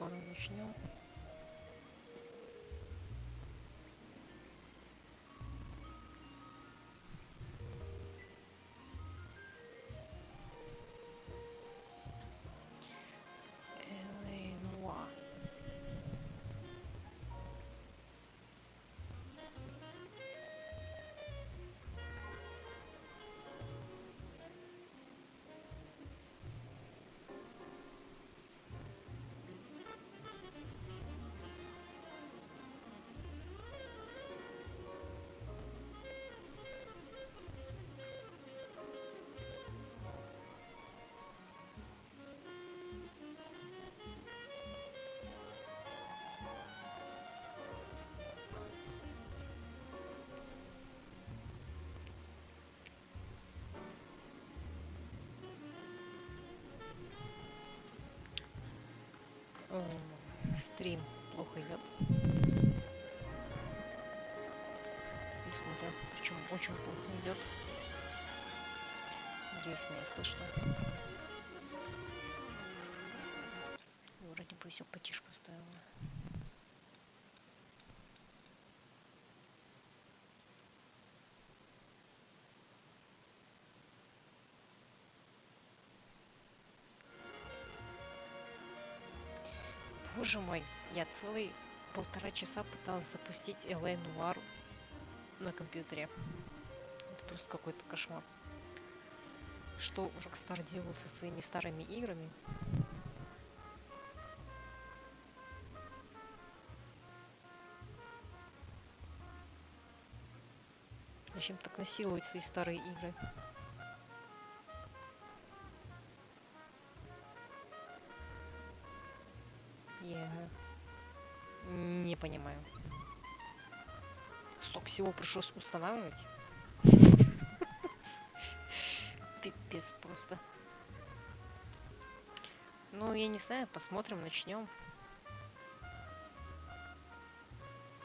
скоро начнем. Стрим плохо идет. И смотрю, причем очень плохо идет. Надеюсь, меня слышно. Вроде бы все потише поставила. Боже мой, я целый 1,5 часа пыталась запустить Noire на компьютере. Это просто какой-то кошмар. Что Rockstar делают со своими старыми играми? Зачем так насилуют свои старые игры? Я не понимаю. Столько всего пришлось устанавливать. Пипец просто. Ну, я не знаю, посмотрим, начнем.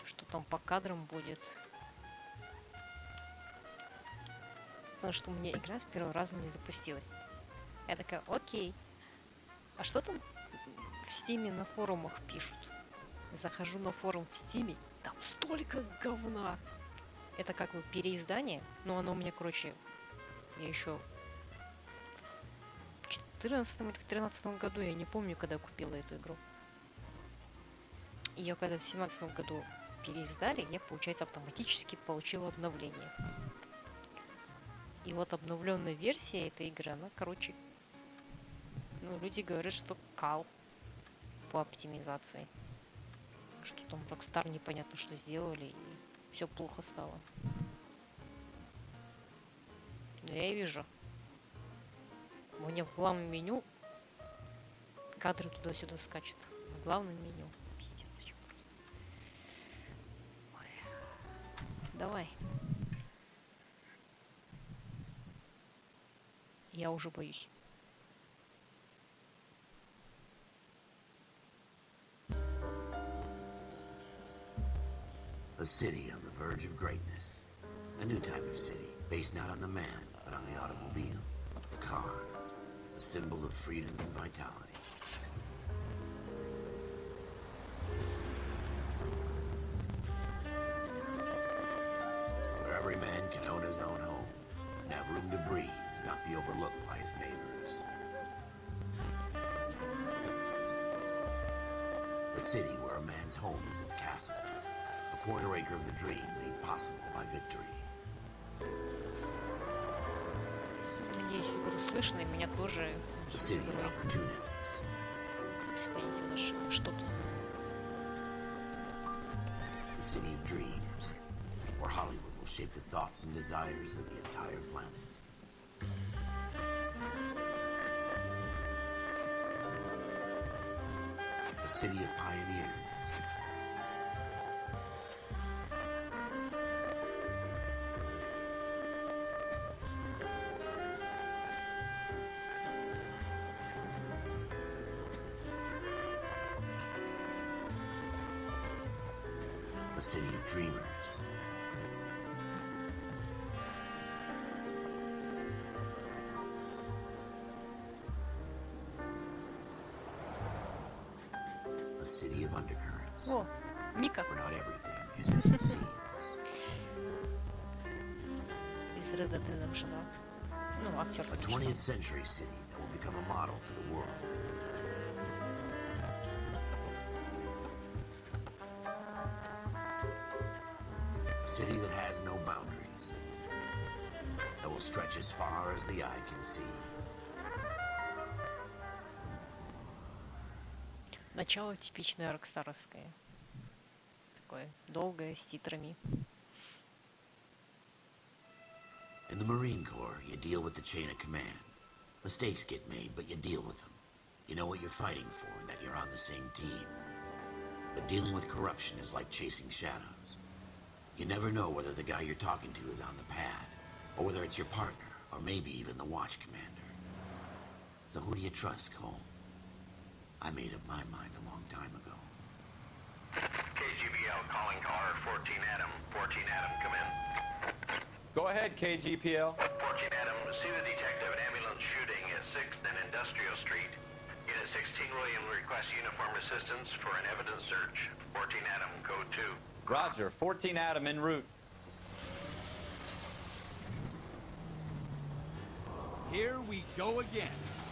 Что там по кадрам будет. Потому что у меня игра с первого раза не запустилась. Я такая, окей. А что там в Стиме на форумах пишут? Захожу на форум в Стиме, там столько говна. Это как бы переиздание, но оно у меня, короче, я еще в 14 или в 13 году, я не помню, когда я купила эту игру. Ее когда в 17 году переиздали, я, получается, автоматически получила обновление. И вот обновленная версия этой игры, она, короче, ну, люди говорят, что кал по оптимизации. Что там Rockstar непонятно что сделали, и все плохо стало. Но я и вижу. У меня в главном меню кадры туда-сюда скачут. В главном меню. Пиздец, вообще просто. Ой. Давай. Я уже боюсь. A city on the verge of greatness. A new type of city, based not on the man, but on the automobile. The car. A symbol of freedom and vitality. Where every man can own his own home, and have room to breathe, and not be overlooked by his neighbors. A city where a man's home is his castle. A quarter acre of the dream made possible by victory. Надеюсь, игру слышно, и меня тоже вместе с игрой. Беспонятно, что тут. The city of dreams, where Hollywood will shape the thoughts and desires of the entire planet. A city of pioneers. A city of dreamers. city of undercurrents, О, Мика where not everything is as it seems. из Red Dead Redemption 2. Ну, актер A тот же 20th самый. century city that will become a model for the world. A city that has no boundaries, that will stretch as far as the eye can see. Начало типичное рокстаровское. Такое долгое, с титрами. In the Marine Corps, you deal with the chain of command. Mistakes get made, but you deal with them. You know what you're fighting for and that you're on the same team. But dealing with corruption is like chasing shadows. You never know whether the guy you're talking to is on the pad, or whether it's your partner, or maybe even the watch commander. So who do you trust, Cole? I made up my mind a long time ago. KGBL calling caller 14 Adam. 14 Adam, come in. Go ahead, KGPL. 14 Adam, see the detective, an ambulance shooting at 6th and Industrial Street. Unit 16 William requests uniform assistance for an evidence search. 14 Adam, code 2. Roger, 14 Adam en route. Here we go again.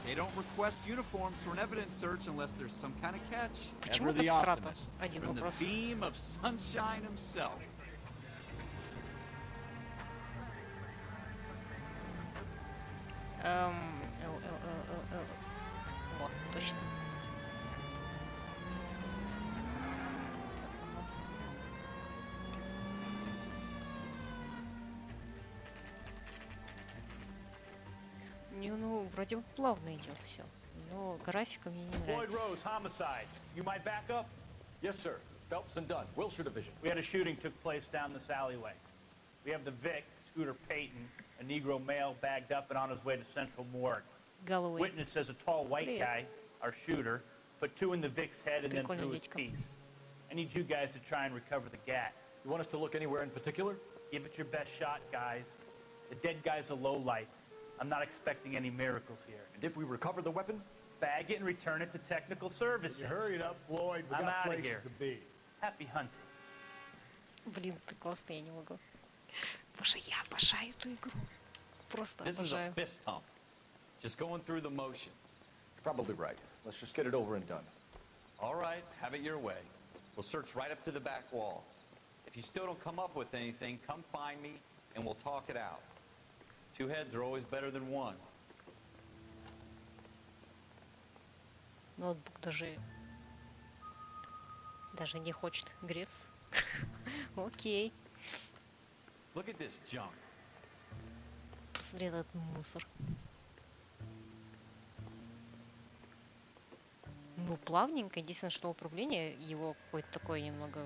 They don't request uniforms for an evidence search unless there's some kind of catch. Почему Ever the так срато? optimist. Один From the вопрос. beam of sunshine himself. Вот, точно. Не, ну, вроде бы плавно идет все. Но графика мне не Floyd нравится. Rose, homicide. You might back up? Yes, sir. Phelps and Dunn, Wilshire Division. We had a shooting took place down this alleyway. We have the Vic, Scooter Payton, a Negro male bagged up and on his way to Central Morgue. Галлоуэй. Witness says a tall white Привет. guy, our shooter, put 2 in the Vic's head and then Прикольный threw his дядька. piece. I need you guys to try and recover the gat. You want us to look anywhere in particular? Give it your best shot, guys. The dead guy's a lowlife. I'm not expecting any miracles here. And if we recover the weapon? Bag it and return it to technical services. You hurry it up, Floyd. We I'm got outta places here. to be. Happy hunting. Блин, ты классный, я не могу. Боже, я обожаю эту игру. Просто This is a обожаю. fist hump. Just going through the motions. You're probably right. Let's just get it over and done. All right, have it your way. We'll search right up to the back wall. If you still don't come up with anything, come find me and we'll talk it out. 2 heads are always better than 1. Ноутбук даже не хочет греться. Окей. Look at this junk. Посмотри на этот мусор. Ну, плавненько. Единственное, что управление его какое-то такое немного...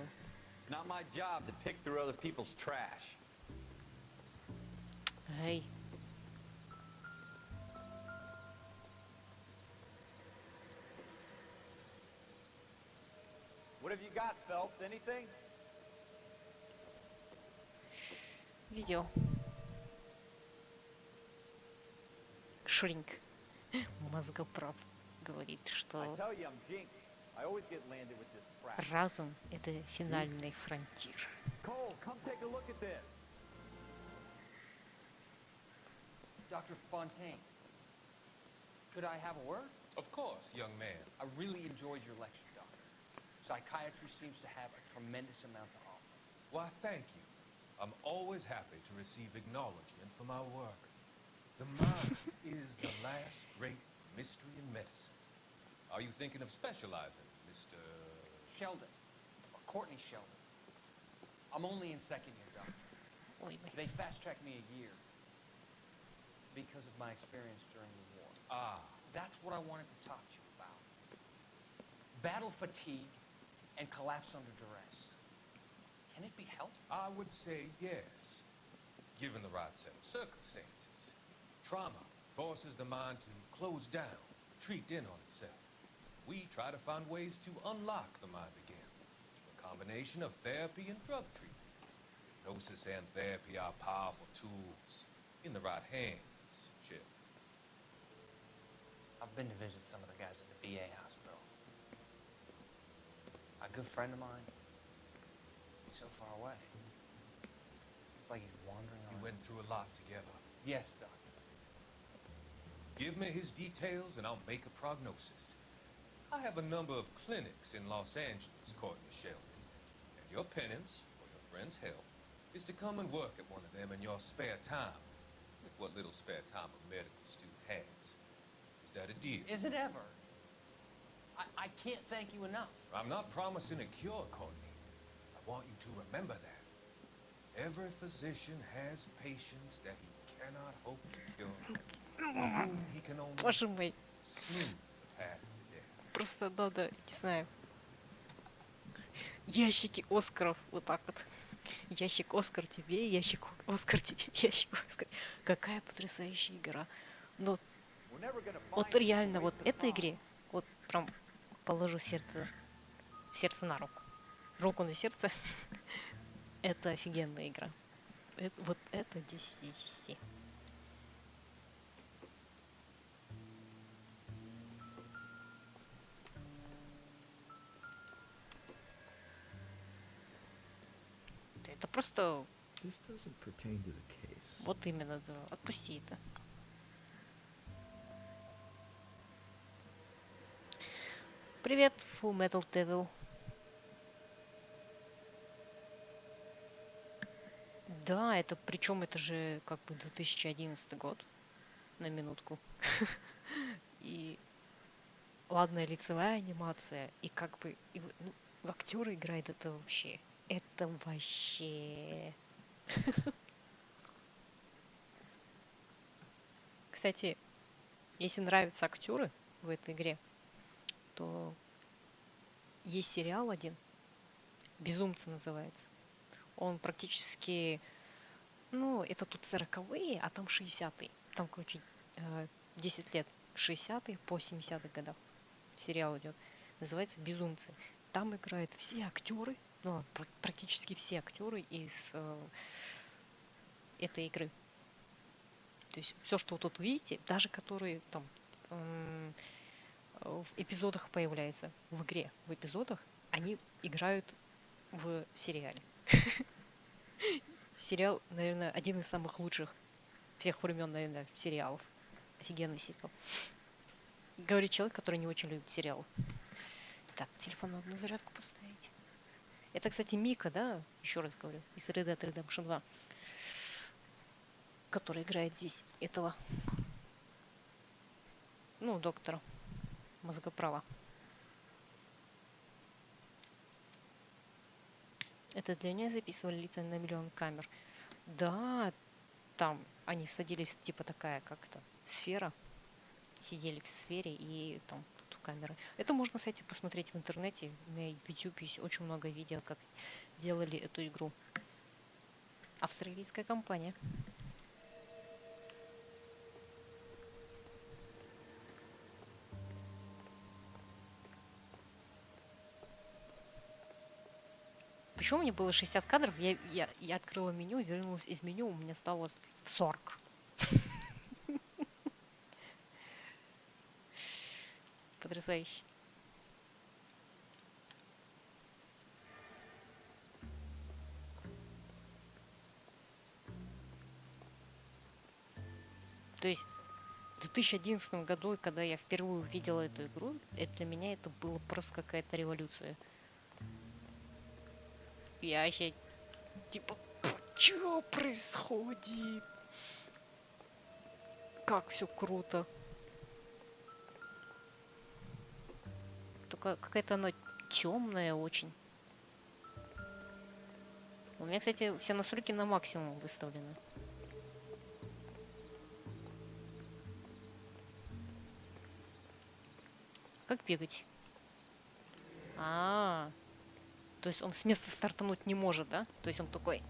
It's not my job to pick through other people's trash. Эй. What have you got, Phelps? Anything? Видео. Шринк. Мозгоправ говорит, I что tell you, I'm jinxed. I always get landed with this crap. разум — это финальный фронтир. Cole, come take a look at this. Dr. Fontaine, could I have a word? Of course, young man. I really enjoyed your lecture, Doctor. Psychiatry seems to have a tremendous amount to offer. Why, thank you. I'm always happy to receive acknowledgement for my work. The mind is the last great mystery in medicine. Are you thinking of specializing, Mr. Sheldon, or Courtney Sheldon. I'm only in second year, Doctor. Ой, блин. They fast-tracked me a year because of my experience during the war. Ah, That's what I wanted to talk to you about. Battle fatigue and collapse under duress. Can it be helped? I would say yes, given the right set of circumstances. Trauma forces the mind to close down, retreat in on itself. We try to find ways to unlock the mind again through a combination of therapy and drug treatment. Hypnosis and therapy are powerful tools in the right hands, Chef. I've been to visit some of the guys at the VA hospital. A good friend of mine. He's so far away. It's like he's wandering We around. went through a lot together. Yes, Doc. Give me his details and I'll make a prognosis. I have a number of clinics in Los Angeles, Courtney Sheldon. And your penance, for your friend's help, is to come and work at one of them in your spare time. With what little spare time a medical student has. Is that a deal? Is it ever? I can't thank you enough. I'm not promising a cure, Courtney. I want you to remember that. Every physician has patients that he cannot hope to cure, for whom he can only Боже мой, smooth the path to death. просто надо, не знаю, ящики Оскаров вот так вот. Ящик Оскар тебе, ящик Оскар тебе, ящик Оскар. Какая потрясающая игра. Но вот реально вот этой игре, вот прям положу сердце на руку на сердце. Это офигенная игра. Вот это 10 из 10. Это просто... Вот именно, да. Отпусти это. Привет, Full Metal Devil. Да, это причем это же как бы 2011 год. На минутку. И ладная лицевая анимация. И как бы актер играет это вообще. Это вообще... Кстати, если нравятся актеры в этой игре, то есть сериал один, «Безумцы» называется. Он практически, ну, это тут 40-е, а там 60-е. Там, короче, 10 лет 60-е по 70-х годах сериал идет. Называется «Безумцы». Там играют все актеры, ну, практически все актеры из этой игры. То есть все, что вы тут видите, даже которые там в эпизодах появляются, в игре, в эпизодах, они играют в сериале. Сериал, наверное, один из самых лучших всех времен, наверное, сериалов. Офигенный сериал. Говорит человек, который не очень любит сериалы. Так, телефон надо на зарядку поставить. Это, кстати, Мика, да? Еще раз говорю, из Red Dead Redemption 2. Который играет здесь этого, ну, доктора мозгоправа. Это для нее записывали лица на миллион камер. Да, там они садились, типа такая, как-то, сфера. Сидели в сфере и там камеры. Это можно, кстати, посмотреть в интернете. На YouTube есть очень много видео, как сделали эту игру. Австралийская компания. Почему у меня было 60 кадров? Я открыла меню, вернулась из меню, у меня стало 40. Потрясающе. То есть в 2011 году, когда я впервые увидела эту игру, для меня это было просто какая-то революция. Я вообще, типа, что происходит? Как все круто. Только какая-то она темная очень. У меня, кстати, все настройки на максимум выставлены. Как бегать? То есть он с места стартануть не может, да? То есть он такой...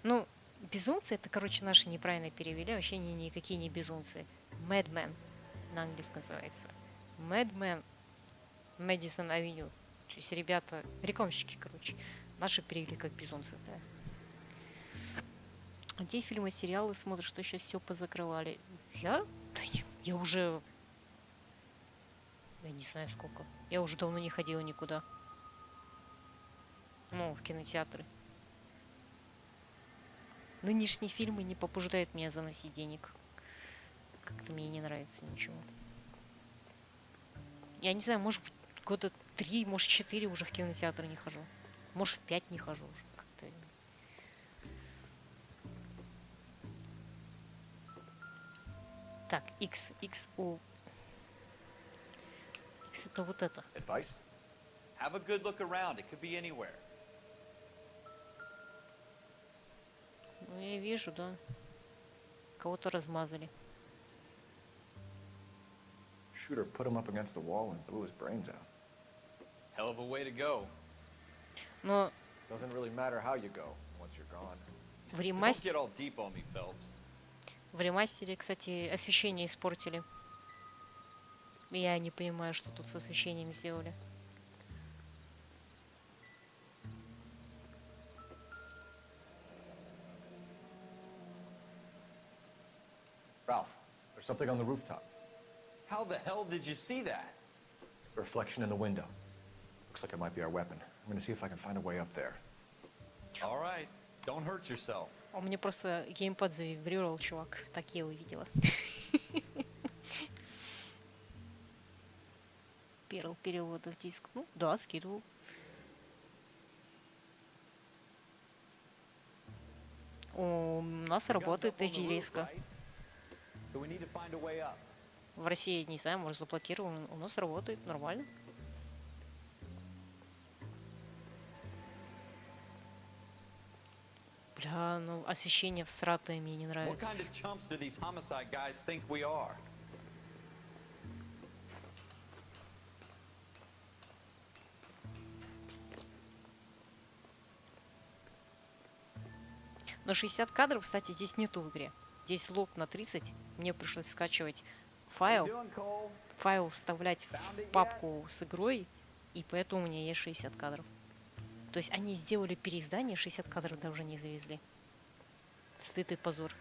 Ну, безумцы, это, короче, наши неправильно перевели. Вообще никакие не безумцы. Madman на английском называется. Madman Madison Avenue. То есть ребята, рекламщики, короче. Наши перевели как безумцы, да. Где фильмы, сериалы смотришь, что сейчас все позакрывали? Я уже Я не знаю сколько. Я уже давно не ходила никуда. Ну, в кинотеатры. Нынешние фильмы не побуждают меня заносить денег. Как-то мне не нравится ничего. Я не знаю, может быть, года 3, может 4 уже в кинотеатр не хожу. Может, в 5 не хожу уже. Как-то... Так, X у... X это вот это. Advice? Have a good look around. It could be anywhere. Ну, я вижу, да. Кого-то размазали. Shooter put him up against the wall and blew his brains out. Hell of a way to go. Но Doesn't really matter how you go once you're gone. в Don't ремастере... get all deep on me, Phelps. В ремастере, кстати, освещение испортили. Я не понимаю, что тут с освещением сделали. Ralph, there's something on the rooftop. How the hell did you see that? A reflection in the window. Looks like it might be our weapon. I'm gonna see if I can find a way up there. All right. Don't hurt yourself. У меня просто геймпад завибрировал, чувак. Так я увидела. Первый перевод в диск. Ну, да, скидывал. У нас работает HD-резко. So we need to find a way up. В России, не знаю, может заблокирован. У нас работает нормально. Бля, ну освещение всратое мне не What нравится. kind of chumps do these homicide guys think we are? Но 60 кадров, кстати, здесь нету в игре. Здесь лог на 30. Мне пришлось скачивать файл. Файл вставлять в папку с игрой. И поэтому у меня есть 60 кадров. То есть они сделали переиздание, 60 кадров даже не завезли. Стыд и позор.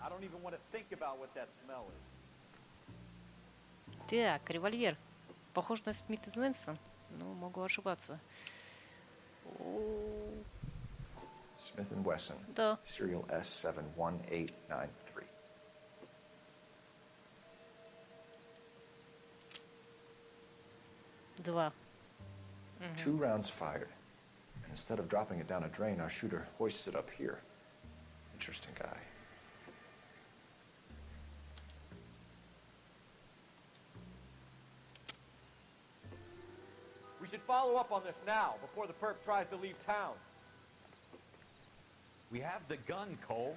I don't even want to think about what that smell is. Так, револьвер. Похож на Смит и Вессон. Ну, могу ошибаться. О, Smith & Wesson. да. Serial S71893. Два. 2 rounds fired. And instead of dropping it down a drain, our shooter hoists it up here. Interesting guy. We should follow up on this now, before the perp tries to leave town. We have the gun, Cole.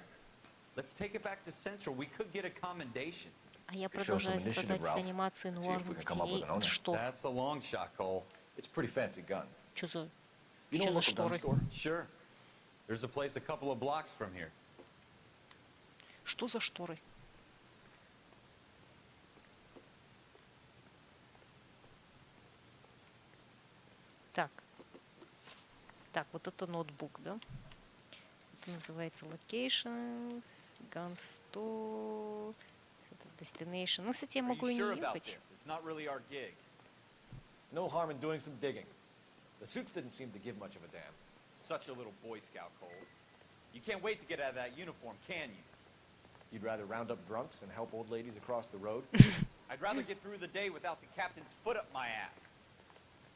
Let's take it back to Central. We could get a commendation. А я Show some продолжаю initiative, страдать с Ralph. анимацией See if we нуарных can come up with теней. an owner. Это что? That's a long shot, Cole. It's a pretty fancy gun. Что за... You know Что a за local gun шторы? store? Sure. There's a place a couple of blocks from here. Что за шторы? Так. Так, вот это ноутбук, да? Это называется Locations, Gun Store, Destination. Ну, кстати, я Are могу you и не sure about ехать. this? It's not really our gig. No harm in doing some digging. The suits didn't seem to give much of a damn. Such a little Boy Scout, Cole. You can't wait to get out of that uniform, can you? You'd rather round up drunks and help old ladies across the road? I'd rather get through the day without the captain's foot up my ass.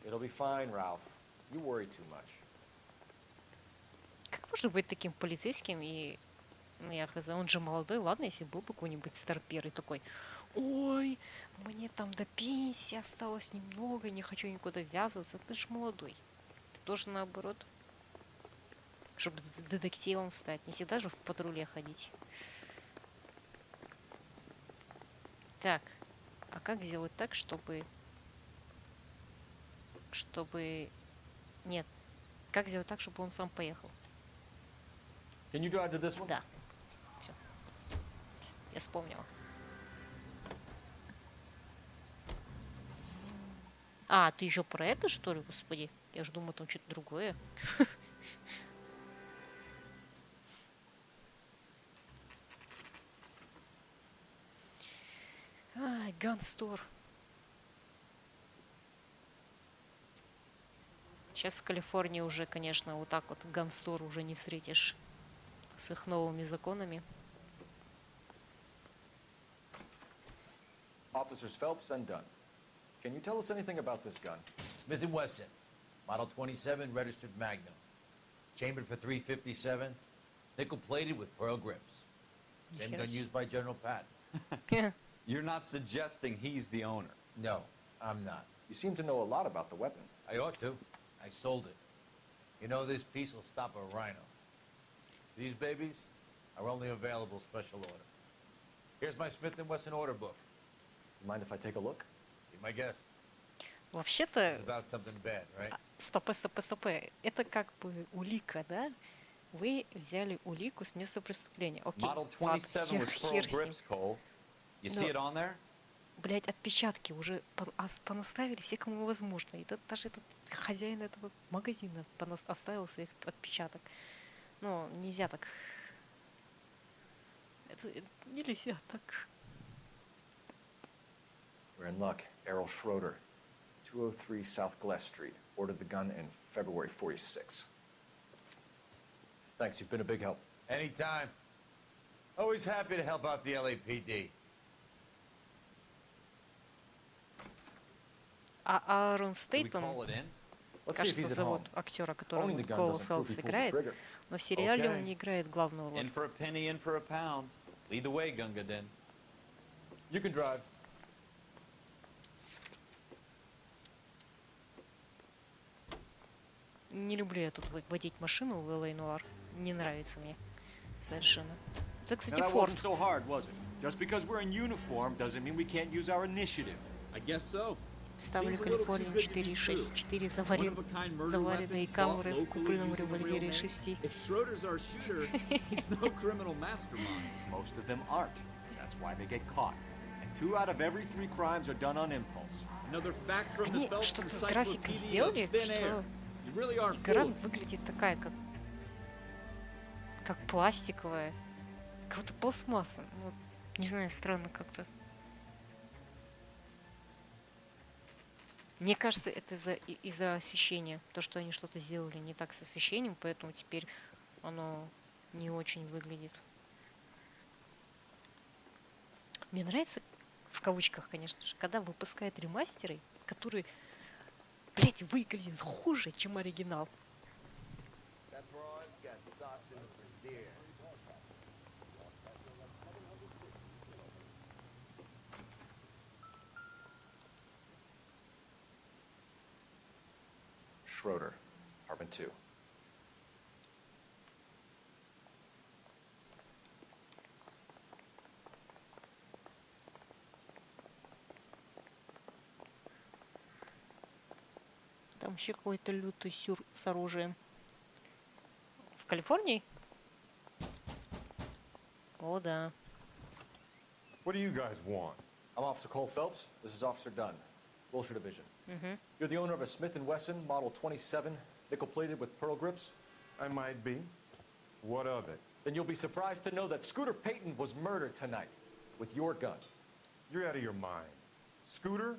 It'll be fine, Ralph. You worry too much. Как можно быть таким полицейским и... Ну, я хз, он же молодой, ладно, если был бы какой-нибудь старперый такой, ой, мне там до пенсии осталось немного, не хочу никуда ввязываться. Ты же молодой. Ты тоже наоборот. Чтобы детективом стать. Не всегда же в патруле ходить. Так. А как сделать так, чтобы... Нет. Как сделать так, чтобы он сам поехал? Can you drive to this one? Да. Все. Я вспомнила. А, ты еще про это, что ли, господи? Я же думаю, там что-то другое. Ай, Ай, ганстор. Сейчас в Калифорнии уже, конечно, вот так вот ганстор уже не встретишь с их новыми законами. Officers Phelps and Dunn. Can you tell us anything about this gun? Smith & Wesson, Model 27, registered Magnum. Chambered for .357, nickel-plated with pearl grips. Same gun Yes. used by General Patton. Yeah. You're not suggesting he's the owner. No, I'm not. You seem to know a lot about the weapon. I ought to. I sold it. You know, this piece will stop a rhino. These babies are only available special order. Here's my Smith & Wesson order book. You mind if I take a look? Be my guest. Вообще-то, It's about something bad, right? стопы. Это как бы улика, да? Вы взяли улику с места преступления. Окей, Model ладно, 27 with pearl хер с ним. grips, Cole. You see it on there? Блять, отпечатки уже понаставили все, кому возможно. И даже этот хозяин этого магазина оставил своих отпечаток. Но нельзя так. Это нельзя так. We're in luck. Errol Schroeder, 203 South Glass Street. Ordered the gun in February 46. Thanks, you've been a big help. Anytime. Always happy to help out the LAPD. А Аарон Do we Стейтон, call it in? Let's see if кажется, he's at home. зовут актера, которого Owning the gun Коул doesn't prove Фелпс he pulled the играет, trigger. но в сериале Okay. он не играет главную роль. In for a penny, in for a pound. Lead the way, Gunga Din. You can drive. Не люблю я тут водить машину в Л.А. Нуар. Не нравится мне совершенно. Это, Now, кстати, that Форд. wasn't so hard, was it? Just because we're in uniform doesn't mean we can't use our initiative. I guess so. Ставлю Seems a little too Калифорнию good to be 464, One of a kind murder заваренные weapon камеры bought в купольном locally using a real револьвере name. 6. If Schroeder's our shooter, he's no criminal mastermind. Most of them aren't. That's why they get caught. And 2 out of every 3 crimes are done on impulse. Another fact from the Они Phelps что-то с графикой Encyclopedia сделали, of Thin Air. что You really are игра full of выглядит такая, как пластиковая. Как будто пластмасса. Ну, не знаю, странно как-то. Мне кажется, это из-за освещения. То, что они что-то сделали не так с освещением, поэтому теперь оно не очень выглядит. Мне нравится, в кавычках, конечно же, когда выпускают ремастеры, которые, блять, выглядят хуже, чем оригинал. Schroeder, apartment 2. Там еще какой-то лютый сюр с оружием. В Калифорнии? О, да. What do you guys want? I'm Officer Cole Phelps. This is Officer Dunn, Wilshire Division. Угу. You're the owner of a Smith & Wesson Model 27, nickel-plated with pearl grips? I might be. What of it? Then you'll be surprised to know that Scooter Payton was murdered tonight with your gun. You're out of your mind. Scooter?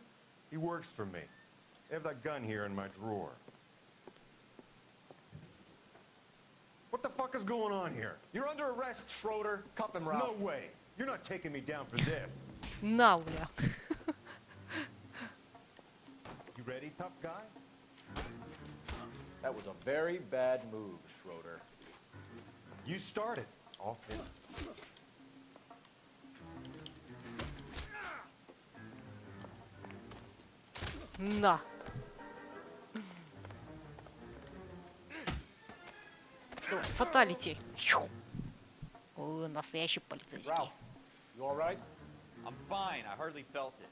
He works for me. I have that gun here in my drawer. What the fuck is going on here? You're under arrest, Schroeder. Cuff him, Ralph. No way. You're not taking me down for this. На, бля. You ready, tough guy? That was a very bad move, Schroeder. You started. Off him. На. Давай, фаталити. О, настоящий полицейский. Ralph, you all right? I'm fine. I hardly felt it.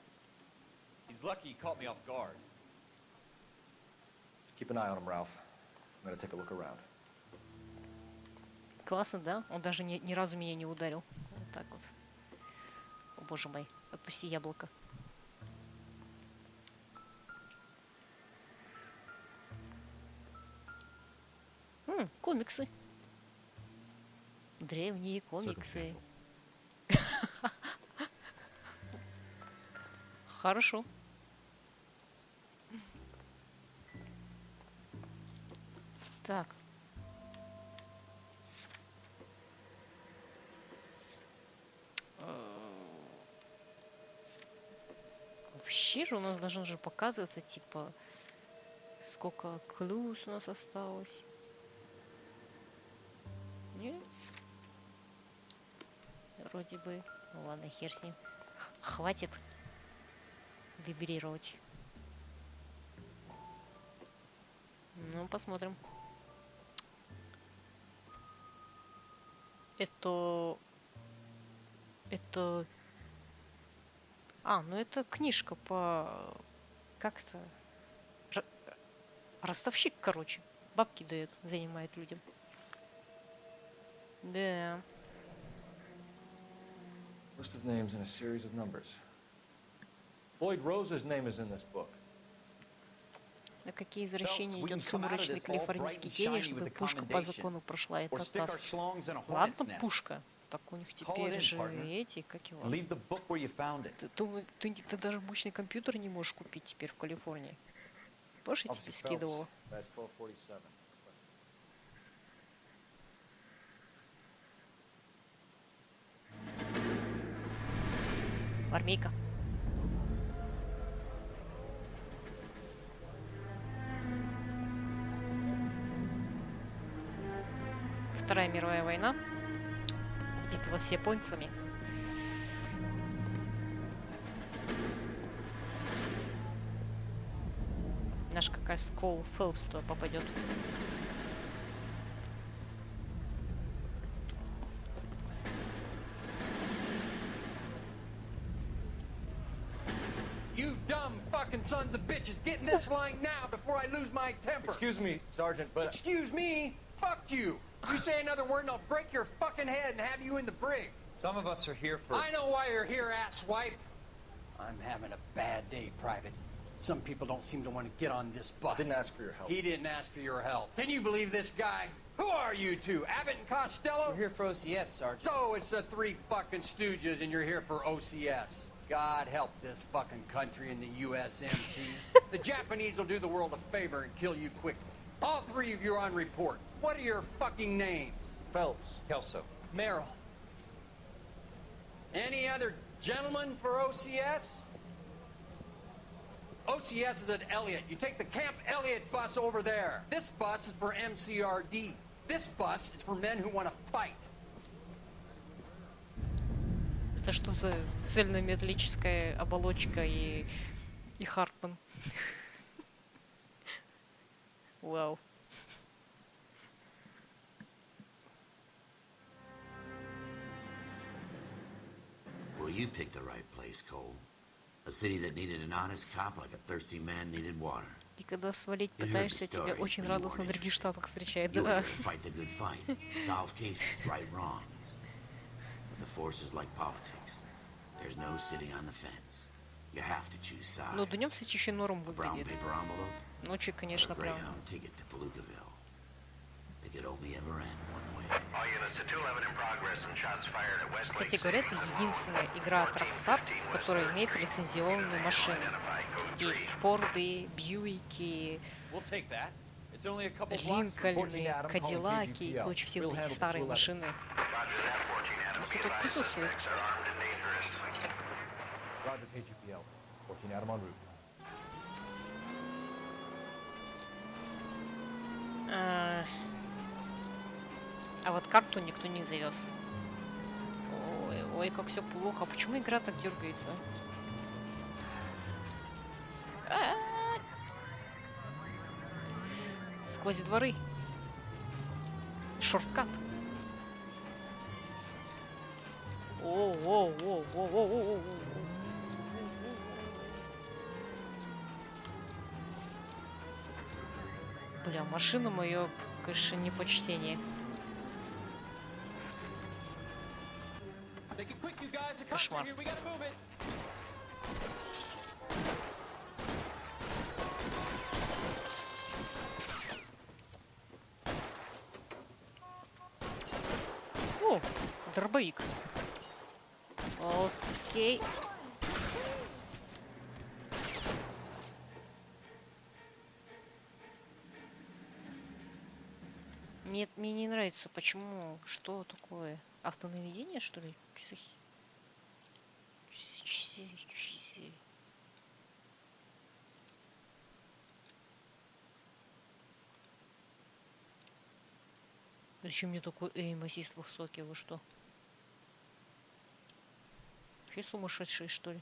He's lucky he caught me off guard. Keep an eye on him, Ralph. I'm gonna take a look around. Классно, да? Он даже ни разу меня не ударил. Вот так вот. О, боже мой. Отпусти яблоко. Комиксы. Древние комиксы. Хорошо. Так. Вообще же у нас должен же показываться, типа, сколько клюз у нас осталось. Не? Вроде бы. Ну ладно, хер с ним. Хватит вибрировать. Ну, посмотрим. Это... А, ну это книжка по... Как-то... Ростовщик, короче. Бабки дает, занимает людям. Да. List of names and a series of numbers. Floyd Rose's name is in this book. На какие извращения идет сумрачный калифорнийский день, чтобы пушка по закону прошла этот раз? Ладно, пушка. Так у них теперь же эти, как его? Ты даже мощный компьютер не можешь купить теперь в Калифорнии. Помнишь, я тебе скидывала? Армейка. Вторая мировая война. Битва с японцами. Наш как раз Коул Фелпс туда попадет. You dumb fucking sons of bitches, get in this line now before I lose my temper. Excuse me, Sergeant, but... Excuse me? Fuck you. You say another word and I'll break your fucking head and have you in the brig. Some of us are here for... I know why you're here, asswipe. I'm having a bad day, Private. Some people don't seem to want to get on this bus. Didn't ask for your help. He didn't ask for your help. Can you believe this guy? Who are you two? Abbott and Costello? We're here for OCS, Sergeant. So it's the three fucking stooges and you're here for OCS. God help this fucking country and the USMC. The Japanese will do the world a favor and kill you quickly. All three of you are on report. What are your fucking names? Phelps. Kelso. Merrill. Any other gentlemen for OCS? OCS is at Elliott. You take the Camp Elliott bus over there. This bus is for MCRD. This bus is for men who want to fight. Это что за цельнометаллическая оболочка и Хартман? Вау. Well, you picked the right place, Cole. A city that needed an honest cop like a thirsty man needed water. И когда свалить пытаешься, тебя очень радостно в других штатах встречают. Да. Fight the good fight, solve cases, right wrongs. The force is like politics. There's no sitting on the fence. You have to choose sides. Ну, днем, кстати, еще норм выглядит. Ночью, конечно, прям. Кстати говоря, это единственная игра от Rockstar, которая имеет лицензионные машины. Есть Форды, Бьюики, Линкольны, Кадиллаки и прочие все вот эти старые машины. Все тут присутствуют. А вот карту никто не завез. Ой, ой, как все плохо. Почему игра так дергается? Сквозь дворы. Шорткат. О. Бля, машина мое, конечно, непочтение. Кошмар. О, дробовик. Окей. Мне не нравится, почему, что такое? Автонаведение, что ли? Зачем мне такой эйм-ассист высокий? Вы что? Вообще сумасшедшие, что ли?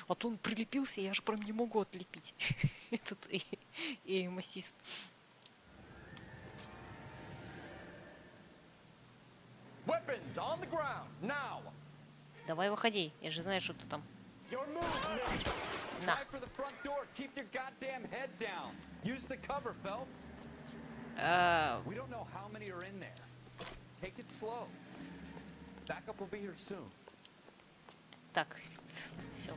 А то он прилепился, я же прям не могу отлепить этот эйм-ассист. Weapons on the ground now. Давай выходи, я же знаю, что ты там. Your move, Nick. На. Try for the front door. Keep your goddamn head down. Use the cover, Phelps. We don't know how many are in there. Take it slow. Backup will be here soon. Так, все.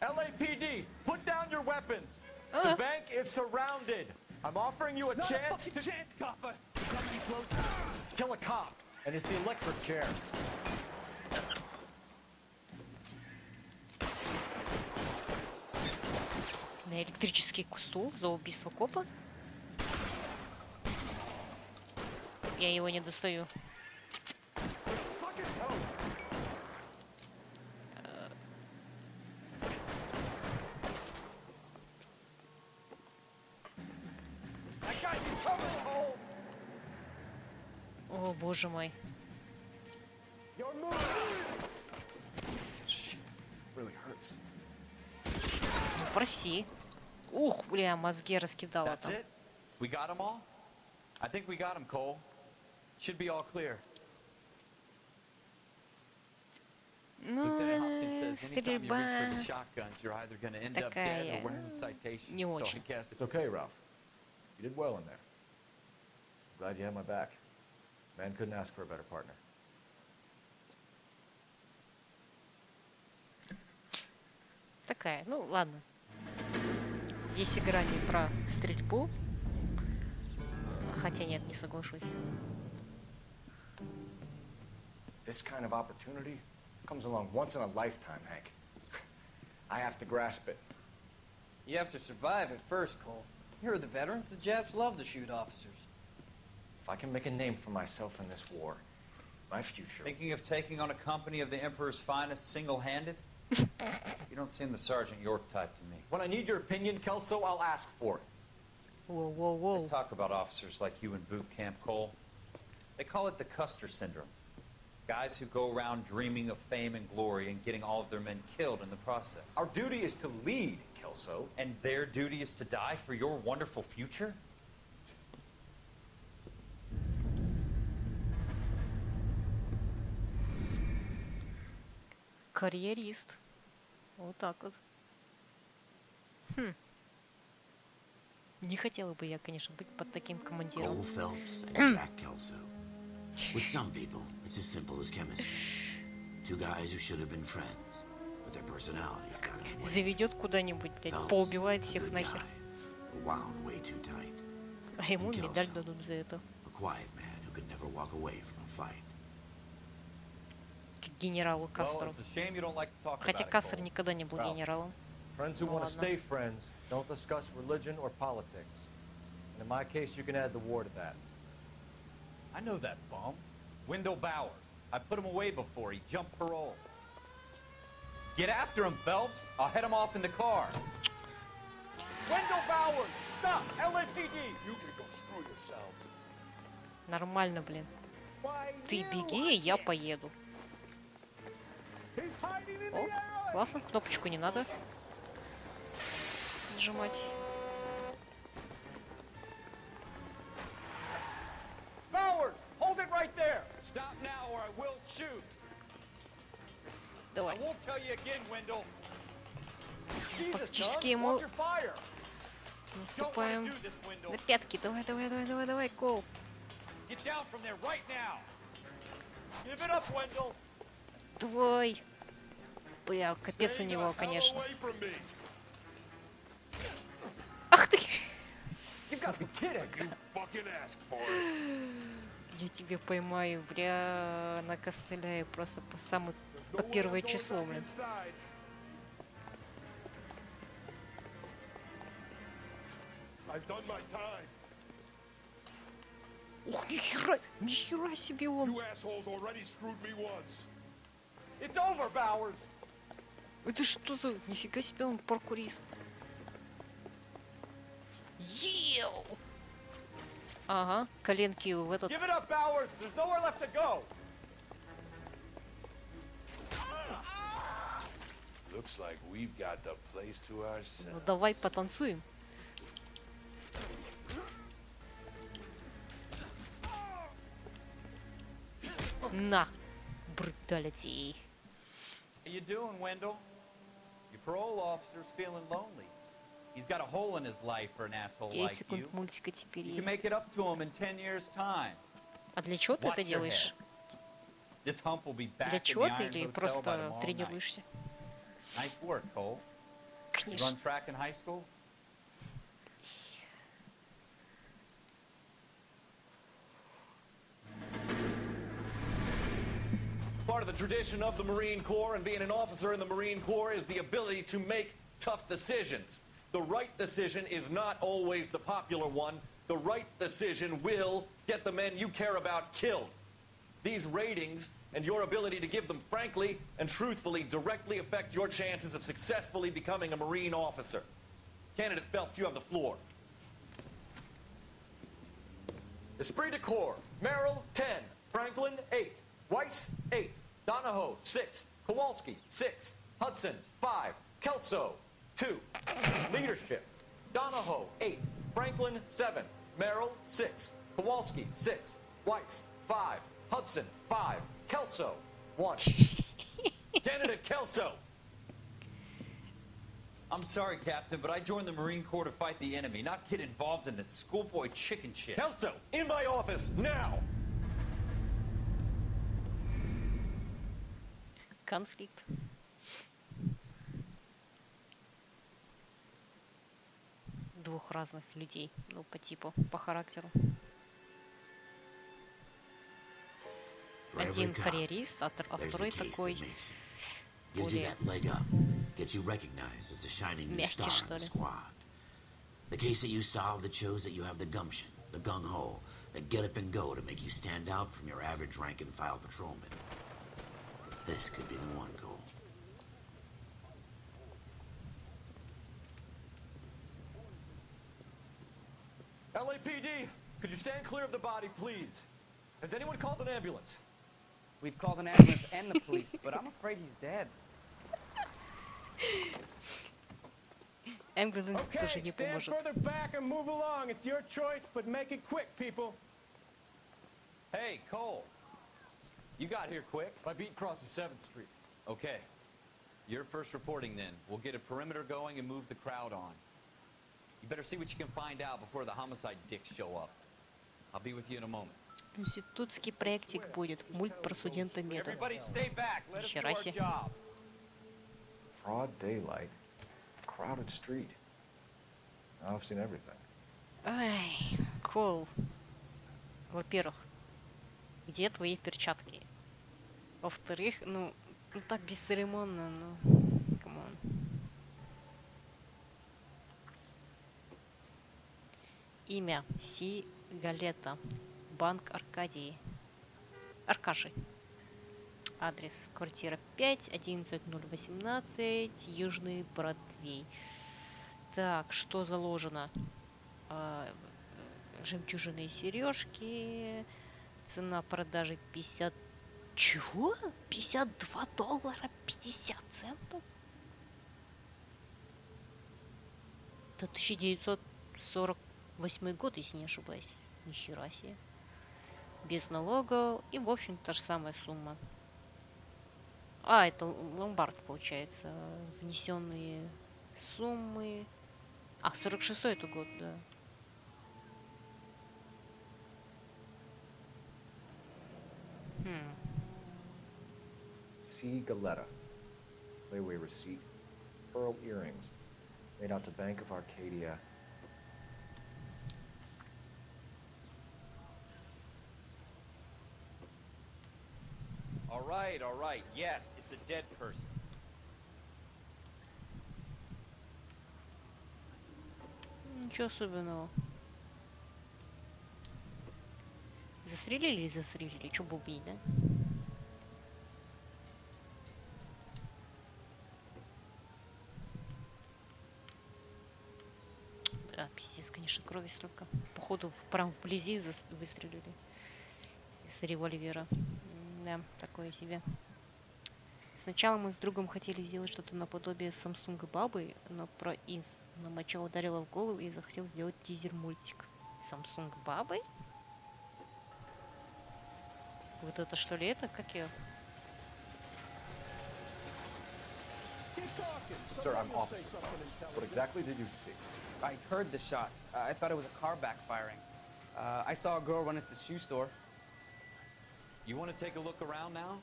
LAPD, put down your weapons. The bank is surrounded. I'm offering you a chance to kill a cop, and it's the electric chair. На электрический стул за убийство копа. Я его не достаю. О, боже мой. Really hurts. Ну, проси. Ух, бля, мозги раскидала That's там. it? We got them all? I think we got them, Cole. Should be all clear. Ну, Lieutenant Hopkins says anytime you reach for стрельба the shotguns, you're either going to end up dead or wearing a citation. не So I очень. guess It's okay, Ralph. You did well in there. Glad you had my back. Man couldn't ask for a better partner. Такая, ну ладно. Здесь игра не про стрельбу. Хотя нет, не соглашусь. This kind of opportunity comes along once in a lifetime, Hank. I have to grasp it. You have to survive at first, Cole. Here are the veterans. The Japs love to shoot officers. If I can make a name for myself in this war, my future... Thinking of taking on a company of the Emperor's finest single-handed? You don't seem the Sergeant York type to me. When I need your opinion, Kelso, I'll ask for it. Whoa, whoa, whoa. They talk about officers like you in boot camp, Cole. They call it the Custer syndrome. Guys who go around dreaming of fame and glory and getting all of their men killed in the process. Our duty is to lead, Kelso. And their duty is to die for your wonderful future? Карьерист. Вот так вот. Хм. Не хотела бы я, конечно, быть под таким командиром. Cole Phelps and Jack Kelso. With some people, it's as simple as chemistry. Two guys who should have been friends, but their personalities got in the way. Заведет куда-нибудь, блядь, Phelps, поубивает a всех good нахер. guy, but wound way too tight. А ему And медаль Kelso, дадут за это. a quiet man who could never walk away from a fight. К генералу Well, Кастру. it's a shame you don't like to talk Хотя about it, Кастер Cole. никогда не был Ralph. генералом. Friends who Ну want to ладно. stay friends don't discuss religion or politics. And in my case, you can add the war to that. I know that bum. Wendell Bowers. I put him away before. He jumped parole. Get after him, Phelps. I'll head him off in the car. Wendell Bowers! Stop! LAPD! You can go screw yourselves. Нормально, блин. Ты беги, я поеду. О, классно, кнопочку не надо нажимать. Bowers! Hold it right there! Stop now or I will shoot! Давай. I won't tell you again, Wendell. Jesus, Фактически son, ему watch your fire! наступаем на пятки. Давай, давай, давай, давай, давай, Кол. Get down from there right now. Give it up, Wendell! Давай. Бля, капец у него, конечно. Ах ты! You've got to be kidding! You fucking asked for it! Я тебе поймаю, бля, накостыляю просто по первое число, блин. I've done my time. Ух, нихера себе он. You assholes already screwed me once. It's over, Bowers. Это что за... Нифига себе он паркурист. Ел! Ага, коленки в этот... Give it up, Bowers. There's nowhere left to go. Looks like we've got the place to ourselves. Ну давай потанцуем. На, brutality. How you doing, Wendell? Your parole officer's feeling lonely. He's got a hole in his life for an asshole 10 like you. секунд мультика теперь You can есть. make it up to him in 10 years' time. А для чего ты это Watch your делаешь? head. This hump will be back Для in the чего ты Iron или Hotel by просто tomorrow night. тренируешься? Nice work, Cole. You Конечно. run track in high school? Part of the tradition of the Marine Corps and being an officer in the Marine Corps is the ability to make tough decisions. The right decision is not always the popular one. The right decision will get the men you care about killed. These ratings and your ability to give them frankly and truthfully directly affect your chances of successfully becoming a Marine officer. Candidate Phelps, you have the floor. Esprit de Corps, Merrill, 10. Franklin, 8. Weiss, 8. Donahoe, 6. Kowalski, 6. Hudson, 5. Kelso, 2. Leadership, Donahoe, 8. Franklin, 7. Merrill, 6. Kowalski, 6. Weiss, 5. Hudson, 5. Kelso, 1. Candidate Kelso. I'm sorry, Captain, but I joined the Marine Corps to fight the enemy, not get involved in this schoolboy chicken shit. Kelso, in my office, now! Конфликт. Двух разных людей, ну по типу, по характеру. Один карьерист, а второй такой более мягкий, что ли. The case that you solved that shows that you have the gumption, the gung-ho, the get up and go to make you stand out from your average rank and file patrolman. This could be the one, Cole. LAPD, could you stand clear of the body, please? Has anyone called an ambulance? We've called an ambulance and the police, but I'm afraid he's dead. Ambulance тоже не stand поможет. further back and move along. It's your choice, but make it quick, people. Hey, Cole. You got here quick. My beat crosses 7th Street. Okay. You're first reporting then. We'll get a perimeter going and move the crowd on. You better see what you can find out before the homicide dicks show up. I'll be with you in a moment. Институтский проектик будет. Мульт про студента меда. Everybody stay back. Let us do Хера our себе. job. Broad daylight, crowded street. Now I've seen everything. Ай, Кол. Во-первых, где твои перчатки? Во-вторых, ну так бесцеремонно, ну, камон. Имя Си Галета. Банк Аркадии. Аркаши. Адрес квартира 5, 11018, Южный Бродвей. Так, что заложено? Жемчужины и сережки. Цена продажи 50... Чего? $52 50 центов? Это 1948 год, если не ошибаюсь. Нихера себе. Без налогов. И, в общем, та же самая сумма. А, это ломбард, получается. Внесенные суммы. А, 46-й это год, да. C. Galetta. Layaway receipt. Pearl earrings. Made out to Bank of Arcadia. All right, all right. Yes, it's a dead person. Ничего особенного. Застрелили и застрелили. Чё бубнить, да? Да, пиздец, конечно, крови столько. Походу, прям вблизи выстрелили. Из револьвера. Да, такое себе. Сначала мы с другом хотели сделать что-то наподобие Samsung бабы, но моча ударила в голову и захотел сделать тизер-мультик. Samsung бабы? Вот это что ли это? Как я? Sir, I'm Officer Phelps. What exactly did you see? I heard the shots. I thought it was a car backfiring. I saw a girl run at the shoe store. You want to take a look around now?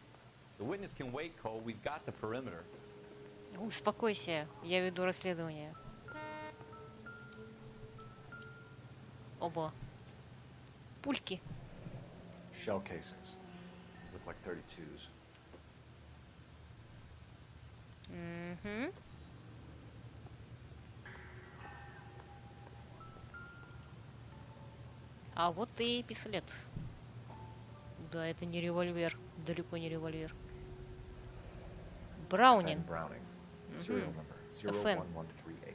The witness can wait, Cole. We've got the perimeter. Успокойся, я веду расследование. Оба. Пульки. Shell casings. These look like 32s. Угу. А вот и пистолет. Да, это не револьвер. Далеко не револьвер. Браунинг. Browning. Serial number 01138.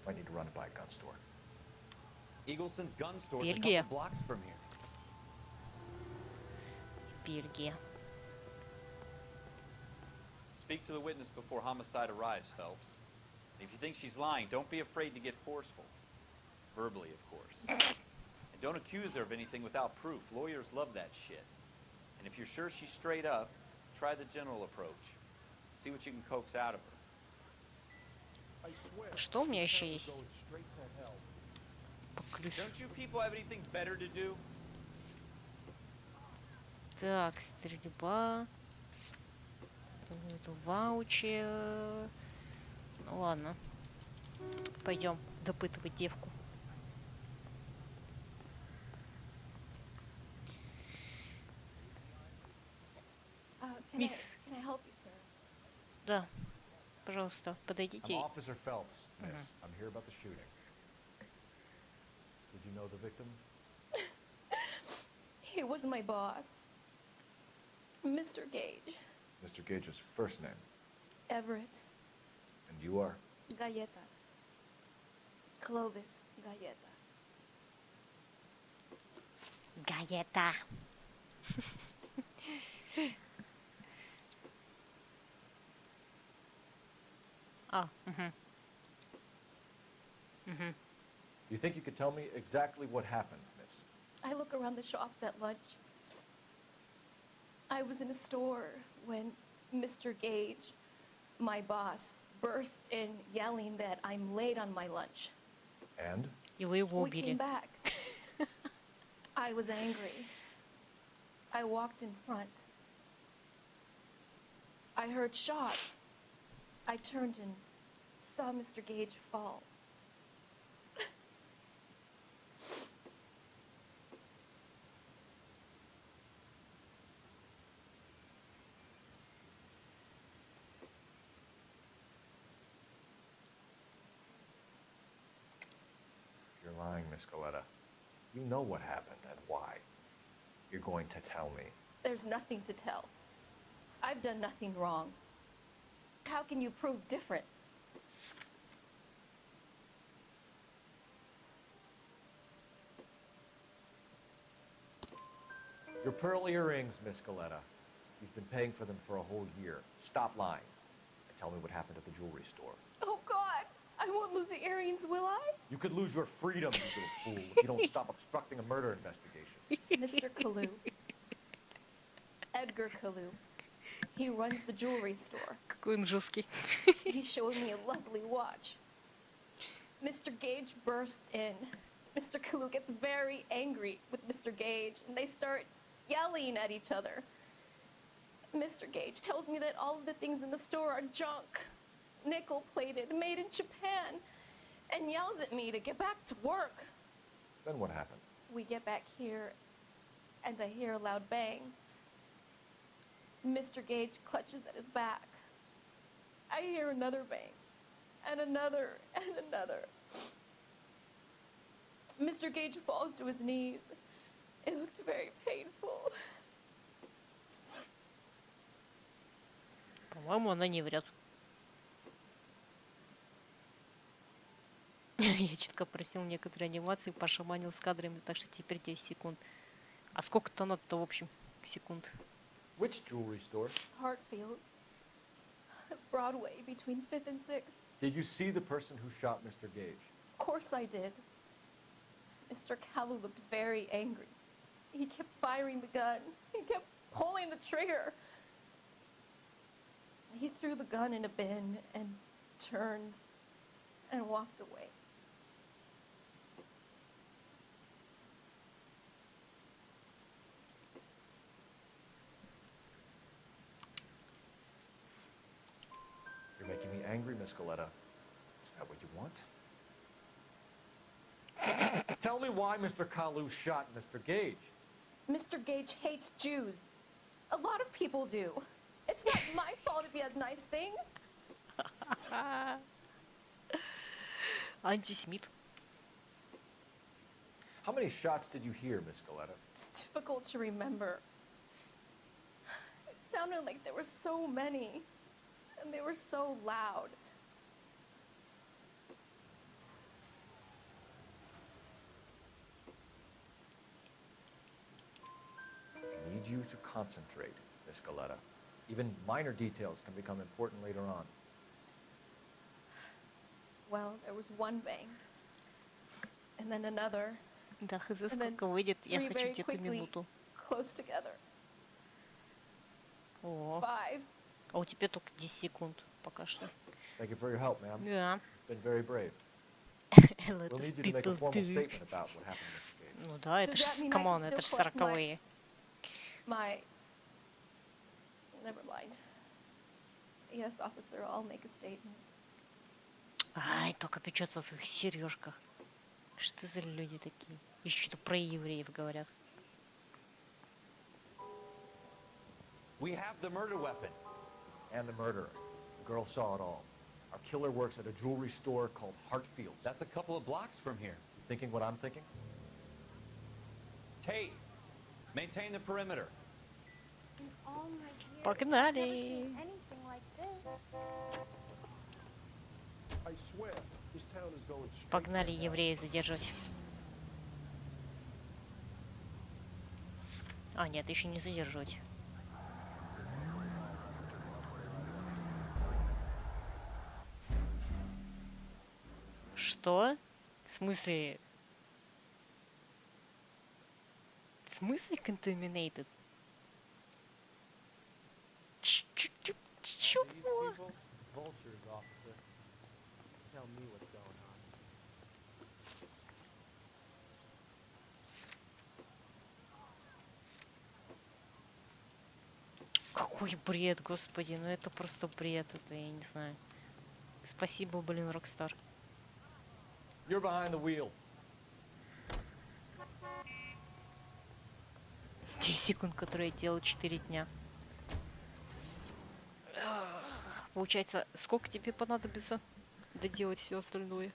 Might need to run it by a gun store. Eagleson's gun store is a Бельгия. couple blocks from here. Бельгия. Speak to the witness before homicide arrives, Phelps. If you think she's lying, don't be afraid to get forceful. Verbally, of course. And don't accuse her of anything without proof. Lawyers love that shit. And if you're sure she's straight up, try the general approach. See what you can coax out of her. Что у меня еще есть? Поклюсь. Don't you people have anything better to do? Так, стрельба. Это ваучер. Ну ладно. Пойдем допытывать девку. Мисс. Да. Пожалуйста, подойдите. I'm Officer Phelps, miss. I'm here about the shooting. Did you know the victim? He was my boss, Mr. Gage. Mr. Gage's first name. Everett. And you are? Galleta. Clovis Galleta. Galleta. Oh, You think you could tell me exactly what happened, miss? I look around the shops at lunch. I was in a store when Mr. Gage, my boss, bursts in yelling that I'm late on my lunch. And? We came back. I was angry. I walked in front. I heard shots. I turned and saw Mr. Gage fall. You're lying, Miss Coletta. You know what happened and why. You're going to tell me. There's nothing to tell. I've done nothing wrong. How can you prove different? Your pearl earrings, Miss Coletta. You've been paying for them for a whole year. Stop lying and tell me what happened at the jewelry store. Oh, God! I won't lose the earrings, will I? You could lose your freedom, you little fool, if you don't stop obstructing a murder investigation. Mr. Kalu. Edgar Kalu. He runs the jewelry store. Какой он жесткий. He showed me a lovely watch. Mr. Gage bursts in. Mr. Kalu gets very angry with Mr. Gage, and they start yelling at each other. Mr. Gage tells me that all of the things in the store are junk, nickel-plated, made in Japan, and yells at me to get back to work. Then what happened? We get back here, and I hear a loud bang. Mr. Gage clutches at his back. I hear another bang, and another, and another. Mr. Gage falls to his knees. It looked very painful. По-моему, она не врет. Я чутка просил некоторые анимации, пошаманил с кадрами, так что теперь 10 секунд. А сколько-то надо-то, в общем, секунд? Which jewelry store? Hartfield's. Broadway, between 5th and 6th. Did you see the person who shot Mr. Gage? Of course I did. Mr. Calu looked very angry. He kept firing the gun. He kept pulling the trigger. He threw the gun in a bin and turned and walked away. You're making me angry, Miss Galetta. Is that what you want? Tell me why Mr. Kalu shot Mr. Gage. Mr. Gage hates Jews. A lot of people do. It's not my fault if he has nice things. Антисемит. How many shots did you hear, Miss Galetta? It's difficult to remember. It sounded like there were so many, and they were so loud. I need you to concentrate, Miss Galetta. Even minor details can become important later on. Well, there was one bang, and then another, Да, хз, and then сколько выйдет, я three хочу very где-то quickly минуту. close together. О, 5. а у тебя только 10 секунд пока что. Thank you for your help, ma'am. Да. You've been very brave. A lot We'll of need you to make a people formal do. statement about what happened to Mr. Gage. Ну да, это Does ж, that mean I камон, can это ж still collect 40-е. My... Never mind. Yes, officer, I'll make a statement. Ай, только печется о своих сережках. Что за люди такие? Еще что про евреев говорят. We have the murder weapon. And the murderer. The girl saw it all. Our killer works at a jewelry store called Hartfield's. That's a couple of blocks from here. Thinking what I'm thinking? Tate, maintain the perimeter. In all my years, Погнали! I've never seen anything like this. I swear, this town is going straight. Погнали евреи задерживать. А, нет, еще не задерживать. Что? В смысле? В смысле contaminated? Чё было? Vultures, officer. Tell me what's going on. Какой бред, господи, ну это просто бред, это я не знаю. Спасибо, блин, Рокстар. You're behind the wheel. 10 секунд, которые я делал 4 дня. Получается, сколько тебе понадобится доделать все остальное?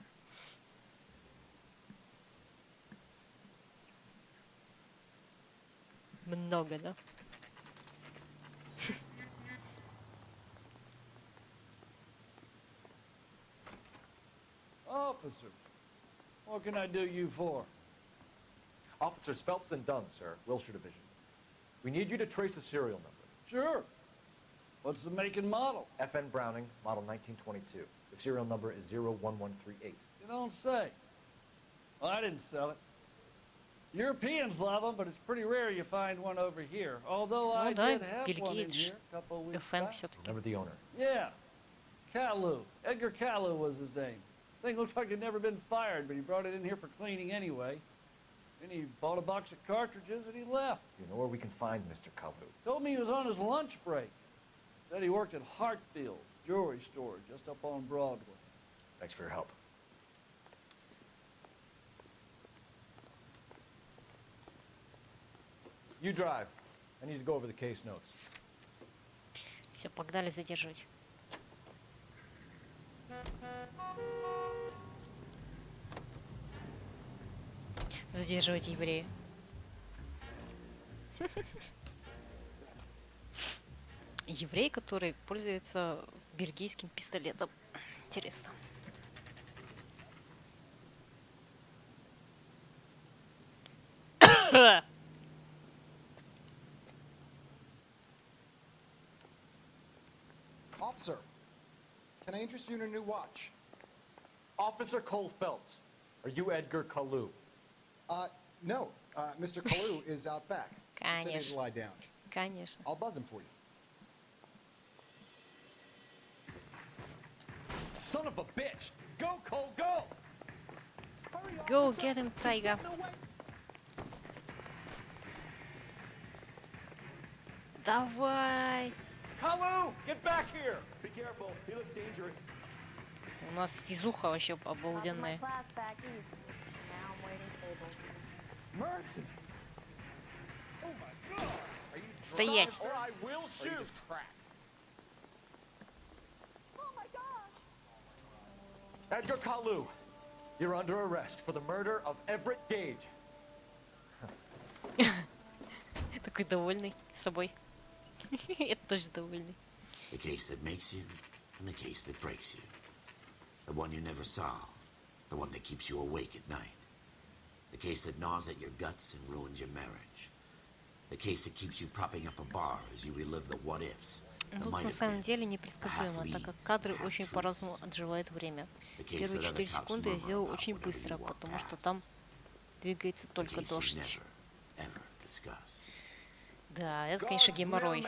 Много, да? Officers, what can I do you for? Officers Phelps and Dunn, sir, Wilshire Division. We need you to trace a serial number. Sure. What's the make and model? FN Browning, model 1922. The serial number is 01138. You don't say. Well, I didn't sell it. Europeans love them, but it's pretty rare you find one over here. Although I did have one in here a couple of weeks back. Remember the owner? Yeah. Calu. Edgar Calu was his name. Thing looked like he'd never been fired, but he brought it in here for cleaning anyway. Then he bought a box of cartridges and he left. You know where we can find Mr. Kalu? Told me he was on his lunch break. Said he worked at Hartfield jewelry store just up on Broadway. Thanks for your help. You drive. I need to go over the case notes. Все, погнали задерживать. Задерживать еврея. Еврей, который пользуется бельгийским пистолетом. Интересно. Officer, can I interest you in a new watch? Officer Cole Phelps, are you Edgar Kalu? No. Mr. Kalu is out back. He said he'd lie down. Конечно. I'll buzz him for you. Son of a bitch! Go, Cole, go! Go get him, Tiger. Давай! Kalu, get back here! Be careful, he looks dangerous. У нас физуха вообще обалденная. Mercy! Стоять! Or I will shoot! Edgar Kalu, you're under arrest for the murder of Everett Gage. Такой довольный собой. Я тоже довольный. The case that makes you and the case that breaks you. The one you never solve. The one that keeps you awake at night. The case that gnaws at your guts and ruins your marriage. The case that keeps you propping up a bar as you relive the what-ifs. Тут на самом деле непредсказуемо, так как кадры очень по-разному отживают время. Первые 4 секунды я сделал очень быстро, потому что там двигается только дождь. Да, это, конечно, геморрой.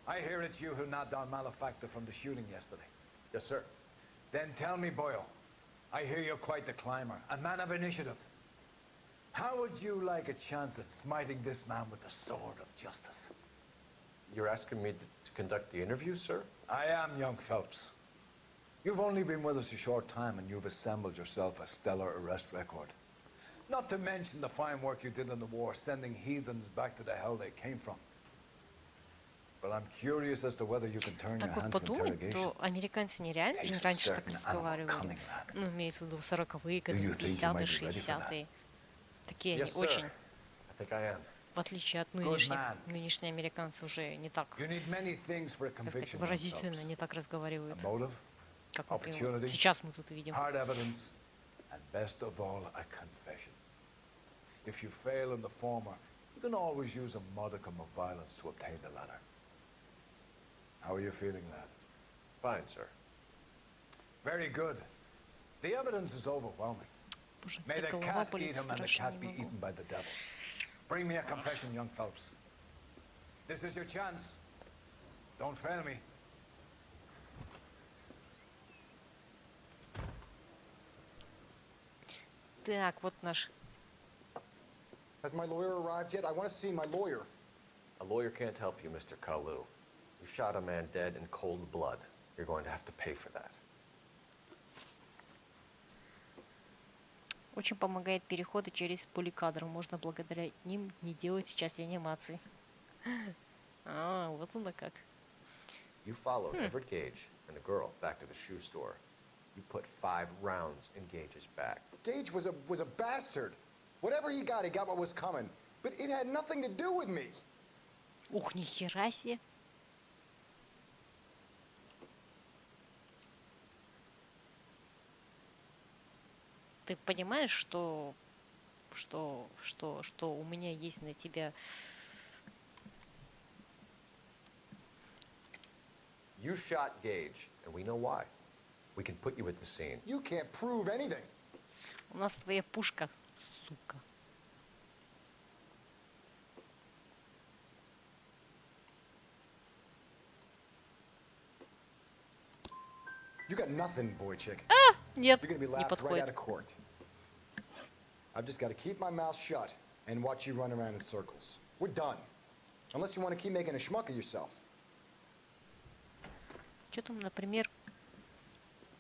I hear it's you who nabbed our malefactor from the shooting yesterday. Yes, sir. Then tell me, Boyle, I hear you're quite the climber, a man of initiative. How would you like a chance at smiting this man with the sword of justice? You're asking me to conduct the interview, sir? I am, young Phelps. You've only been with us a short time and you've assembled yourself a stellar arrest record. Not to mention the fine work you did in the war, sending heathens back to the hell they came from. But I'm curious as to whether you can turn your hand to interrogation. То американцы нереально же раньше так разговаривали. Ну, имеется в виду 40-е годы, 50-е, 60-е. Такие они очень. В отличие от нынешних. Нынешние американцы уже не так, как сказать, выразительно не так разговаривают. Как, например, сейчас мы тут видим. And best of all, a confession. If you fail in the former, you can always use a modicum of violence to obtain the latter. How are you feeling, lad? Fine, sir. Very good. The evidence is overwhelming. May the cat eat him and the cat be eaten by the devil. Bring me a confession, young Phelps. This is your chance. Don't fail me. Так, вот наш. Has my lawyer arrived yet? I want to see my lawyer. A lawyer can't help you, Mr. Kalu. You shot a man dead in cold blood. You're going to have to pay for that. Очень помогает переходы через поликадр. Можно благодаря ним не делать часть анимации. А, вот оно как. You followed Everett Gage and a girl back to the shoe store. You put 5 rounds in Gage's back. Gage was a bastard. Whatever he got what was coming. But it had nothing to do with me. Ух, нихера себе. Ты понимаешь, что у меня есть на тебя... You shot Gage, and we know why. We can put you at the scene. You can't prove anything. У нас твоя пушка, сука. You got nothing, boy chick. А, нет, You're gonna be не laughed right подходит. out of court. I've just got to keep my mouth shut and watch you run around in circles. We're done. Unless you want to keep making a schmuck of yourself. Что там, например,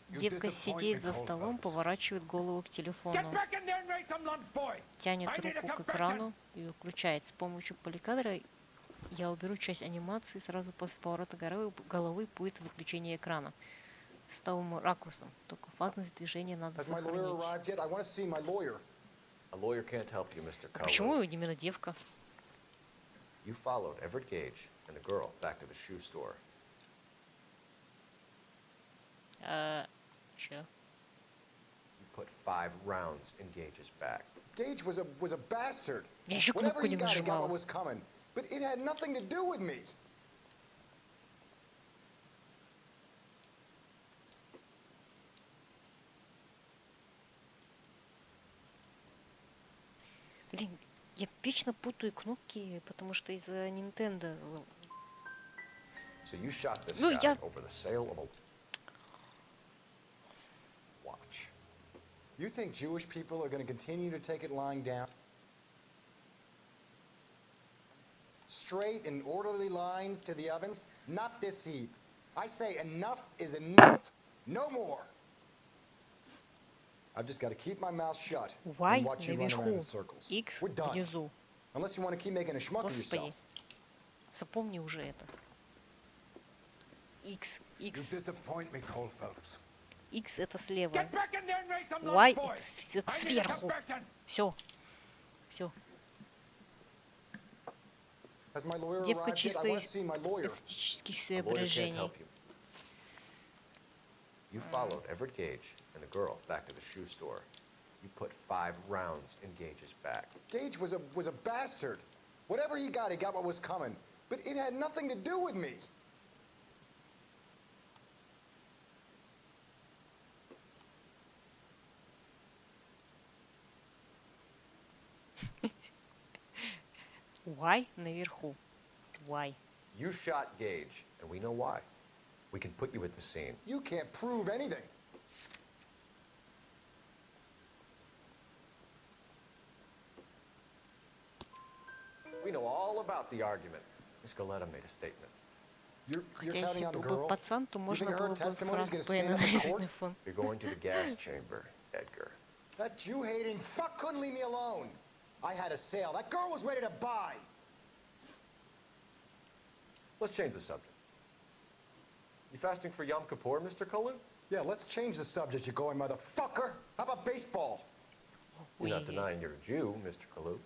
девка сидит за столом, поворачивает голову к телефону, тянет руку к экрану и выключает. С помощью поликадра я уберу часть анимации, сразу после поворота головы будет выключение экрана. с новым ракурсом. Только фазность движения надо Has my lawyer сохранить. arrived yet? I want to see my lawyer. A lawyer can't help you, Mr. А почему Cullen. именно девка? You followed Everett Gage and the girl back to the shoe store. Чё? You put 5 rounds in Gage's back. Gage was a bastard. Я еще Whatever кнопку he не got, he got нажимала. what was coming. But it had nothing to do with me. Блин, я вечно путаю кнопки, потому что из-за Nintendo. So you shot this Ну, guy я... over the sale of a watch. You think Jewish people are going to continue to take it lying down? Straight and orderly lines to the ovens? Not this heap. I say enough is enough. No more. I've just got to keep my mouth shut Y and watch you run around in наверху, circles. X We're done. внизу. Unless you want to keep making a schmuck of Господи, yourself. запомни уже это. X, You X, disappoint me, Cole Phelps. X это слева. Get back in there and raise some Y noise, boys. это I need a сверху. confession. Все, все. Has my lawyer Девка arrived yet? I чисто want to из see my lawyer. эстетических A lawyer can't соображений. help you. You followed Everett Gage and the girl back to the shoe store. You put 5 rounds in Gage's back. Gage was a bastard. Whatever he got what was coming. But it had nothing to do with me. Y наверху. Y. You shot Gage, and we know why. We can put you at the scene. You can't prove anything. We know all about the argument. Miss Goleta made a statement. You're Хотя counting если on the бы был girl? пацан, то You можно think her было бы testimony's фразу gonna Пэна stand up in нарезать court? на фон. You're going to the gas chamber, Edgar. That Jew-hating fuck couldn't leave me alone. I had a sale. That girl was ready to buy. Let's change the subject. You fasting for Yom Kippur, Mr. Cullen? Yeah, let's change the subject, you going motherfucker. How about baseball? You're not denying you're a Jew, Mr. Kalu.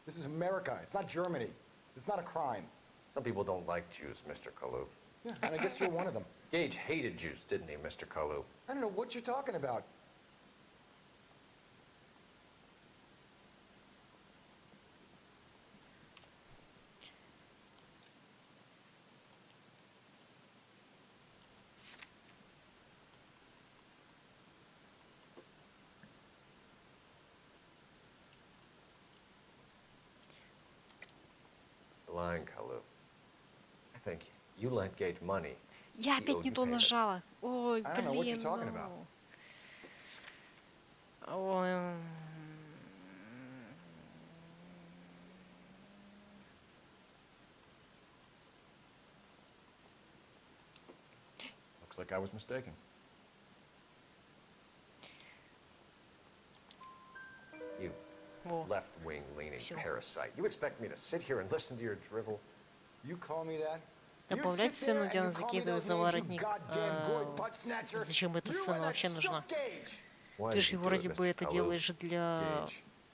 This is America. It's not Germany. It's not a crime. Some people don't like Jews, Mr. Kalu. Yeah, and I guess you're one of them. Gage hated Jews, didn't he, Mr. Kalu? I don't know what you're talking about. You're lying, Kalu. I think you lent Gage money. Я He опять owed не you то payment. нажала. Ой, I don't know what you're блин, talking ну. about. Ой. Looks like I was mistaken. You Во. left-wing leaning Всё. parasite. You expect me to sit here and listen to your drivel? You call me that? Добавлять сцену, где она закидывает за воротник. Зачем эта сцена вообще нужна? Ты же вроде бы это делаешь для...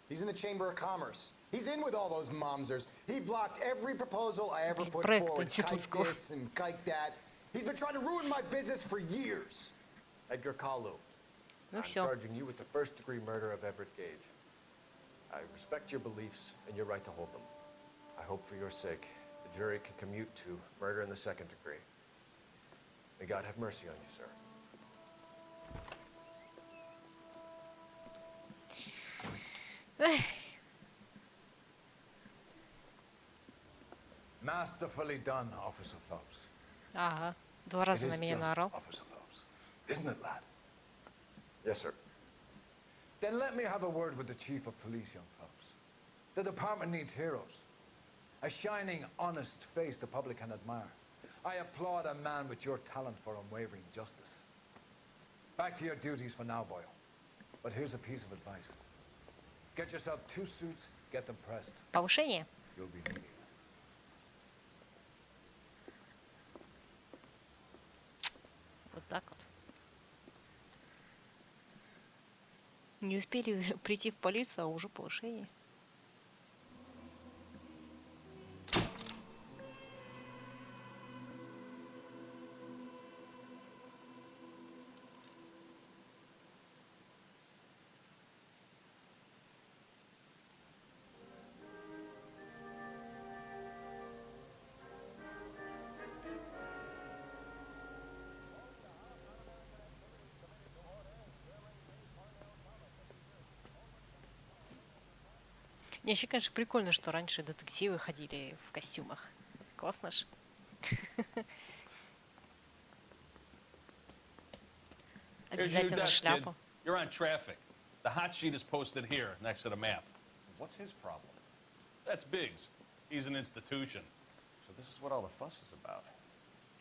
He's in the Chamber of Commerce. He's in with all those momsers. He blocked every proposal I ever put Проект forward. Kike институтского. this and kike that. He's been trying to ruin my business for years. Edgar Kalu. Ну I'm всё. charging you with the first-degree murder of Everett Gage. I respect your beliefs and your right to hold them. I hope for your sake the jury can commute to murder in the second degree. May God have mercy on you, sir. Эх, Masterfully done, Officer Phelps. ага, 2 раза It на is меня just, наорал. Officer Phelps. Isn't it, lad? Yes, sir. Then let me have a word with the Chief of Police, young Phelps. The department needs heroes. A shining, honest face the public can admire. I applaud a man with your talent for unwavering justice. Back to your duties for now, Boyle. But here's a piece of advice. Get yourself 2 suits, get them pressed. Повышение. You'll be needing it. Вот так вот. Не успели прийти в полицию, а уже повышение. Не, еще, конечно, прикольно, что раньше детективы ходили в костюмах. Классно ж. Here's your new Обязательно desk, kid. шляпа. You're on traffic. The hot sheet is posted here, next to the map. What's his problem? That's Biggs. He's an institution. So this is what all the fuss is about.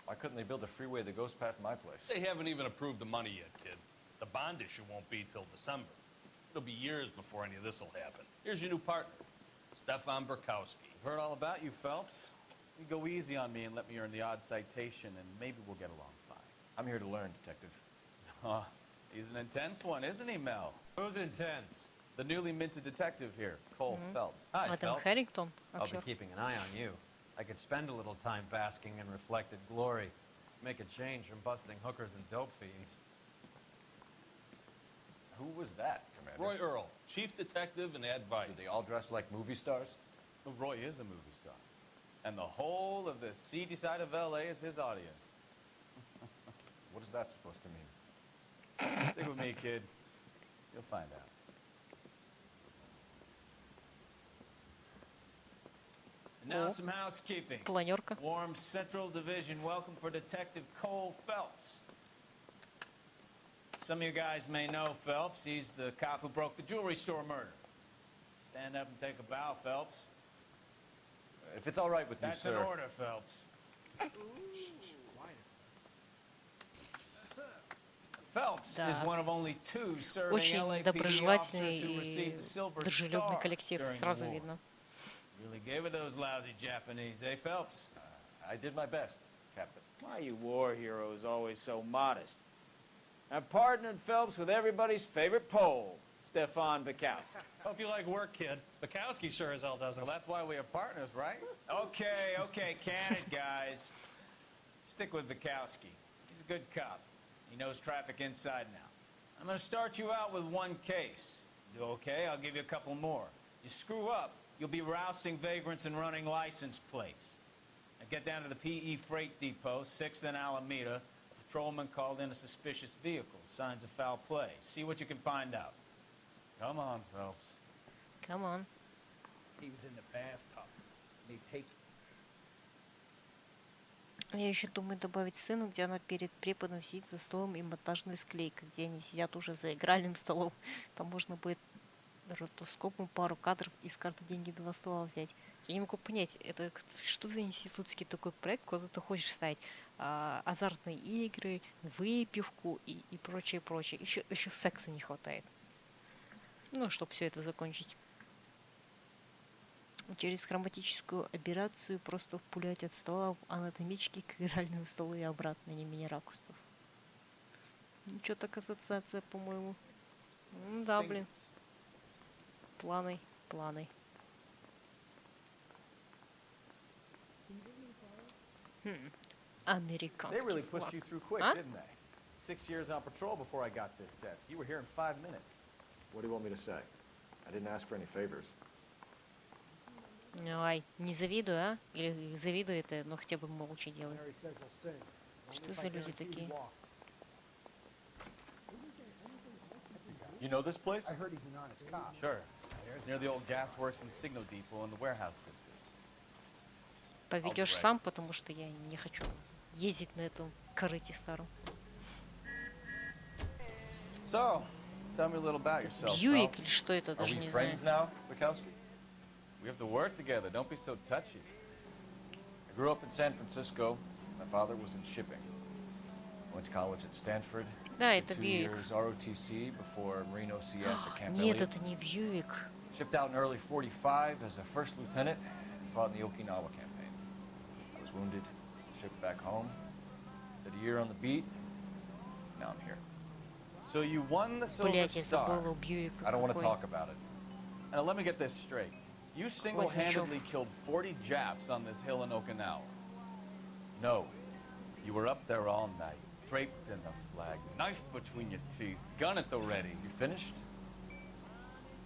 Why couldn't they build a freeway that goes past my place? They haven't even approved the money yet, kid. The bond issue won't be till December. It'll be years before any of this will happen. Here's your new partner, Stefan Burkowski. I've heard all about you, Phelps. You go easy on me and let me earn the odd citation, and maybe we'll get along fine. I'm here to learn, Detective. Oh, he's an intense one, isn't he, Mel? Who's intense? The newly minted detective here, Cole Phelps. Hi, Адам Phelps. Харрингтон, I'll be актер. keeping an eye on you. I could spend a little time basking in reflected glory. Make a change from busting hookers and dope fiends. Who was that, Commander? Roy Earl, chief detective and advice. Do they all dress like movie stars? Well, Roy is a movie star. And the whole of the seedy side of L.A. is his audience. What is that supposed to mean? Stick with me, kid. You'll find out. And now some housekeeping. Планерка. Warm Central Division welcome for Detective Cole Phelps. Some of you guys may know Phelps. He's the cop who broke the jewelry store murder. Stand up and take a bow, Phelps. If it's all right with you, That's sir. an order, Phelps. Phelps is one of only two serving Очень LAPD доброжелательный officers who и received the Silver дружелюбный Star коллектив, during сразу the war. видно. Really gave it those lousy Japanese, eh, Phelps? I did my best, Captain. Why are you war heroes always so modest? I've partnered Phelps with everybody's favorite Pole, Stefan Bukowski. Hope you like work, kid. Bukowski sure as hell doesn't. Well, that's why we are partners, right? Okay, can it, guys. Stick with Bukowski. He's a good cop. He knows traffic inside and out. I'm going to start you out with one case. Do okay? I'll give you a couple more. You screw up, you'll be rousting vagrants and running license plates. Now get down to the PE Freight Depot, 6th and Alameda. A patrolman called in a suspicious vehicle. Signs of foul play. See what you can find out. Come on, Phelps. Come on. He was in the bathtub. And he take Я еще думаю добавить сцену, где она перед преподом сидит за столом и монтажной склейкой, где они сидят уже за игральным столом. Там можно будет ротоскопом пару кадров из карты деньги 2 стола взять. Я не могу понять, это что за институтский такой проект, куда ты хочешь вставить азартные игры, выпивку и прочее, прочее. Еще секса не хватает. Ну, чтобы все это закончить. Через хроматическую операцию просто пулять от стола в анатомичке к игральному столу и обратно, не менее ракурсов. Ничего так ассоциация, по-моему. Ну да, блин. Планы. Американский They really pushed you through quick, didn't they? 6 years on patrol before I got this desk. You were here in 5 minutes. What do you want me to say? I didn't ask for any favors. Ай, не завидую, а? Или завидую это, но хотя бы молча делай. Что за люди такие? You know this place? I heard he's an honest cop. Sure. Near the old gas works and signal depot in the warehouse district. Поведешь сам, потому что я не хочу ездить на этом корыте старом. So, tell me a little about yourself. Бьюик или что это, Are даже we не знаю. friends now, Bukowski? We have to work together. Don't be so touchy. I grew up in San Francisco. My father was in shipping. Went to college at Stanford. Да, Did это 2 Бьюик. years ROTC before Marine OCS at Camp Нет, Elliott. это не Бьюик. Shipped out in early 45 as a first lieutenant and fought in the Okinawa campaign. I was wounded, shipped back home, did a year on the beat. Now I'm here. So you won the Silver Блять, я Star. забыла, Бьюик I don't want to какой. talk about it. And let me get this straight. You single-handedly killed 40 Japs on this hill in Okinawa. No. You were up there all night, draped in the flag, knife between your teeth, gun at the ready. You finished?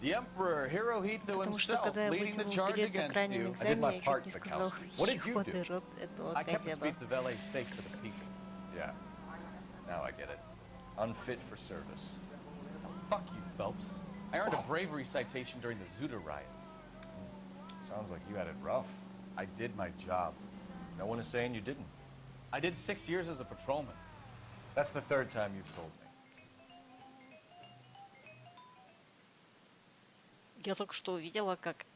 The Emperor Hirohito Потому что himself когда я leading the вытянула charge билет на against крайнем you. I did экзамене, my я чуть part, не сказала Bukowski. What did you do? ебаный рот этого I kept the газета. streets of LA safe for the people. Yeah. Now I get it. Unfit for service. Now, fuck you, Phelps. I earned a bravery citation during the Zuda riots. Sounds like you had it rough. I did my job. No one is saying you didn't. I did 6 years as a patrolman. That's the third time you've told me. Я только что увидела, как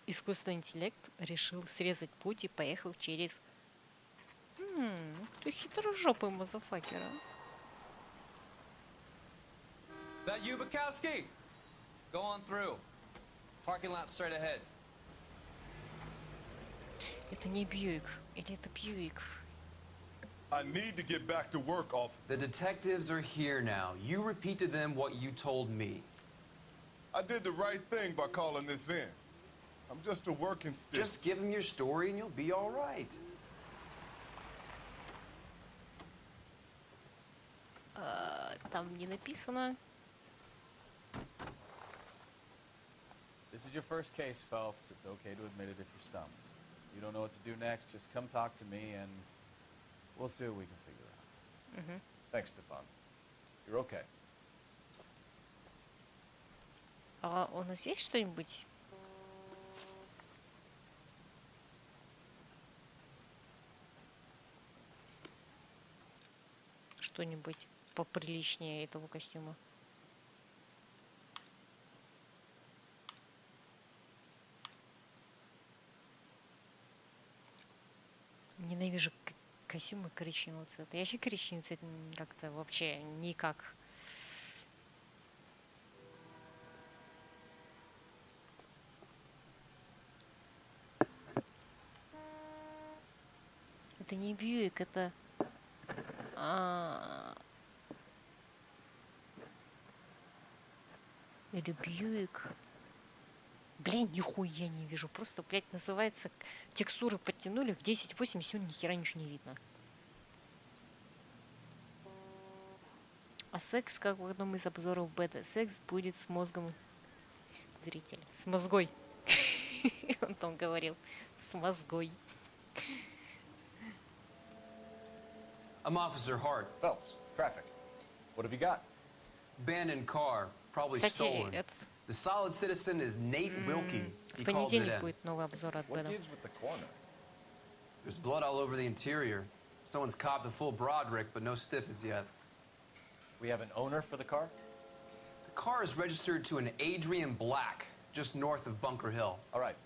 искусственный интеллект решил срезать путь и поехал через... Ты хитрожопый мазафакер, а? That you, Bukowski? Go on through. Parking lot straight ahead. Это не Бьюик. Или это Бьюик? I need to get back to work, officer. The detectives are here now. You repeat to them what you told me. I did the right thing by calling this in. I'm just a working stick. Just give them your story and you'll be all right. Там не написано. This is your first case, Phelps. It's okay to admit it if you're stumped. You don't know what to do next, just come talk to me and we'll see what we can figure out. Thanks, Stefan. You're okay. А у нас есть что-нибудь? Что-нибудь поприличнее этого костюма? Ненавижу костюмы коричневого цвета. Я вообще коричневый цвет как-то вообще никак. Это не Бьюик, это... Или Бьюик. Блин, нихуя не вижу. Просто, блядь, называется... Текстуры подтянули в 1080, ни хера ничего не видно. А секс, как в одном из обзоров бета, секс будет с мозгом зрителя. С мозгой. Он там говорил. С мозгой. I'm Officer Hart. Phelps, traffic. What have you got? Abandoned car, probably stolen. The solid citizen is Nate Wilkie. В понедельник будет новый обзор от бета. What gives with the corner? There's blood all over the interior. Someone's copped the full Broderick, but no stiff as yet. We have an owner for the car? The car is registered to an Adrian Black, just north of Bunker Hill. All right.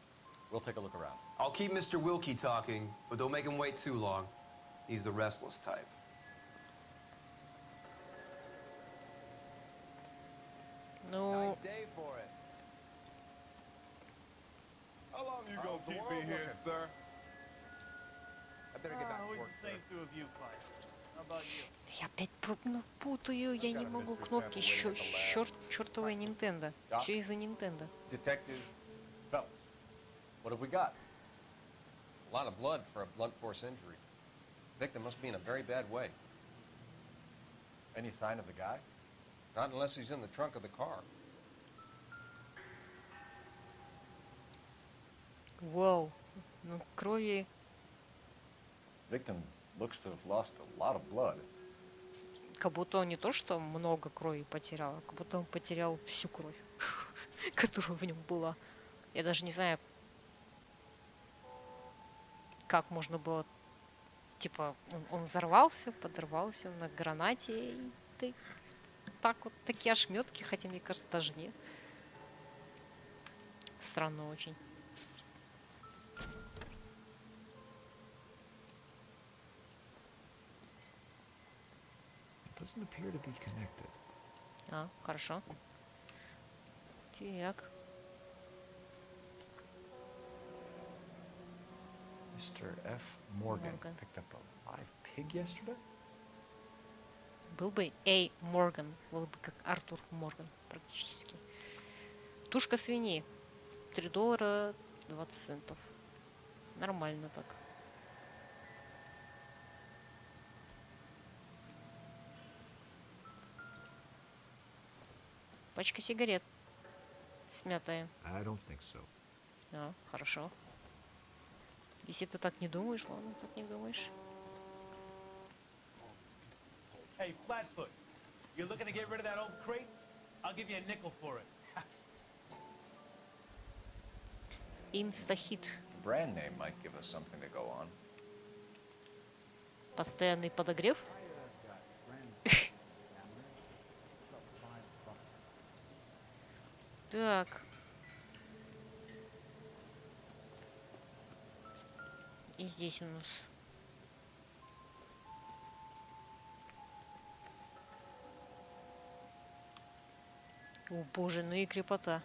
We'll take a look around. I'll keep Mr. Wilkie talking, but don't make him wait too long. He's the restless type. Ну... How long you gonna keep me here, sir? I better get back to work, sir. How about you? Я опять путаю, я не могу кнопки. Чёртовая Nintendo. Все из-за Nintendo. Detective Phelps, what have we got? A lot of blood for a blunt force injury. Victim must be in a very bad way. Any sign of the guy? Not unless he's in the trunk of the car. Вау. Ну, крови... Victim looks to have lost a lot of blood. Как будто он не то, что много крови потерял, а как будто он потерял всю кровь, которая в нем была. Я даже не знаю, как можно было... Типа, он взорвался, подорвался на гранате, и ты... Так вот, такие ошметки, хотя, мне кажется, даже нет. Странно очень. Doesn't appear to be connected. А, хорошо. Так. Mr. F. Morgan picked up a live pig yesterday? Был бы Эй Морган. Был бы как Артур Морган практически. Тушка свиньи. $3 20 центов. Нормально так. Пачка сигарет. Смятая. I don't think so. А, хорошо. Если ты так не думаешь, ладно, так не думаешь. Hey, Flatfoot, you looking to get rid of that old crate? I'll give you a nickel for it. Инстахит. Brand name might give us something to go on. Постоянный подогрев. Так. И здесь у нас. О боже, ну и крепота.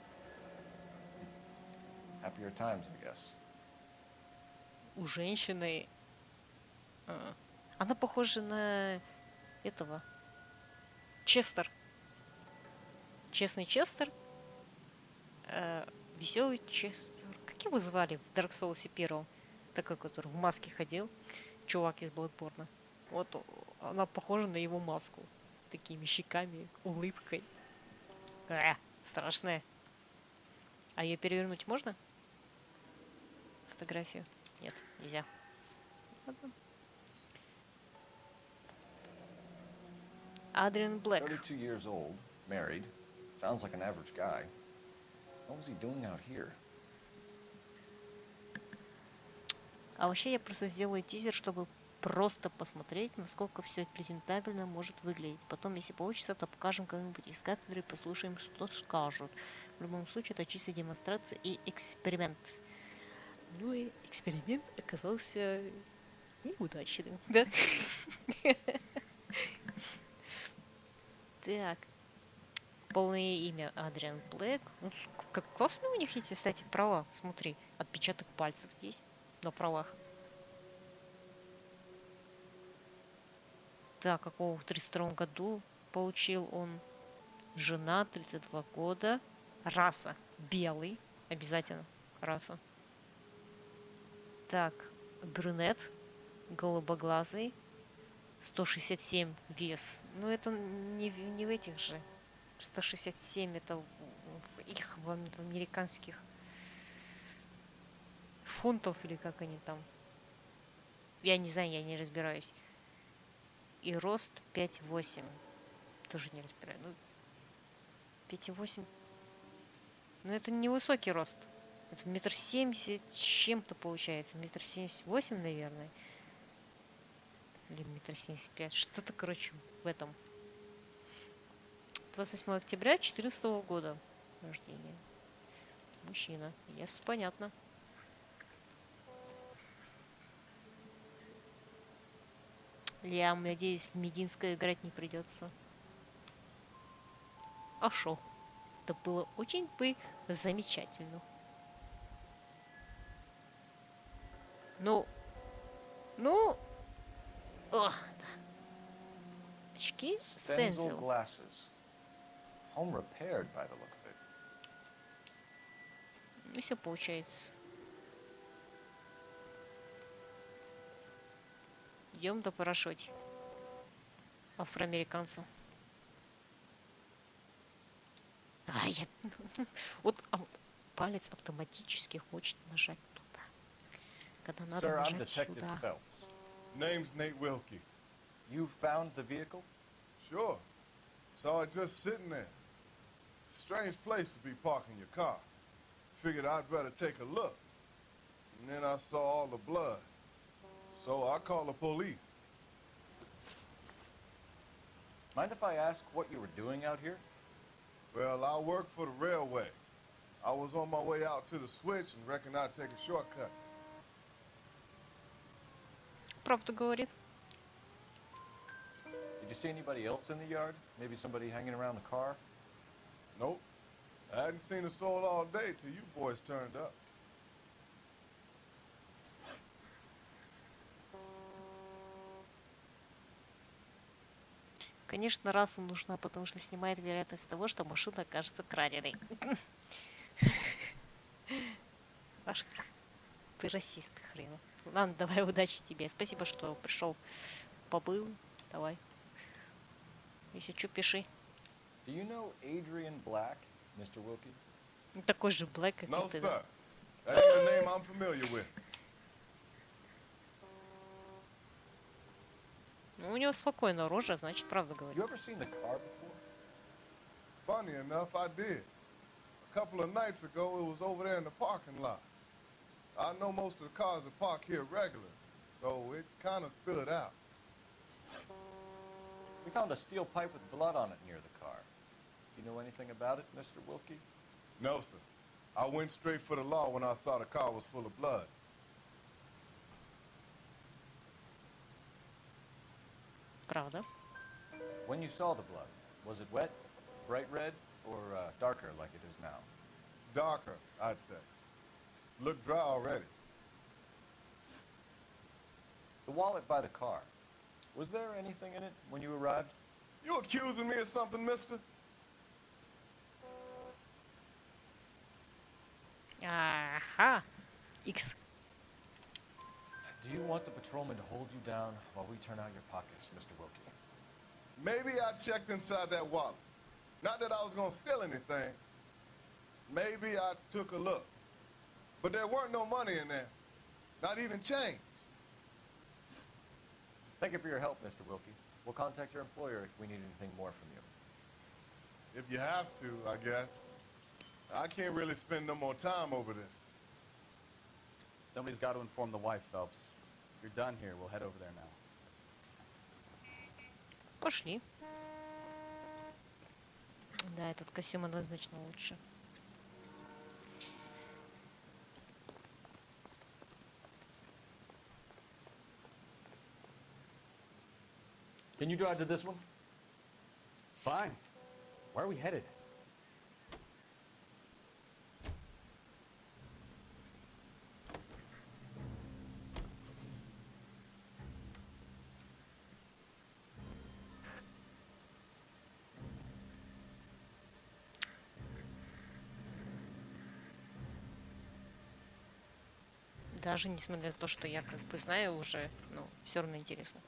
Happier times, I guess. У женщины... Она похожа на этого. Честер. Честный Честер. Веселый Честер. Как его звали в Dark Souls 1? Такой, который в маске ходил. Чувак из Bloodborne. Вот она похожа на его маску. С такими щеками, улыбкой. Страшная. А ее перевернуть можно? Фотографию? Нет, нельзя. Ладно. Adrian Black. 32 years old, married. Sounds like an average guy. What was he doing out here? А вообще я просто сделаю тизер, чтобы просто посмотреть, насколько все презентабельно может выглядеть. Потом, если получится, то покажем кому-нибудь из кафедры и послушаем, что скажут. В любом случае, это чистая демонстрация и эксперимент. Ну и эксперимент оказался неудачным, да? Так. Полное имя Адриан Блэк. Ну, как классно у них эти, кстати, права. Смотри, отпечаток пальцев есть на правах. Так, какого в 32 году получил он? Жена, 32 года. Раса. Белый. Обязательно. Раса. Так, брюнет. Голубоглазый. 167 вес. Ну, это не в этих же. 167 это их в американских фунтов или как они там. Я не знаю, я не разбираюсь. И рост 5,8. Тоже не разбираю. Ну, 5,8. Ну, это не высокий рост. Это 1,70 с чем-то получается. 1,78 м, наверное. Или 1,75 м. Что-то, короче, в этом. 28 октября 2014 года рождения. Мужчина. Yes, понятно. Я надеюсь, в Мединское играть не придется. А шо? Это было очень бы замечательно. Ну. О, да. Очки Стензил. Glasses. Home repaired by the look of it. Ну, все получается. Идем до парашюте. Афроамериканца. Я... Вот палец автоматически хочет нажать туда. Когда надо Sir, I'm нажать Detective сюда. Phelps. Name's Nate Wilkie. You found the vehicle? Sure. Saw it just sitting there. Strange place to be parking your car. Figured I'd better take a look. And then I saw all the blood. So I called the police. Mind if I ask what you were doing out here? Well, I work for the railway. I was on my way out to the switch and reckoned I'd take a shortcut. Правду говорит. Did you see anybody else in the yard? Maybe somebody hanging around the car? Nope. I hadn't seen a soul all day till you boys turned up. Конечно, раса нужна, потому что снимает вероятность того, что машина окажется краденой. Аж ты расист хрен. Ладно, давай, удачи тебе. Спасибо, что пришел, побыл. Давай. Если что, пиши. Do you know Adrian Black, Mr. Wilkie? Такой же Блэк, как No, и ты. sir. That ain't a name I'm familiar with. Ну, у него спокойная рожа, значит, правда говорит. You ever seen the car before? Funny enough, I did. A couple of nights ago, it was over there in the parking lot. I know most of the cars are parked here regular, so it kind of stood out. We found a steel pipe with blood on it near the car. You know anything about it, Mr. Wilkie? No, sir. I went straight for the law when I saw the car was full of blood. Правда? When you saw the blood, was it wet, bright red, or darker like it is now? Darker, I'd say. Looked dry already. The wallet by the car. Was there anything in it when you arrived? You accusing me of something, mister? Ага. X. Do you want the patrolman to hold you down while we turn out your pockets, Mr. Wilkie? Maybe I checked inside that wallet. Not that I was gonna steal anything. Maybe I took a look. But there weren't no money in there. Not even change. Thank you for your help, Mr. Wilkie. We'll contact your employer if we need anything more from you. If you have to, I guess. I can't really spend no more time over this. Somebody's got to inform the wife, Phelps. If you're done here, we'll head over there now. Пошли. Да, этот костюм однозначно лучше. Can you drive to this one? Fine. Where are we headed? Даже несмотря на то, что я как бы знаю уже, ну, все равно интересно.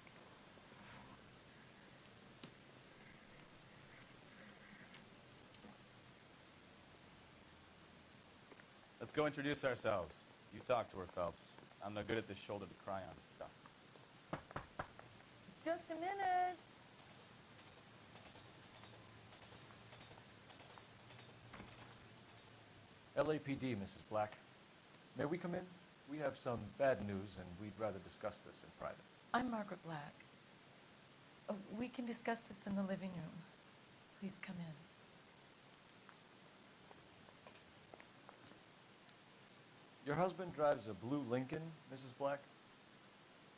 Let's go introduce ourselves. You talk to her, Phelps. I'm no good at this shoulder to cry on stuff. Just a minute. LAPD, Mrs. Black. May we come in? We have some bad news, and we'd rather discuss this in private. I'm Margaret Black. Oh, we can discuss this in the living room. Please come in. Your husband drives a blue Lincoln, Mrs. Black?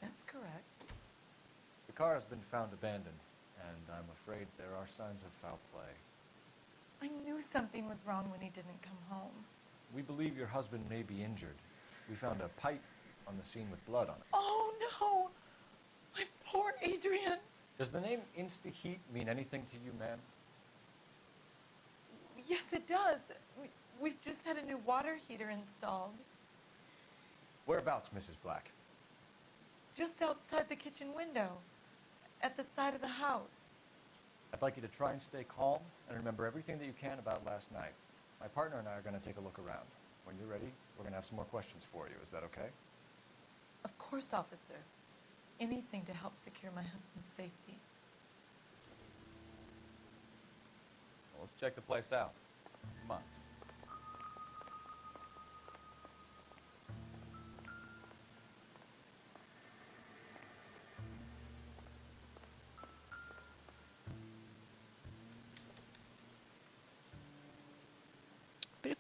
That's correct. The car has been found abandoned, and I'm afraid there are signs of foul play. I knew something was wrong when he didn't come home. We believe your husband may be injured. We found a pipe on the scene with blood on it. Oh, no! My poor Adrian! Does the name Insta-Heat mean anything to you, ma'am? Yes, it does. We've just had a new water heater installed. Whereabouts, Mrs. Black? Just outside the kitchen window, at the side of the house. I'd like you to try and stay calm and remember everything that you can about last night. My partner and I are going to take a look around. When you're ready, we're going to have some more questions for you. Is that okay? Of course, officer. Anything to help secure my husband's safety. Well, let's check the place out. Come on.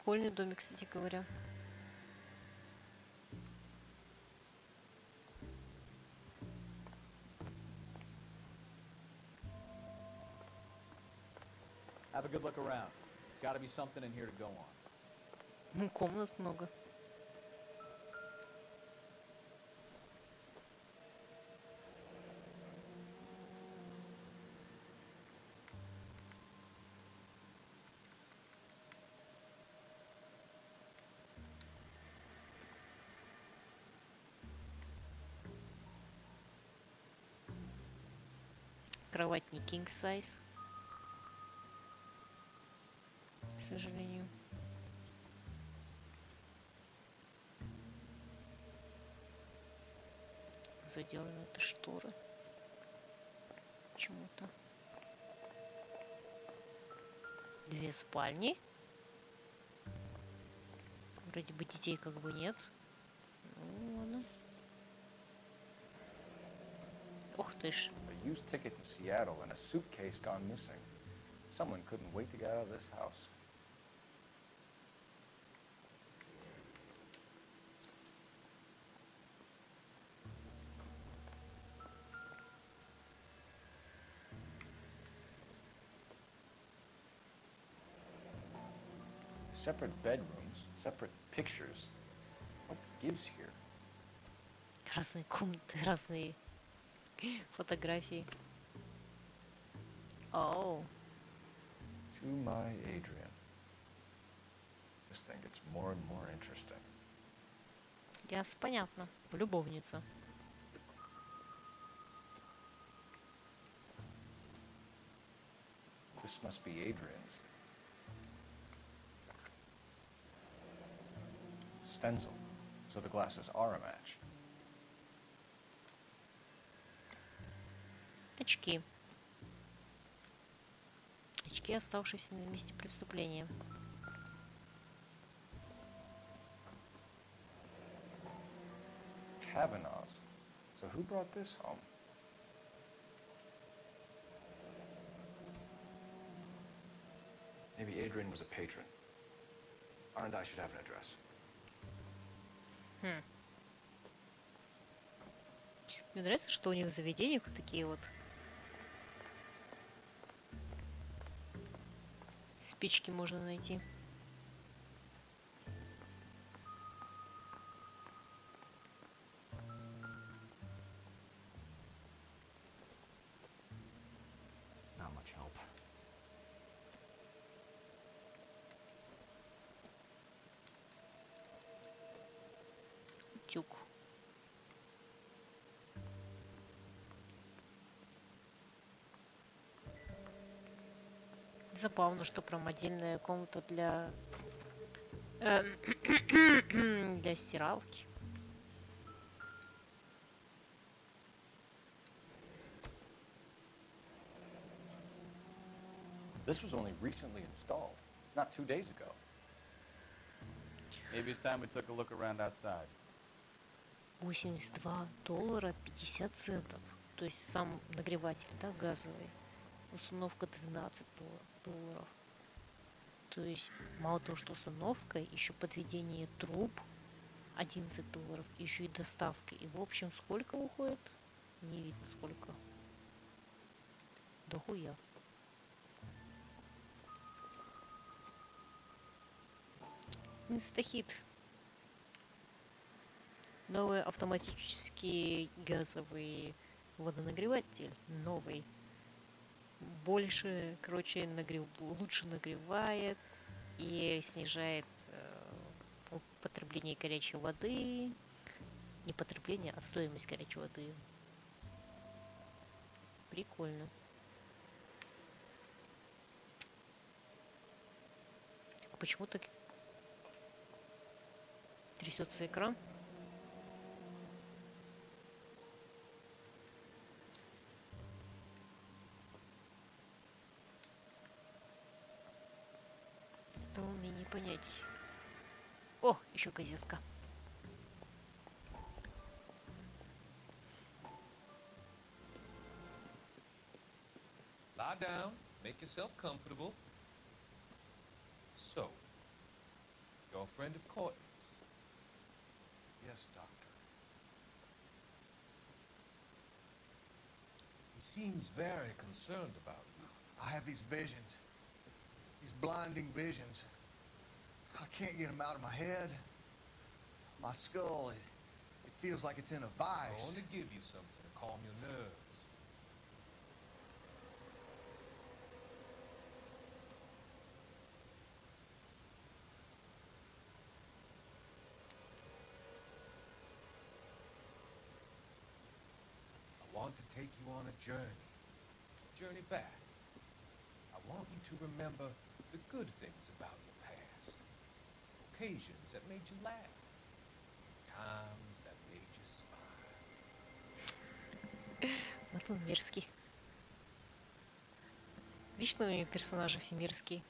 Прикольный домик, кстати говоря. Have a good look around. There's got to be something in here to go on. Ну, комнат много. Кровать не king size, к сожалению. Заделаны это шторы. Почему-то. 2 спальни. Вроде бы детей как бы нет. Ну, ладно. Ух ты ж. A used ticket to Seattle and a suitcase gone missing. Someone couldn't wait to get out of this house. Separate bedrooms, separate pictures. What gives here? Разные комнаты, разные фотографии. Оу. To my Adrian. This thing gets more and more interesting. Ясно, понятно. Любовница. This must be Adrian's. Stencil, so the glasses are a match. Очки. Очки, оставшиеся на месте преступления. Kavanaugh's. So who brought this home? Maybe Adrian was a patron. R&I should have an address. Мне нравится, что у них в заведениях такие вот спички можно найти. Not much help. Утюг. Забавно, что прям отдельная комната для для стиралки. This was only recently installed, not 2 days ago. Maybe it's time we took a look around outside. $82.50. То есть сам нагреватель, да, газовый. Установка $12. То есть мало того, что установка, еще подведение труб $11, еще и доставка. И в общем сколько уходит? Не видно сколько. Дохуя. Инстахит. Новый автоматический газовый водонагреватель. Новый. Больше, короче, лучше нагревает и снижает употребление горячей воды. Не потребление, а стоимость горячей воды. Прикольно. А почему так трясется экран? Мне не понять. О, еще газетка. Lie down, make yourself comfortable. So, you're a friend of Courtney's? Yes, Doctor. He seems very concerned about you. I have these visions. These blinding visions. I can't get them out of my head. My skull, it feels like it's in a vice. I want to give you something to calm your nerves. I want to take you on a journey journey back. I want you to remember the good things about your past. Occasions that made you laugh. Times that made you smile. Вот он мерзкий. Вечно у нее персонажи все мирские.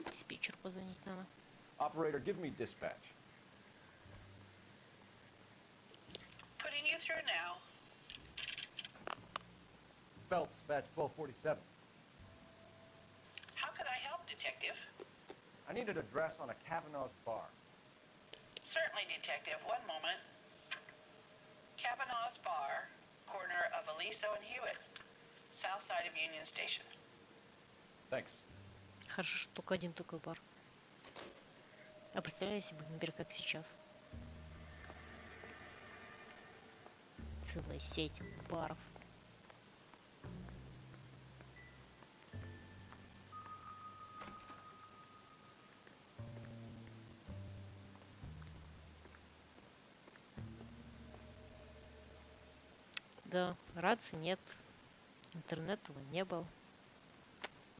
Диспетчер позвонить надо. Operator, give me dispatch. Putting you through now. Phelps, batch 1247. How could I help, Detective? I need an address on a Kavanaugh's bar. Certainly, Detective. One moment. Kavanaugh's Bar, corner of Aliso and Hewitt, south side of Union Station. Thanks. Хорошо, что только один такой бар. А представляю себе, например, как сейчас. Целая сеть баров. Да, рации нет, интернета не было.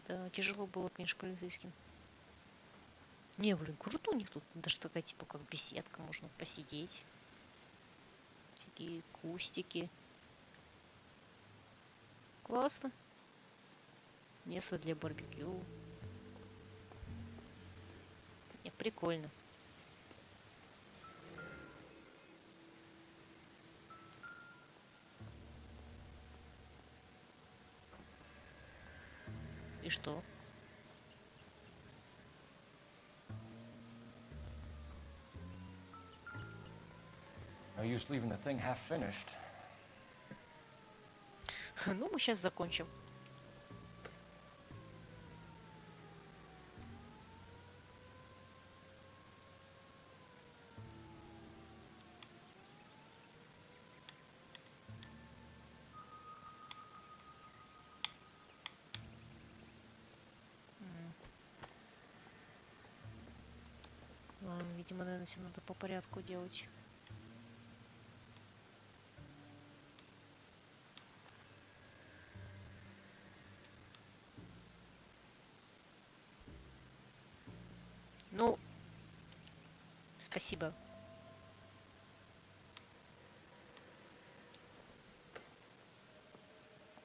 Да, тяжело было, конечно, полицейским. Не, блин, круто у них тут. Даже такая, типа, как беседка, можно посидеть. Всякие кустики. Классно. Место для барбекю. Не, прикольно. И что? No use leaving the thing half finished. Ну, мы сейчас закончим. Ладно, видимо, наверное, все надо по порядку делать. Ну, спасибо.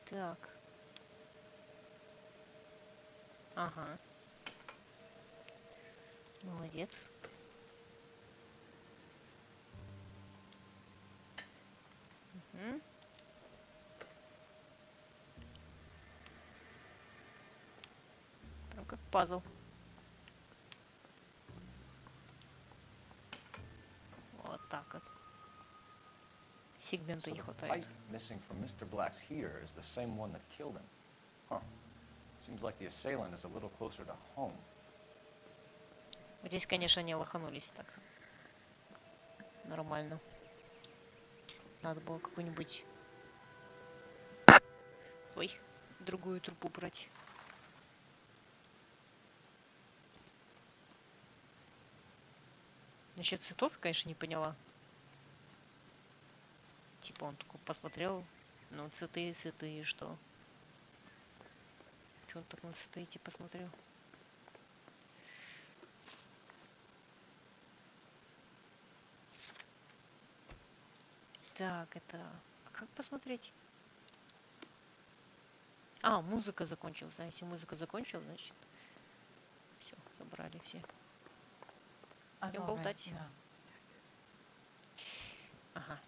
Так. Ага. Молодец. Угу. Прям как пазл. Вот так вот. Сегмента не хватает. Missing from Mr. Black's here is the same one that killed him. Huh. Seems like the assailant is a little closer to home. Вот здесь, конечно, не лоханулись так. Нормально. Надо было какую-нибудь... Ой, другую трупу брать. Насчет цветов, конечно, не поняла. Типа он такой посмотрел, ну цветы, и что? Че он так на цветы типа посмотрел? Так, это... Как посмотреть? А, музыка закончилась. А если музыка закончилась, значит... Все, забрали все. Идем болтать. Ага.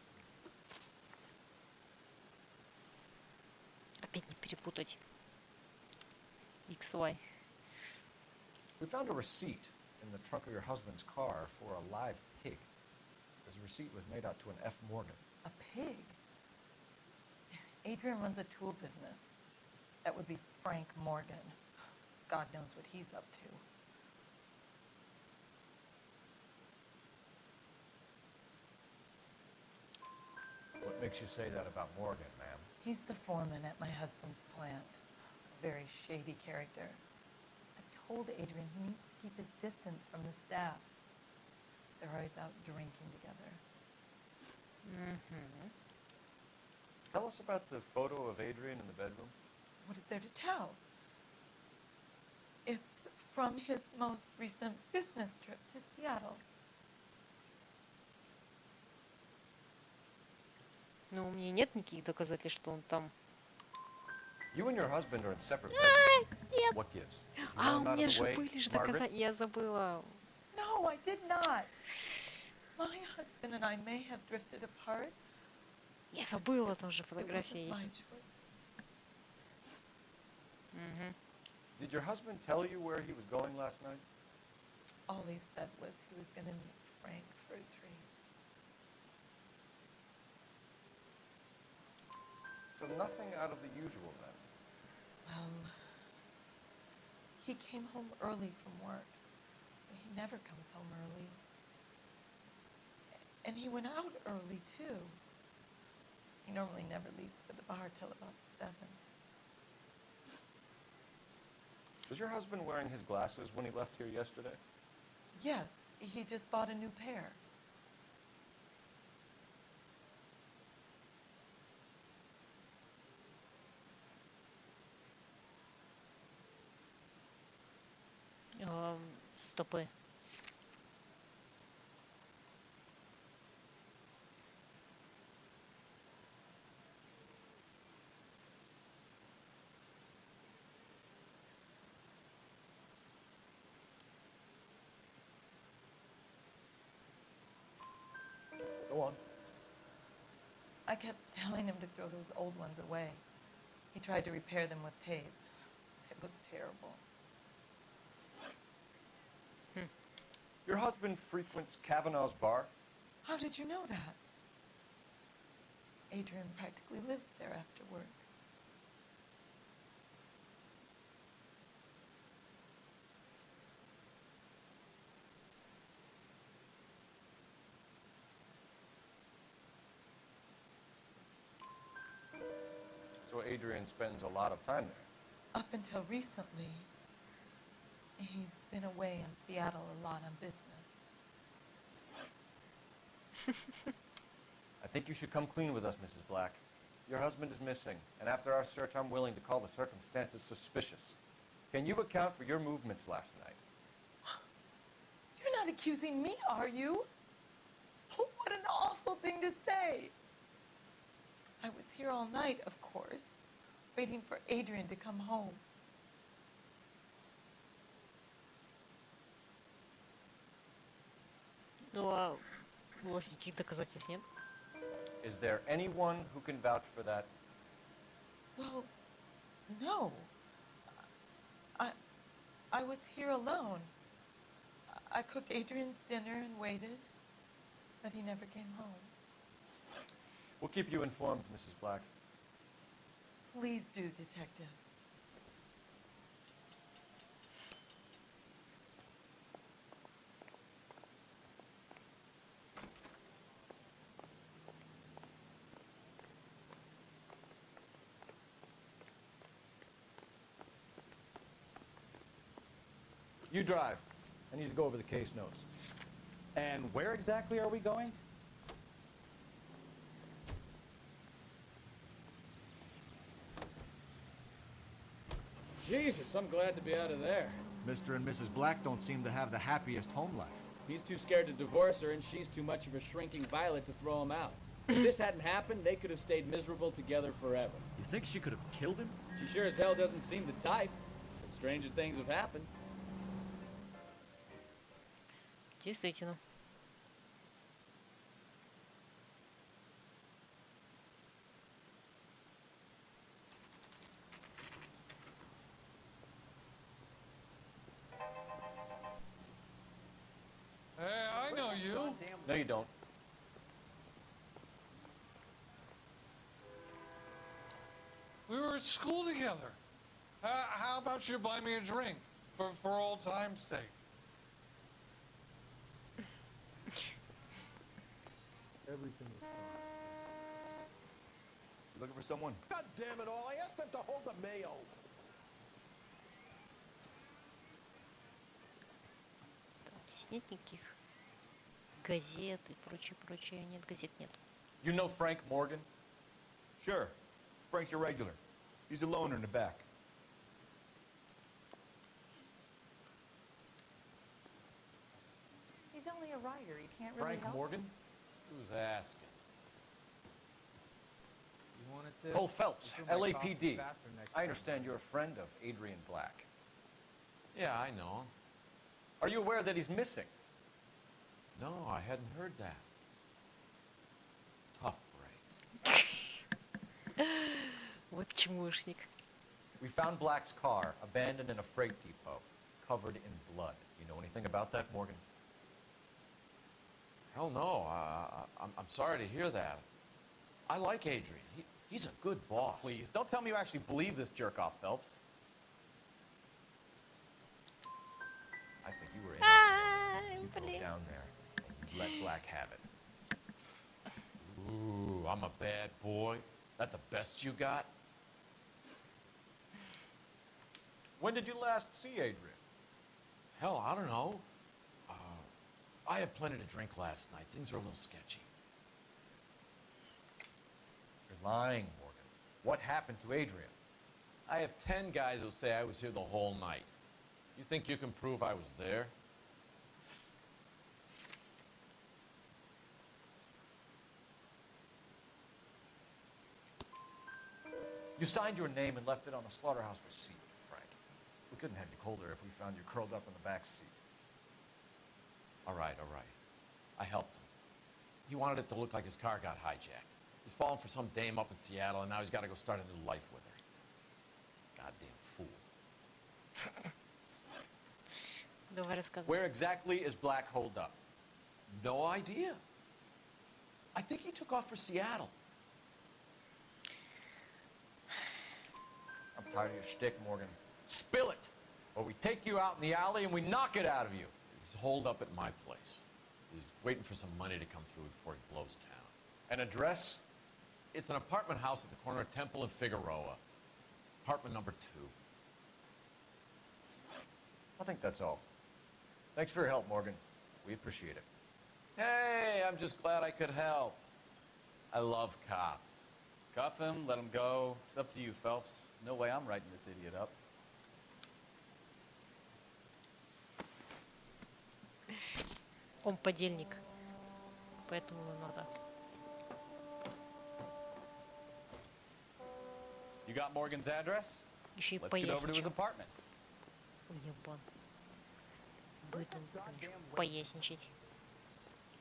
Опять не перепутать. XY. We found a receipt in the trunk of your husband's car for a live pig. This receipt was made out to an F. Morgan. A pig? Adrian runs a tool business. That would be Frank Morgan. God knows what he's up to. What makes you say that about Morgan, ma'am? He's the foreman at my husband's plant. very shady character. I've told Adrian he needs to keep his distance from the staff. They're always out drinking together. Мгм. Tell us about the photo of Adrian in the bedroom. What is there to tell? It's from his most recent business trip to Seattle. Но у меня нет никаких доказательств, что он там. You and your husband are in separate bedrooms. Нет. What gives? You А, want у him out меня of the же way, были же Margaret? доказательства. Я забыла. No, I did not. My husband and I may have drifted apart. Я забыла, там же It фотография wasn't my есть. choice. Мгм. Did your husband tell you where he was going last night? All he said was he was going to meet Frank for a drink. So nothing out of the usual then. Well, he came home early from work. He never comes home early. And he went out early, too. He normally never leaves for the bar till about 7. Was your husband wearing his glasses when he left here yesterday? Yes, he just bought a new pair. Стопы. Go on. I kept telling him to throw those old ones away. He tried to repair them with tape. They looked terrible. Your husband frequents Kavanaugh's bar? How did you know that? Adrian practically lives there after work. So Adrian spends a lot of time there. Up until recently, he's been away in Seattle a lot on business. I think you should come clean with us, Mrs. Black. Your husband is missing, and after our search, I'm willing to call the circumstances suspicious. Can you account for your movements last night? You're not accusing me, are you? Oh, what an awful thing to say. I was here all night, of course, waiting for Adrian to come home. Ну, а у вас никаких доказательств нет? Is there anyone who can vouch for that? Well, no. I was here alone. I cooked Adrian's dinner and waited, but he never came home. We'll keep you informed, Mrs. Black. Please do, Detective. You drive. I need to go over the case notes. And where exactly are we going? Jesus, I'm glad to be out of there. Mr. and Mrs. Black don't seem to have the happiest home life. He's too scared to divorce her, and she's too much of a shrinking violet to throw him out. If this hadn't happened, they could have stayed miserable together forever. You think she could have killed him? She sure as hell doesn't seem the type. But stranger things have happened. Действительно. Hey, I know you. No, you don't. We were at school together. How about you buy me a drink for old time's sake? Everything is fine. You looking for someone? God damn it all, I asked them to hold the mayo. нет никаких газет и прочее. Нет, газет нет. You know Frank Morgan? Sure. Frank's your regular. He's a loner in the back. He's only a writer. He can't really Frank help. Morgan? Who's asking? You wanted to... Cole Phelps, fill my coffee LAPD. faster next I time. understand you're a friend of Adrian Black. Yeah, I know him. Are you aware that he's missing? No, I hadn't heard that. Tough break. Вот чмошник. We found Black's car abandoned in a freight depot, covered in blood. You know anything about that, Morgan? Hell no. I'm sorry to hear that. I like Adrian. He's a good boss. Please, don't tell me you actually believe this jerk-off, Phelps. I think you were in on it. You drove down there and you let Black have it. Ooh, I'm a bad boy. That the best you got? When did you last see Adrian? Hell, I don't know. I had plenty to drink last night. Things are a little sketchy. You're lying, Morgan. What happened to Adrian? I have 10 guys who'll say I was here the whole night. You think you can prove I was there? You signed your name and left it on the slaughterhouse receipt, Frank. We couldn't have you colder if we found you curled up in the back seat. All right. I helped him. He wanted it to look like his car got hijacked. He's fallen for some dame up in Seattle, and now he's got to go start a new life with her. Goddamn fool. Where exactly is Black holed up? No idea. I think he took off for Seattle. I'm tired of your shtick, Morgan. Spill it, or we take you out in the alley and we knock it out of you. He's holed up at my place. He's waiting for some money to come through before he blows town. An address? It's an apartment house at the corner of Temple and Figueroa. Apartment number 2. I think that's all. Thanks for your help, Morgan. We appreciate it. Hey, I'm just glad I could help. I love cops. Cuff him, let him go. It's up to you, Phelps. There's no way I'm writing this idiot up. Он подельник. Поэтому надо. You got Morgan's address? Еще и Let's get over to his поясничал. apartment. Уебан. Будет он поясничать.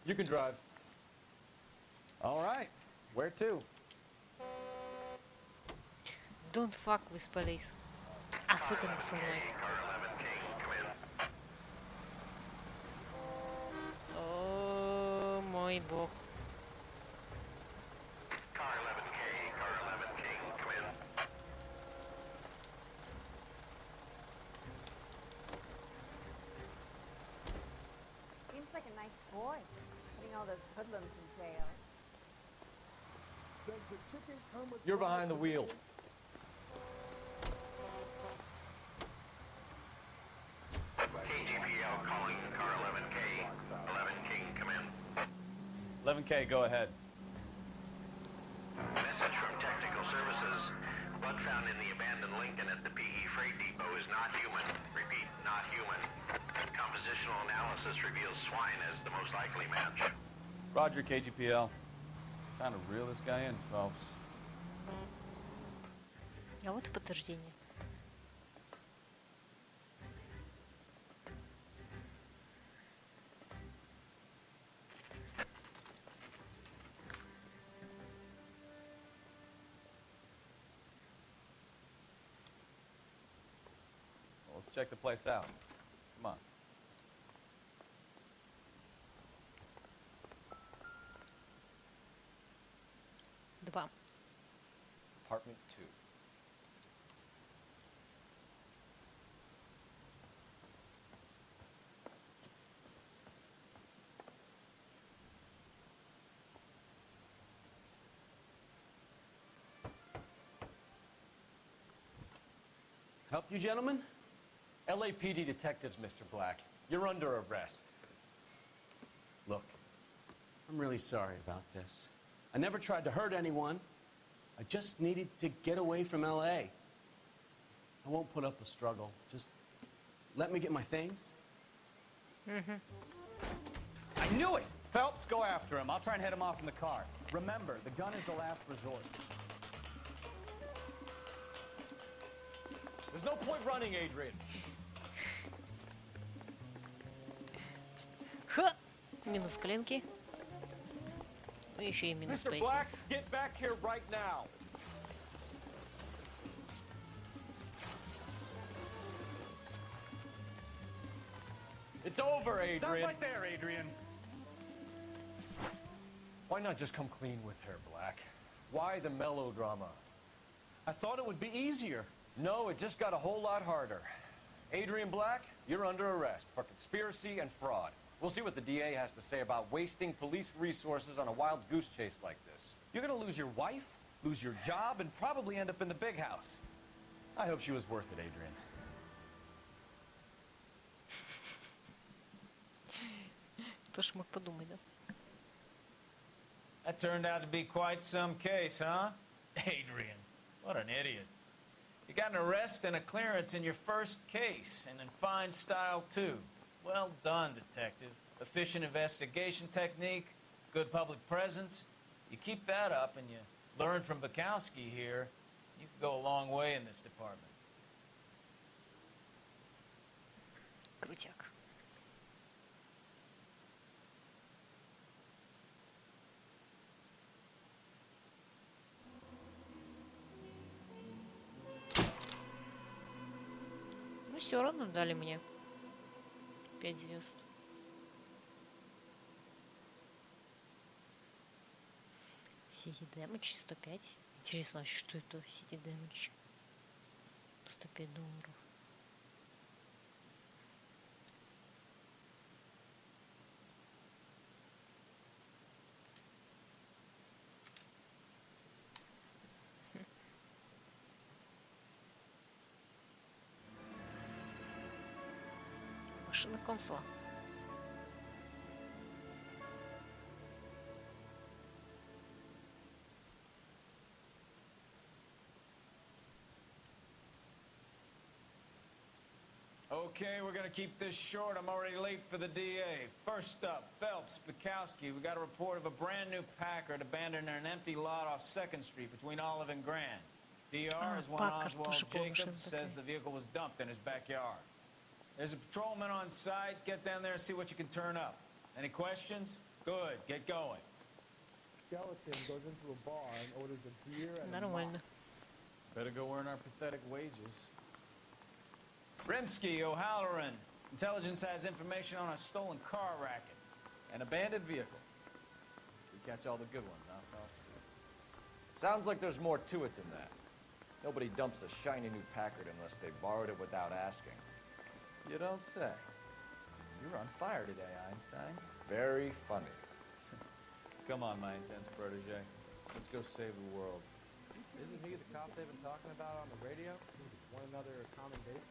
You can drive. All right. Where to? Don't fuck with police. Особенно со мной. О, мой бог. Seems like a nice boy, putting all those hoodlums in jail. You're behind the wheel. KGPL calling car 11K. 11 King, come in. 11K, go ahead. Message from Technical Services. Blood found in the abandoned Lincoln at the PE Freight Depot is not human. Repeat, not human. Compositional analysis reveals swine as the most likely match. Roger, KGPL. Kind of reel this guy in, Phelps. А вот и подтверждение. Well, let's check the place out. Come on. Два. Apartment 2. Help you, gentlemen? LAPD detectives, Mr. Black. You're under arrest. I'm really sorry about this. I never tried to hurt anyone. I just needed to get away from L.A. I won't put up a struggle. Just let me get my things. Mm-hmm. I knew it! Phelps, go after him. I'll try and head him off in the car. Remember, the gun is the last resort. There's no point running, Adrian. Ха! Минус коленки. Ну, еще и минус Mr. Black, поясницы. get back here right now. It's over, Adrian. Stop right there, Adrian. Why not just come clean with her, Black? Why the melodrama? I thought it would be easier. No, it just got a whole lot harder. Adrian Black, you're under arrest for conspiracy and fraud. We'll see what the DA has to say about wasting police resources on a wild goose chase like this. You're gonna lose your wife, lose your job, and probably end up in the big house. I hope she was worth it, Adrian. Кто ж мог подумать, да? That turned out to be quite some case, huh? Adrian, what an idiot. You got an arrest and a clearance in your first case, and in fine style, too. Well done, detective. Efficient investigation technique, good public presence. You keep that up and you learn from Bukowski here, you can go a long way in this department. Крутяк. Ну, все равно дали мне 5 звезд. City Damage 105. Интересно, а что это City Damage? 105 долларов. Машина консула. Okay, we're gonna keep this short. I'm already late for the DA. First up, Phelps, Bukowski. We got a report of a brand new Packard abandoned in an empty lot off 2nd Street between Olive and Grand. DR is one Oswald Jacobs, says the vehicle was dumped in his backyard. There's a patrolman on site. Get down there and see what you can turn up. Any questions? Good, get going. Skeleton goes into a bar and orders a beer and Нормально. Better go earn our pathetic wages. Rimsky, O'Halloran. Intelligence has information on a stolen car racket. An abandoned vehicle. We catch all the good ones, huh, Phelps? Sounds like there's more to it than that. Nobody dumps a shiny new Packard unless they borrowed it without asking. You don't say. You're on fire today, Einstein. Very funny. Come on, my intense protege. Let's go save the world. Isn't he the cop they've been talking about on the radio? One another commendation?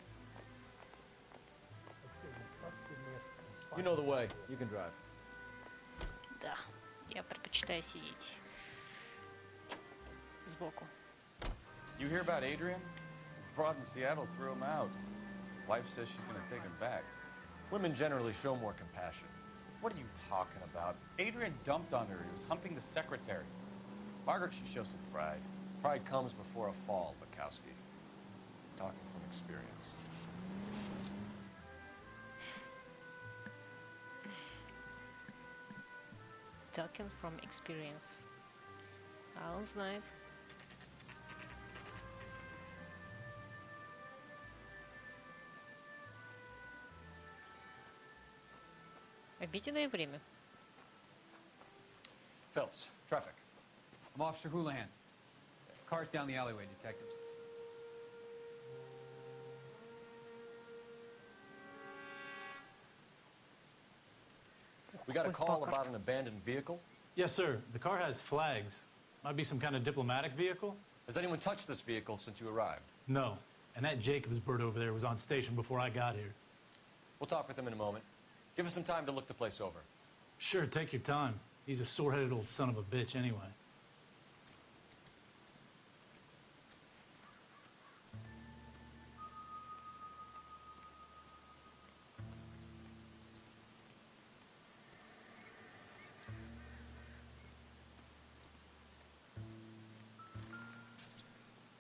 You know the way. You can drive. Да, я предпочитаю сидеть сбоку. You hear about Adrian? Broad in Seattle threw him out. Wife says she's gonna take him back. Women generally show more compassion. What are you talking about? Adrian dumped on her. He was humping the secretary. Margaret should show some pride. Pride comes before a fall, Bukowski. Talking from experience. Talking from experience. А он знает. Обеденное время. Phelps, traffic. I'm Officer Houlihan. Car's down the alleyway, detectives. We got a call about an abandoned vehicle? Yes, sir. The car has flags. Might be some kind of diplomatic vehicle. Has anyone touched this vehicle since you arrived? No. And that Jacobs bird over there was on station before I got here. We'll talk with him in a moment. Give us some time to look the place over. Sure, take your time. He's a sore-headed old son of a bitch anyway.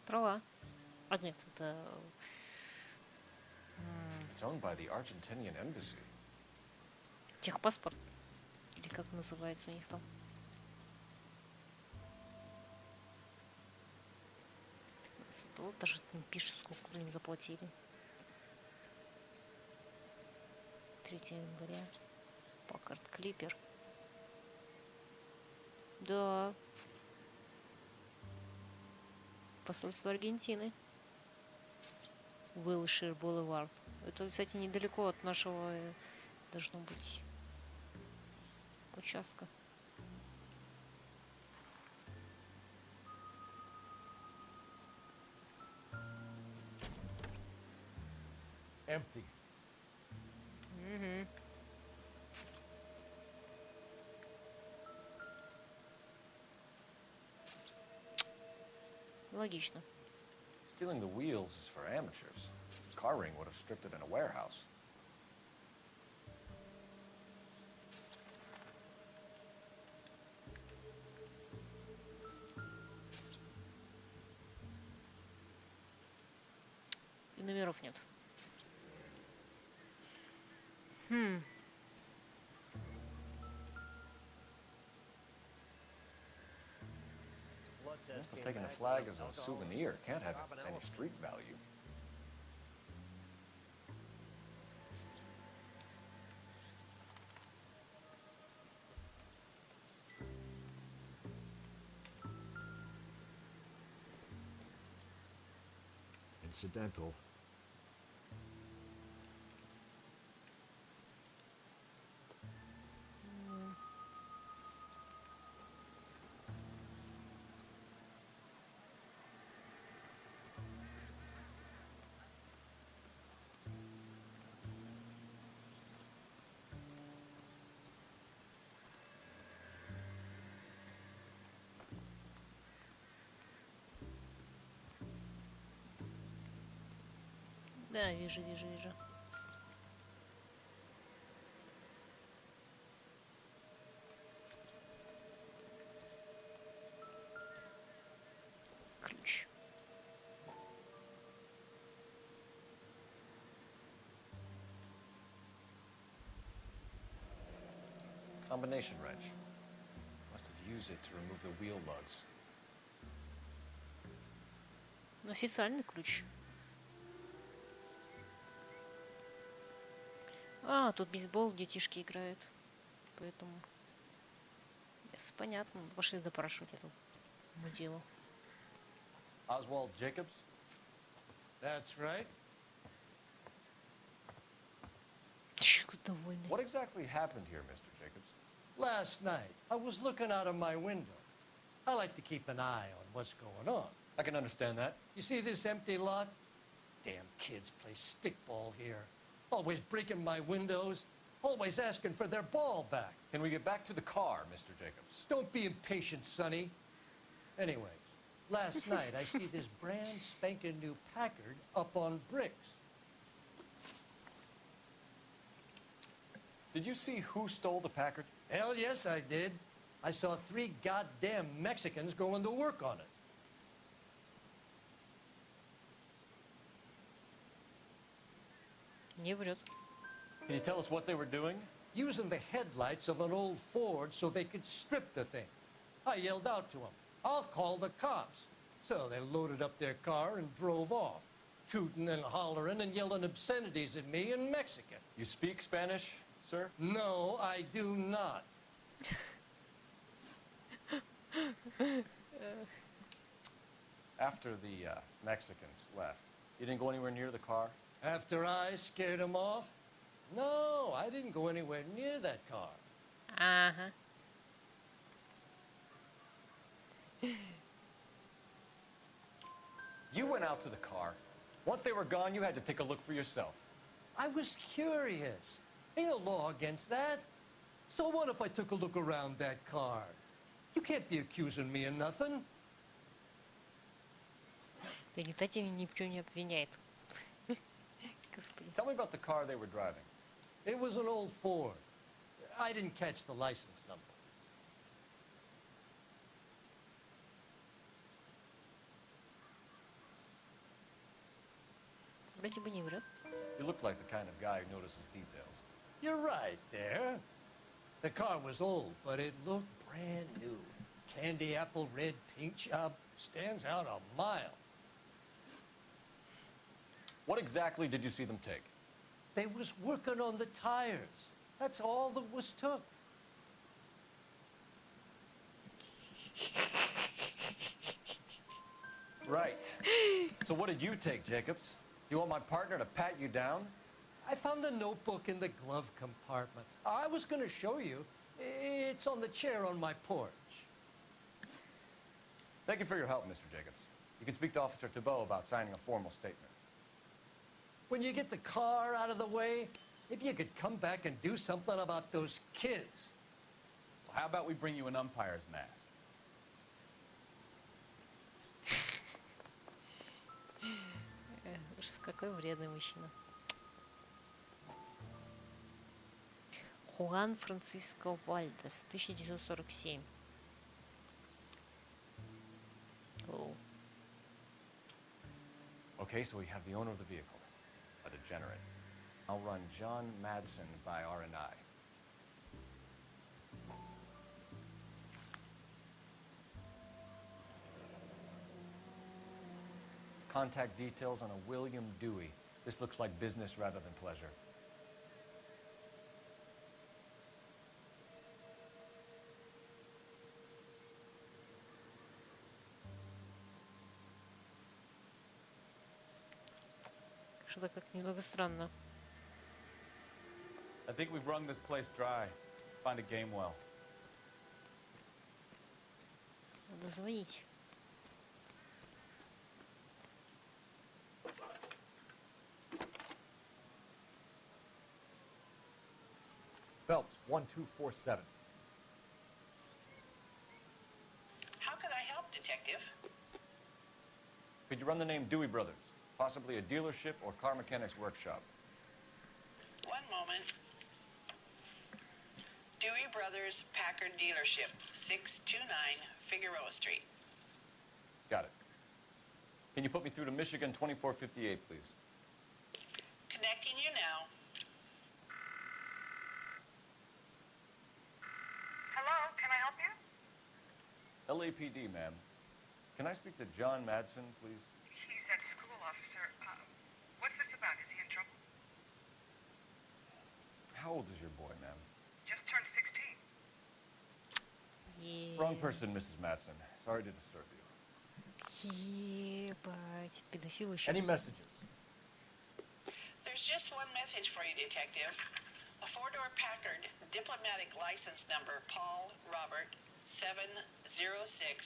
Права. А нет, это... It's owned by the Argentinian embassy. Техпаспорт. Или как называется у них там. Вот даже не пишет, сколько, блин, заплатили. 3 января. Паккард Клипер. Да. Посольство Аргентины. Уилшир Бульвар. Это, кстати, недалеко от нашего должно быть участка. Empty. Угу. Логично. Stealing the wheels is for amateurs. Car ring would have stripped it in a warehouse. И номеров нет. Must have taken the flag as a souvenir. Can't have any street value. Incidental. Да, вижу, вижу, вижу. Ключ. Combination wrench. Must have used it to remove the wheel lugs. Ну, официальный ключ. А, тут бейсбол детишки играют. Поэтому... Yes, понятно. Пошли допрашивать эту мудилу. Oswald Jacobs? That's right. Чё, довольный. What exactly happened here, Mr. Jacobs? Last night, I was looking out of my window. I like to keep an eye on what's going on. I can understand that. You see this empty lot? Damn kids play stickball here. Always breaking my windows. Always asking for their ball back. Can we get back to the car, Mr. Jacobs? Don't be impatient, Sonny. Anyways, last night I see this brand spanking new Packard up on bricks. Did you see who stole the Packard? Hell yes, I did. I saw 3 goddamn Mexicans going to work on it. Не врет. Can you tell us what they were doing? Using the headlights of an old Ford so they could strip the thing. I yelled out to them, "I'll call the cops." So they loaded up their car and drove off, tooting and hollering and yelling obscenities at me in Mexican. You speak Spanish, sir? No, I do not. After the Mexicans left, you didn't go anywhere near the car? After I scared them off? No, I didn't go anywhere near that car. Ага. You went out to the car. Once they were gone, you had to take a look for yourself. I was curious. Ain't no law against that. So what if I took a look around that car? You can't be accusing me of nothing. Да никто тебя ни в чем не обвиняет. Господи. Tell me about the car they were driving. It was an old Ford. I didn't catch the license number. Вроде бы не врет. You look like the kind of guy who notices details. You're right there. The car was old, but it looked brand new. Candy apple red paint job stands out a mile. What exactly did you see them take? They was working on the tires. That's all that was took. Right. So what did you take, Jacobs? Do you want my partner to pat you down? I found a notebook in the glove compartment. I was going to show you. It's on the chair on my porch. Thank you for your help, Mr. Jacobs. You can speak to Officer Thibault about signing a formal statement. When you get the car out of the way, if you could come back and do something about those kids. Well, how about we bring you an umpire's mask? Какой вредный мужчина. Хуан Франциско Вальдес, 1947. Oh. Okay, so we have the owner of the vehicle, a degenerate. I'll run John Madsen by R&I. Contact details on a William Dewey. This looks like business rather than pleasure. Что-то как немного странно. I think we've wrung this place dry. Let's find a game well. Надо звонить. Phelps, 1247. How could I help, Detective? Could you run the name Dewey Brothers? Possibly a dealership or car mechanics workshop. One moment. Dewey Brothers Packard Dealership, 629 Figueroa Street. Got it. Can you put me through to Michigan 2458, please? Connecting you now. Hello, can I help you? LAPD, ma'am. Can I speak to John Madsen, please? He's at school, officer. What's this about? Is he in trouble? How old is your boy, ma'am? Just turned 16. Yeah. Wrong person, Mrs. Madsen. Sorry to disturb you. Ебать, педофил еще. Any messages? There's just one message for you, Detective. A four-door Packard, diplomatic license number Paul Robert 706,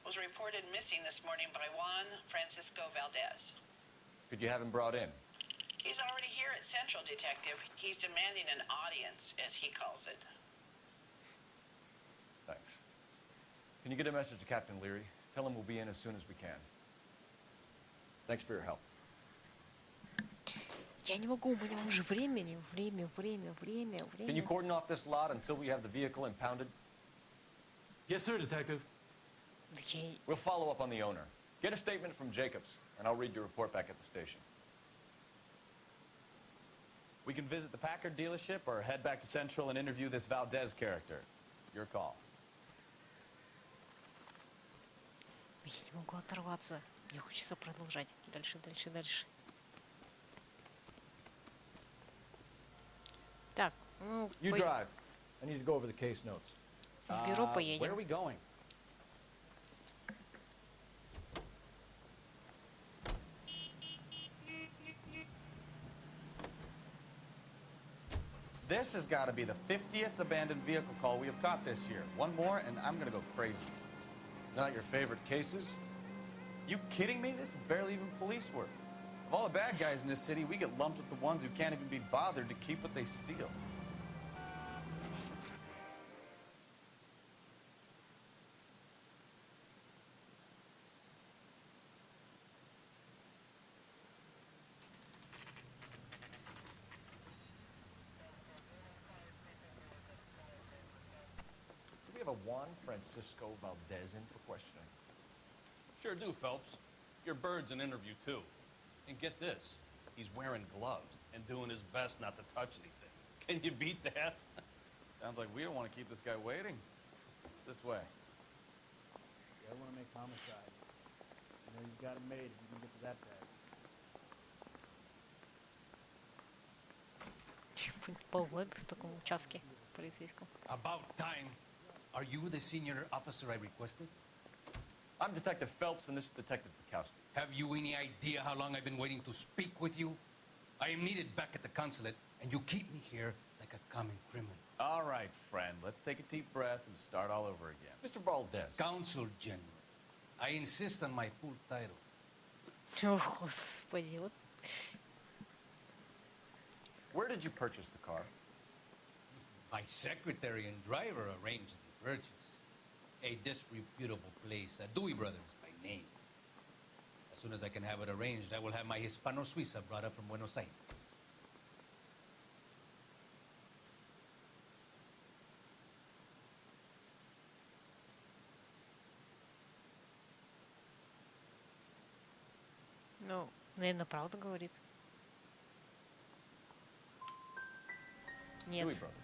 was reported missing this morning by Juan Francisco Valdez. Could you have him brought in? He's already here at Central, Detective. He's demanding an audience, as he calls it. Thanks. Can you get a message to Captain Leary? Tell him we'll be in as soon as we can. Thanks for your help. Я не могу, у меня уже время. Can you cordon off this lot until we have the vehicle impounded? Yes, sir, Detective. We'll follow up on the owner. Get a statement from Jacobs, and I'll read your report back at the station. We can visit the Packard dealership or head back to Central and interview this Valdez character. Your call. Я не могу оторваться. Мне хочется продолжать. Дальше. Так, ну... You drive. I need to go over the case notes. В бюро поедем. Where are we going? This has got to be the 50th abandoned vehicle call we have caught this year. One more, and I'm going to go crazy. Not your favorite cases? You kidding me? This is barely even police work. Of all the bad guys in this city, we get lumped with the ones who can't even be bothered to keep what they steal. have a Juan Francisco Valdez in for questioning? Sure do, Phelps. Your bird's an interview, too. And get this, he's wearing gloves and doing his best not to touch anything. Can you beat that? Sounds like we don't want to keep this guy waiting. It's this way. You don't want to make homicide. You know you've got it made if you can get to that pass. Полгода в таком участке полицейском. About time. Are you the senior officer I requested? I'm Detective Phelps, and this is Detective Bukowski. Have you any idea how long I've been waiting to speak with you? I am needed back at the consulate, and you keep me here like a common criminal. All right, friend. Let's take a deep breath and start all over again. Mr. Valdez. Consul General. I insist on my full title. О, господи, вот. Where did you purchase the car? My secretary and driver arranged the purchase. A disreputable place, Dewey Brothers by name. As soon as I can have it arranged, I will have my Hispano Suiza brought up from Buenos Aires. Ну, наверное, правда говорит. Нет. Dewey Brothers.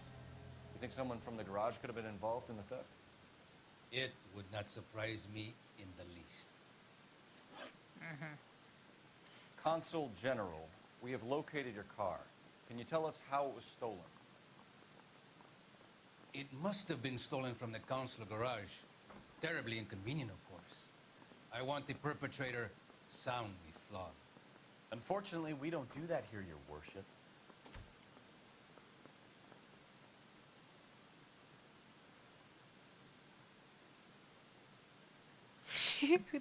You think someone from the garage could have been involved in the theft? It would not surprise me in the least. Consul General, we have located your car. Can you tell us how it was stolen? It must have been stolen from the consular garage. Terribly inconvenient, of course. I want the perpetrator soundly flogged. Unfortunately, we don't do that here, Your Worship.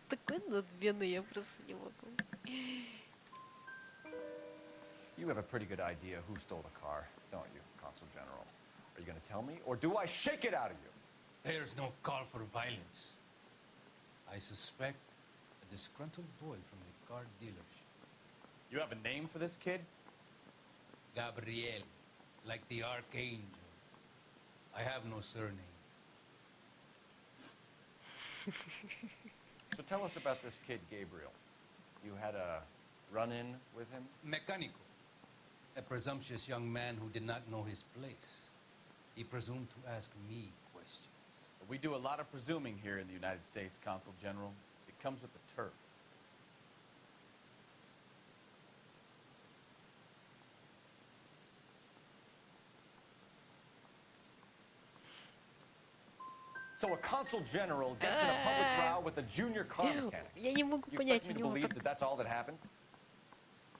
Такой надменный, я просто не могу. You have a pretty good idea who stole the car, don't you, Consul General? Are you going to tell me, or do I shake it out of you? There's no call for violence. I suspect a disgruntled boy from the car dealership. You have a name for this kid? Gabriel, like the archangel. I have no surname. So tell us about this kid, Gabriel. You had a run-in with him? Mecánico. A presumptuous young man who did not know his place. He presumed to ask me questions. We do a lot of presuming here in the United States, Consul General. It comes with the turf. So a consul general gets in a public row with a junior car mechanic. Я не могу You понять, expect у me to него believe так... that that's all that happened?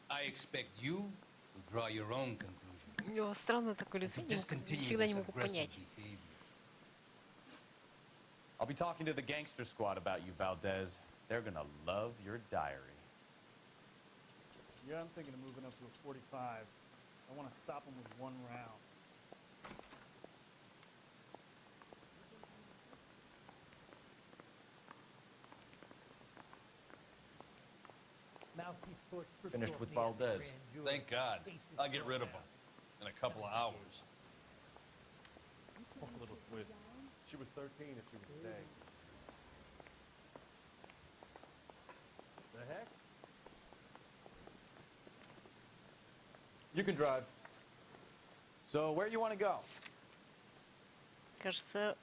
I expect you to draw your own conclusions. У него странное такое лицо, я всегда не могу понять. I'll be talking to the gangster squad about you, Valdez. They're gonna love your diary. Yeah, I'm thinking of moving up to a 45. I want to stop him with one round. Finished with Valdez. Thank God. I'll get rid of him in a couple of hours. Poor little twist. She was 13 if she would stay. The heck? You can drive. So, where you want to go? Кажется...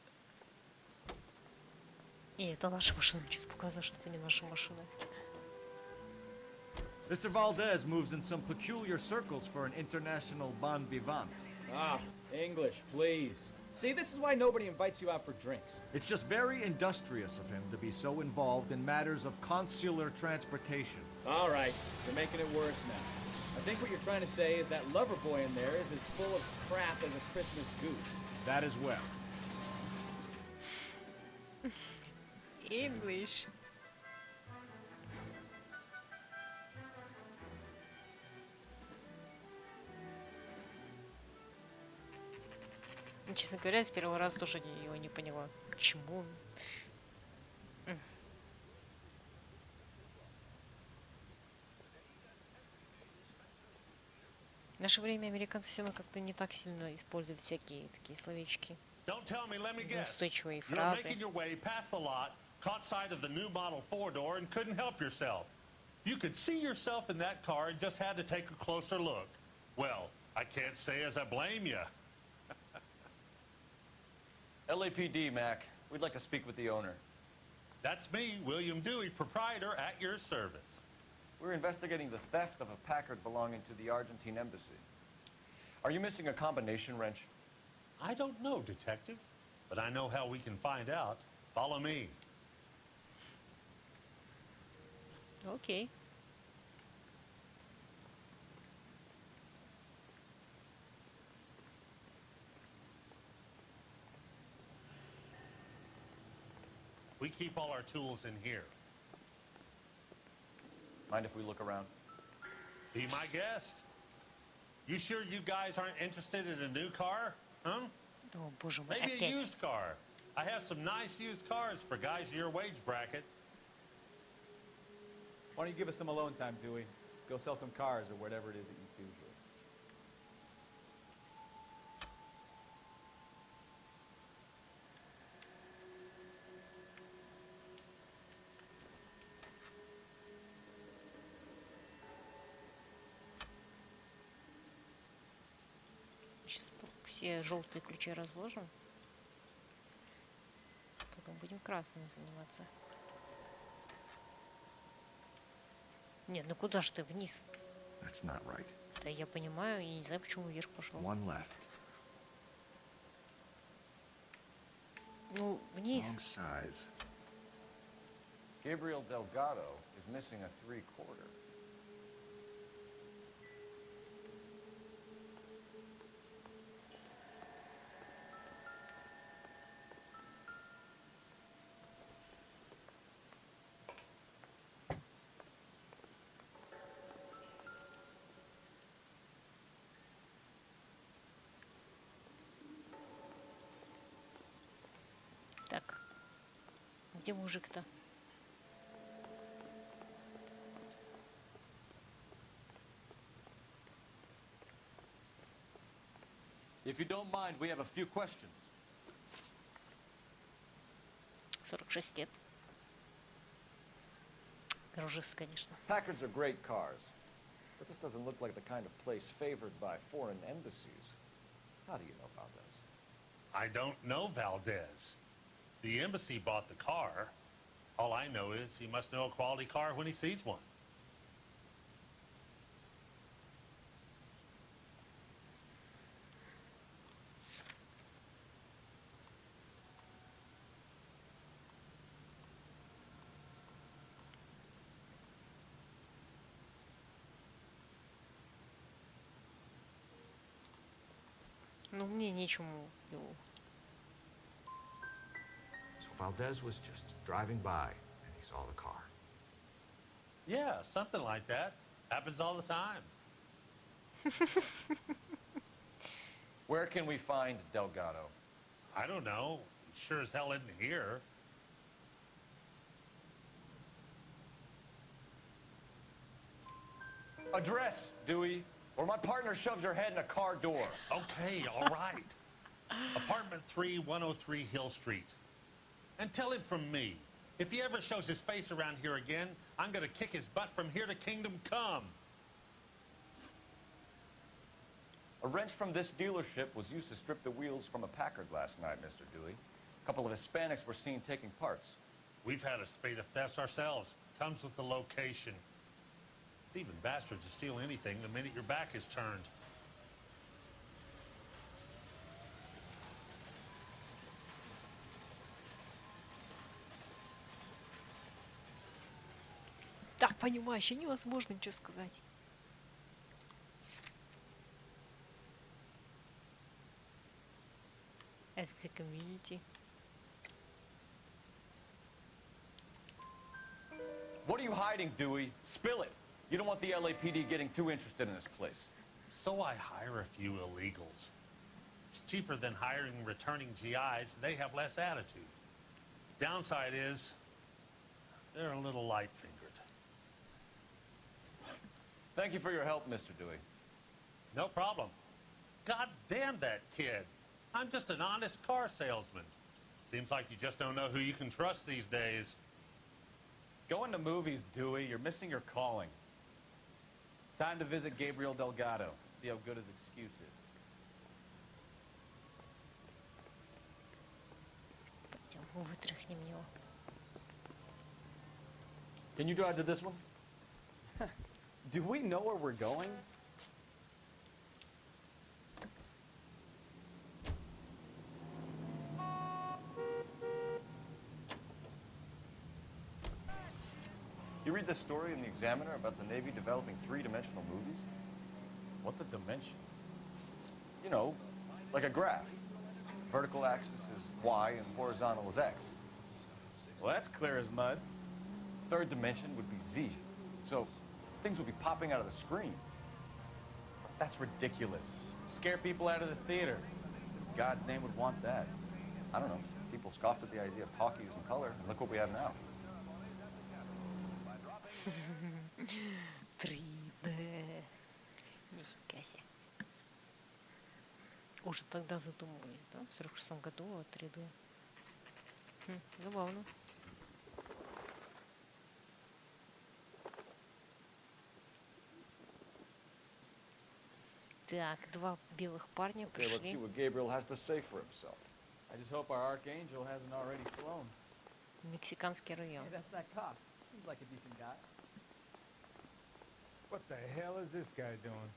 И это наша машина. Что-то показывает, что это не наша машина. Mr. Valdez moves in some peculiar circles for an international bon vivant. Ah, English, please. See, this is why nobody invites you out for drinks. It's just very industrious of him to be so involved in matters of consular transportation. All right, you're making it worse now. I think what you're trying to say is that lover boy in there is as full of crap as a Christmas goose. That as well. English. Честно говоря, с первого раза тоже его не поняла. Почему он... В наше время американцы все равно как-то не так сильно используют всякие такие словечки. Don't tell me, let me guess. Неустойчивые You're фразы. making your way past the lot, caught sight of the new model four-door, and couldn't help yourself. You could see yourself in that car and just had to take a closer look. Well, I can't say as I blame you. LAPD, Mac. We'd like to speak with the owner. That's me, William Dewey, proprietor, at your service. We're investigating the theft of a Packard belonging to the Argentine embassy. Are you missing a combination wrench? I don't know, Detective, but I know how we can find out. Follow me. Окей. We keep all our tools in here. Mind if we look around? Be my guest. You sure you guys aren't interested in a new car? Huh? О, боже мой, Maybe a опять. used car. I have some nice used cars for guys in your wage bracket. Why don't you give us some alone time, Dewey? Go sell some cars or whatever it is that you do here. Сейчас все желтые ключи разложим. Потом будем красными заниматься. Нет, ну куда ж ты вниз? That's not right. Да я понимаю, и не знаю, почему вверх пошел. One left. Ну, вниз. Wrong size. Gabriel Delgado is missing a 3/4. Так. Где мужик-то? If you don't mind, we have a few questions. 46 лет. Ружист, конечно. Packards are great cars, but this doesn't look like the kind of place favored by foreign embassies. How do you know about this? I don't know Valdez. The embassy bought the car. All I know is he must know a quality car when he sees one. Ну, мне нечему его. So Valdez was just driving by and he saw the car. Yeah, something like that. Happens all the time. Where can we find Delgado? I don't know. He sure as hell isn't here. Address, Dewey, or my partner shoves her head in a car door. Okay, all right. Apartment 3, 103 Hill Street. And tell him from me, if he ever shows his face around here again, I'm gonna kick his butt from here to Kingdom Come. A wrench from this dealership was used to strip the wheels from a Packard last night, Mr. Dewey. A couple of Hispanics were seen taking parts. We've had a spate of thefts ourselves. Comes with the location. Thieving bastards will steal anything the minute your back is turned. Так, понимаю, еще невозможно ничего сказать. As the community. What are you hiding, Dewey? Spill it. You don't want the LAPD getting too interested in this place. So I hire a few illegals. It's cheaper than hiring returning GIs. They have less attitude. Downside is, they're a little light-fingered. Thank you for your help, Mr. Dewey. No problem. God damn that kid. I'm just an honest car salesman. Seems like you just don't know who you can trust these days. Going to movies, Dewey. You're missing your calling. Time to visit Gabriel Delgado. See how good his excuse is. Пойдем, вытряхнем его. Can you drive to this one? Do we know where we're going? You read this story in the Examiner about the Navy developing three-dimensional movies? What's a dimension? You know, like a graph. Vertical axis is Y and horizontal is X. Well, that's clear as mud. Third dimension would be Z. So things would be popping out of the screen. That's ridiculous. Scare people out of the theater. God's name would want that. I don't know. People scoffed at the idea of talkies in color, and look what we have now. 3D. Нифига себе. Уже тогда задумывались, да? В 46 году о 3D. Забавно. Так, два белых парня Okay, let's see пришли. what Gabriel has to say for himself. I just hope our archangel hasn't already flown. Мексиканский район. Hey, that's that cop. Seems like a decent guy. What the hell is this guy doing?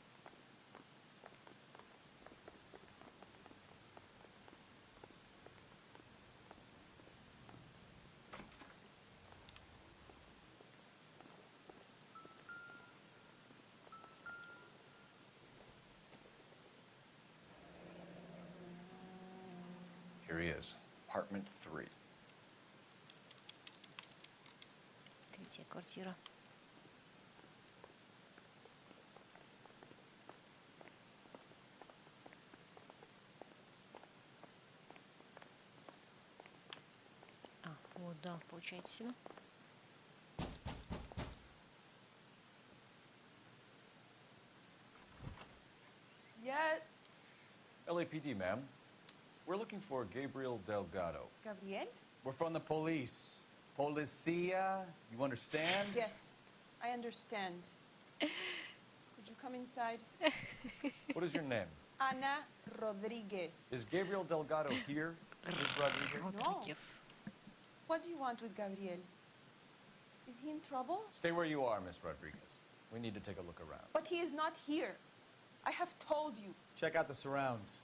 Here he is, apartment 3. Третья квартира. А, вот, да, получается сюда. Yeah, LAPD, ma'am. We're looking for Gabriel Delgado. Gabriel? We're from the police. Policia, you understand? Yes, I understand. Could you come inside? What is your name? Ana Rodriguez. Is Gabriel Delgado here, Ms. Rodriguez? No. What do you want with Gabriel? Is he in trouble? Stay where you are, Ms. Rodriguez. We need to take a look around. But he is not here. I have told you. Check out the surrounds.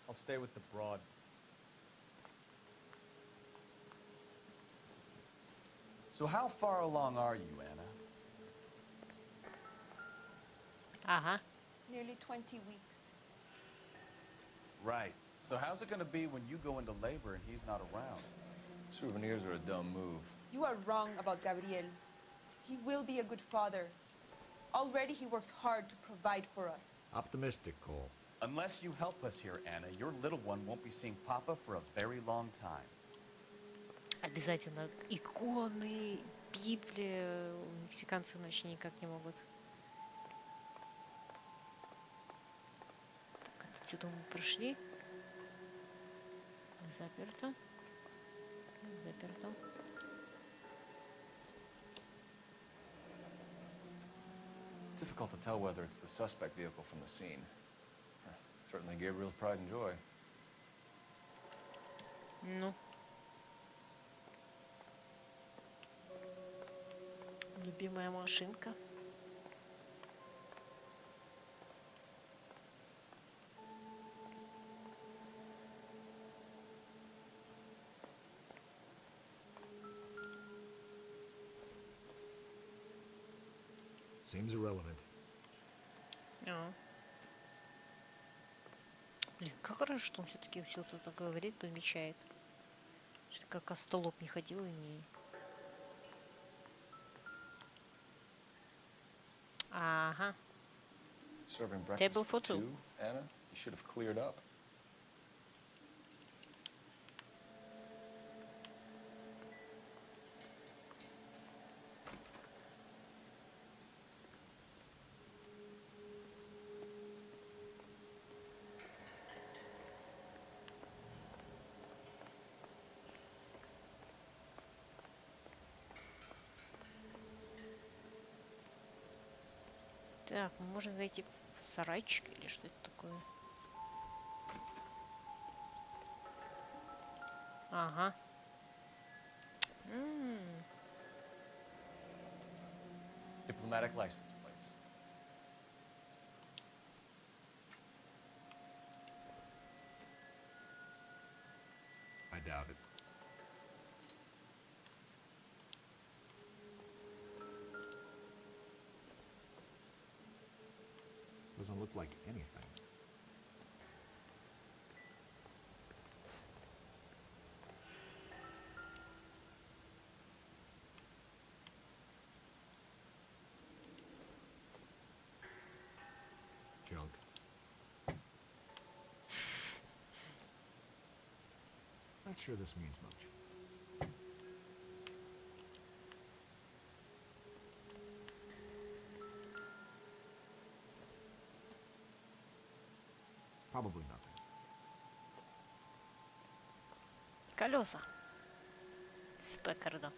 I'll stay with the broad. So how far along are you, Anna? Ага. Nearly 20 weeks. Right. So how's it going to be when you go into labor and he's not around? Souvenirs are a dumb move. You are wrong about Gabriel. He will be a good father. Already he works hard to provide for us. Optimistic, Cole. Unless you help us here, Anna, your little one won't be seeing Papa for a very long time. Обязательно иконы, Библия. Мексиканцы иначе никак не могут. Так, отсюда мы пришли. Заперто. Заперто. Difficult to tell whether it's the suspect vehicle from the scene. Certainly Gabriel's pride and joy. Ну. Любимая машинка. Seems irrelevant. Блин, как хорошо, что он все-таки все тут говорит, помечает. Что как остолоп не ходил и не... Ага. Serving breakfast Table for for two. two, Anna? You should have cleared up. Так, мы можем зайти в сарайчик или что это такое? Ага. Diplomatic license plates. I doubt it. Doesn't look like anything. Junk. Not sure this means much. Probably nothing. Колеса. С Пекарда.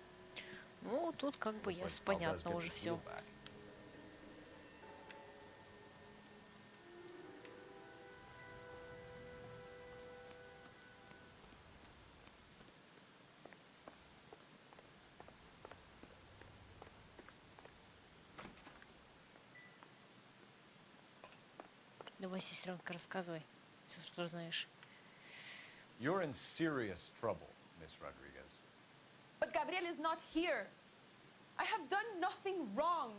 Ну, тут как бы Looks like понятно Valdez уже gets his все. wheel back. Давай, сестренка, рассказывай все, что знаешь. You're in serious trouble, Miss Rodriguez. But Gabriel is not here. I have done nothing wrong.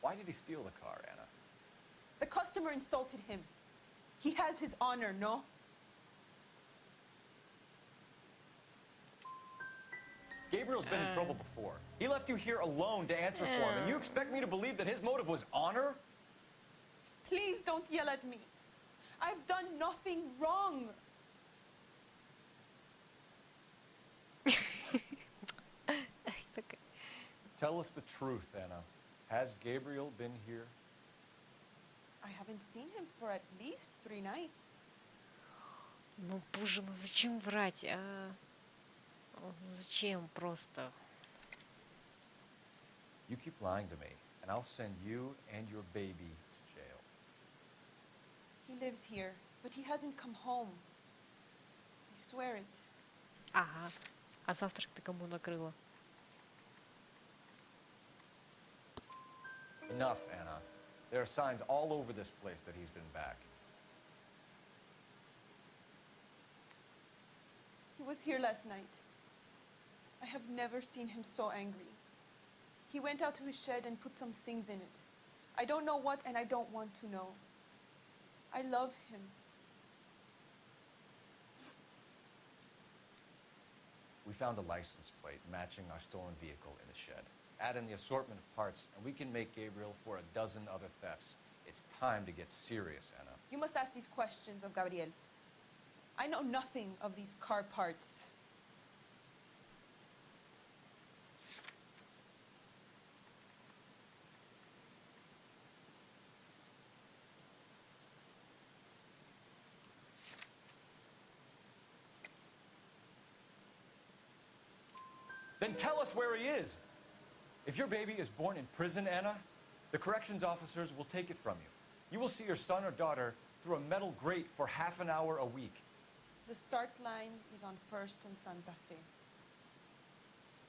Why did he steal the car, Anna? The customer insulted him. He has his honor, no? Gabriel's been in trouble before. He left you here alone to answer for him, and you expect me to believe that his motive was honor? Please don't yell at me. I've done nothing wrong. Tell us the truth, Anna. Has Gabriel been here? I haven't seen him for at least 3 nights. Ну, боже, ну зачем врать? Зачем просто? You keep lying to me, and I'll send you and your baby to jail. He lives here, but he hasn't come home. I swear it. Ага. А завтрак ты кому накрыла? Enough, Anna. There are signs all over this place that he's been back. He was here last night. I have never seen him so angry. He went out to his shed and put some things in it. I don't know what, and I don't want to know. I love him. We found a license plate matching our stolen vehicle in the shed. Add in the assortment of parts, and we can make Gabriel for a dozen other thefts. It's time to get serious, Anna. You must ask these questions of Gabriel. I know nothing of these car parts. Then tell us where he is. If your baby is born in prison, Anna, the corrections officers will take it from you. You will see your son or daughter through a metal grate for half an hour a week. The start line is on 1st and Santa Fe.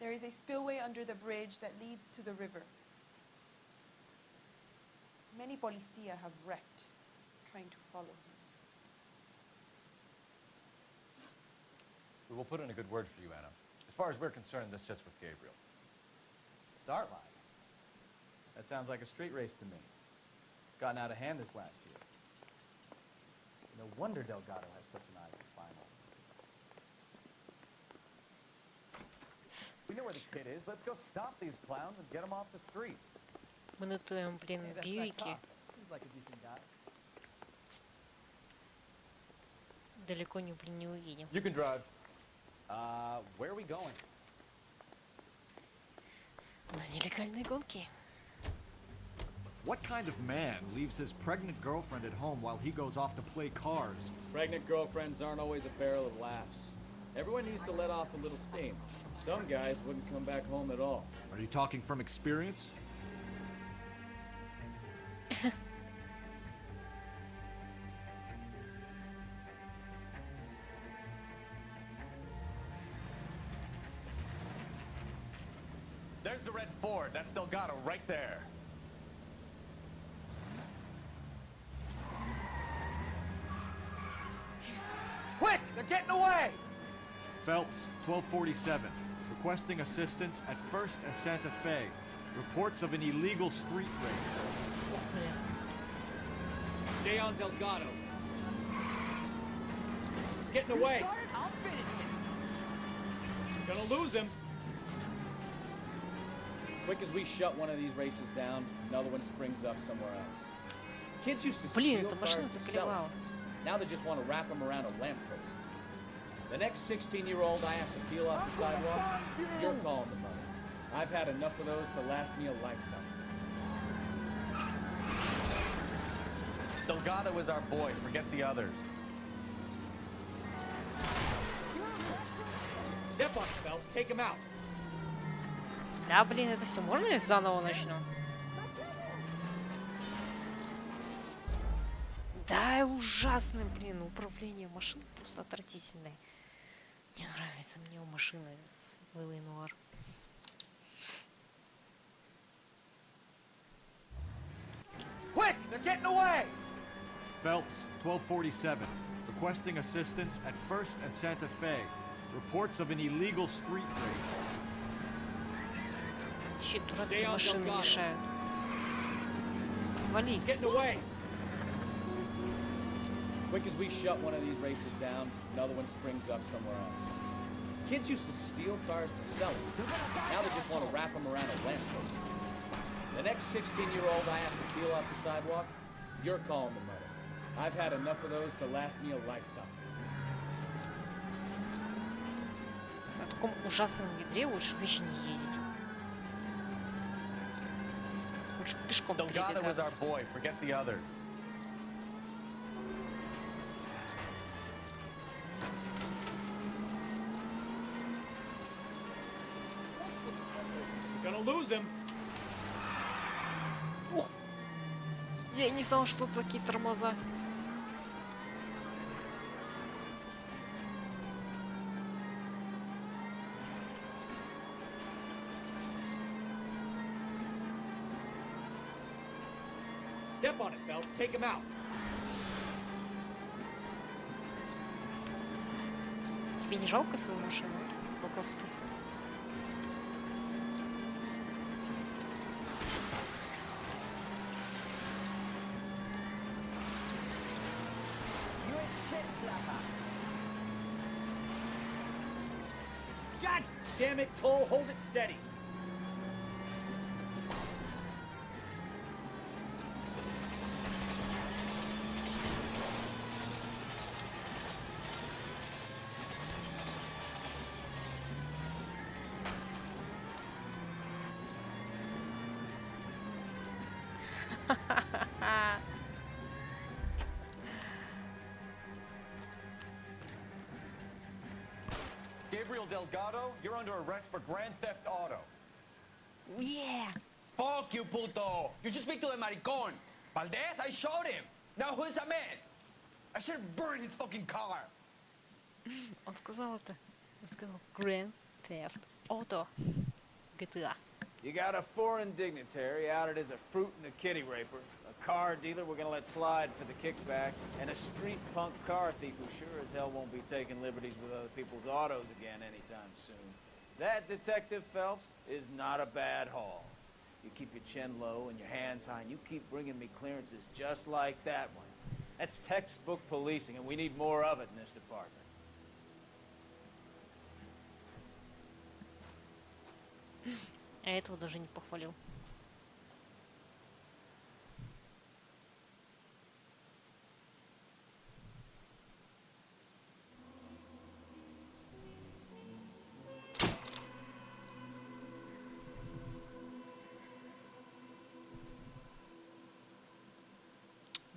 There is a spillway under the bridge that leads to the river. Many policia have wrecked trying to follow him. We will put in a good word for you, Anna. As far as we're concerned, this sits with Gabriel. Start line? That sounds like a street race to me. It's gotten out of hand this last year. No wonder Delgado has such an eye for final. We know where the kid is. Let's go stop these clowns and get them off the streets. Мы натуем, блин, Hey, that's that Бьюики. cop. Seems like a decent guy. Далеко не, блин, не увидим. You can drive. Where are we going? На нелегальные гонки. What kind of man leaves his pregnant girlfriend at home while he goes off to play cars? Pregnant girlfriends aren't always a barrel of laughs. Everyone needs to let off a little steam. Some guys wouldn't come back home at all. Are you talking from experience? There's the red Ford. That's Delgado right there. Quick! They're getting away! Phelps, 1247. Requesting assistance at 1st and Santa Fe. Reports of an illegal street race. Stay on Delgado. He's getting away. I'll finish it. Gonna lose him. Quick as we shut one of these races down, another one springs up somewhere else. Kids used to steal cars to sell them. Now they just want to wrap them around a lamppost. The next 16-year-old I have to peel off the sidewalk, you're calling the money. I've had enough of those to last me a lifetime. Delgado is our boy. Forget the others. Step on it, Phelps. Take him out. Да, блин, это все. Можно я заново начну? Да, ужасное, блин, управление машин просто отвратительное. Не нравится мне у машины в LA Noire. Quick! They're getting away! Phelps, 1247. Requesting assistance at 1st and Santa Fe. Reports of an illegal street race. Еще дурацкие машины мешают. Вали. Getting away. Quick as we shut one of these races down, another one springs up somewhere else. Kids used to steal cars to sell them. Now they just want to wrap them around a lamppost. The next 16-year-old I have to peel off the sidewalk, you're calling the money. I've had enough of those to last me a lifetime. На таком ужасном ведре лучше вообще не ездить. Лучше пешком Delgado is our передвигаться. boy. Forget the others. Gonna lose him. Я не знала, что такие тормоза. Step on it, Phelps. Take him out. Тебе не жалко свою машину, Баковский? God damn it, Cole. Hold it steady. Gabriel Delgado, you're under arrest for Grand Theft Auto. Yeah. Fuck you, puto. You should speak to the maricón. Valdez, I showed him. Now who's a man? I should burn his fucking car. Он сказал это. Он сказал Grand Theft Auto. GTA. You got a foreign dignitary outed as a fruit and a kitty raper, a car dealer we're gonna let slide for the kickbacks, and a street punk car thief who sure as hell won't be taking liberties with other people's autos again anytime soon. That, Detective Phelps, is not a bad haul. You keep your chin low and your hands high, and you keep bringing me clearances just like that one. That's textbook policing, and we need more of it in this department. А этого даже не похвалил.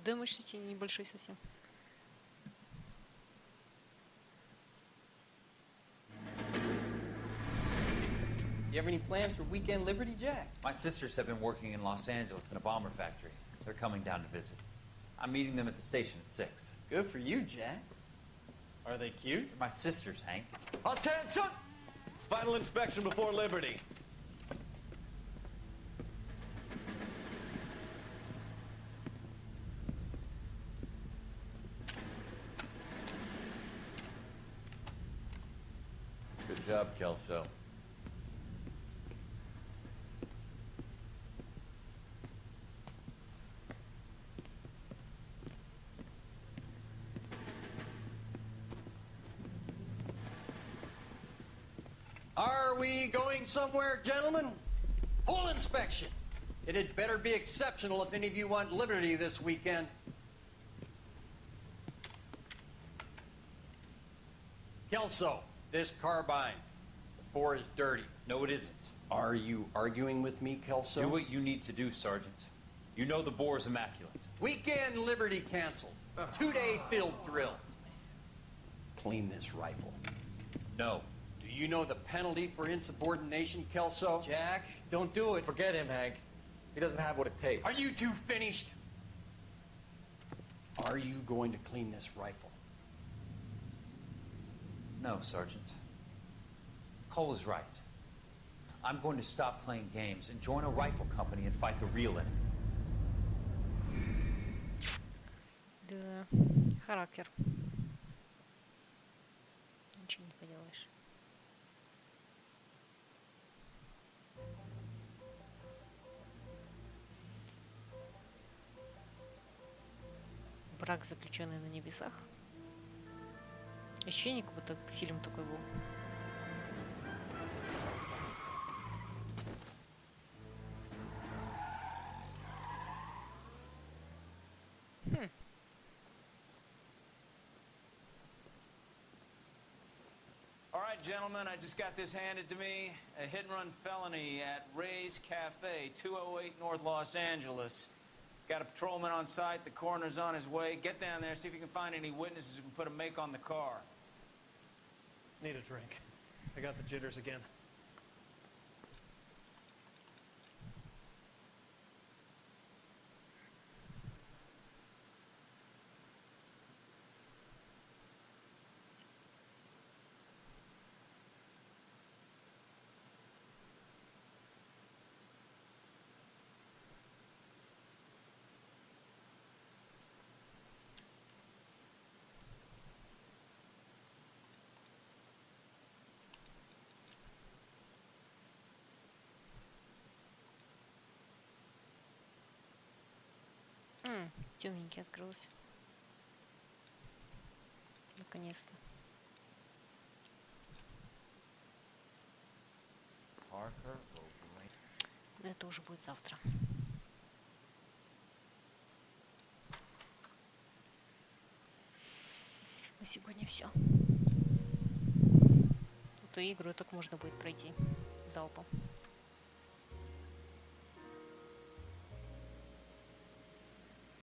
Дэмэдж, кстати, небольшой совсем. You have any plans for weekend Liberty, Jack? My sisters have been working in Los Angeles in a bomber factory. They're coming down to visit. I'm meeting them at the station at 6. Good for you, Jack. Are they cute? They're my sisters, Hank. Attention! Final inspection before Liberty. Good job, Kelso. Are we going somewhere, gentlemen? Full inspection. It had better be exceptional if any of you want liberty this weekend. Kelso, this carbine. The bore is dirty. No, it isn't. Are you arguing with me, Kelso? Do what you need to do, Sergeant. You know the bore is immaculate. Weekend liberty canceled. 2-day field drill. Clean this rifle. No. Do you know the penalty for insubordination, Kelso? Jack, don't do it. Forget him, Hank. He doesn't have what it takes. Are you two finished? Are you going to clean this rifle? No, Sergeant. Cole is right. I'm going to stop playing games and join a rifle company and fight the real enemy. Да, характер. Ничего не поделаешь. Брак, заключенный на небесах. Ощущение, как будто фильм такой был. All right, gentlemen, I just got this handed to me. A hit-and-run felony at Ray's Cafe, 208 North Los Angeles. Got a patrolman on site. The coroner's on his way. Get down there, see if you can find any witnesses who can put a make on the car. Need a drink. I got the jitters again. Темненький открылся. Наконец-то. Но это уже будет завтра. На сегодня все. Эту игру так можно будет пройти залпом.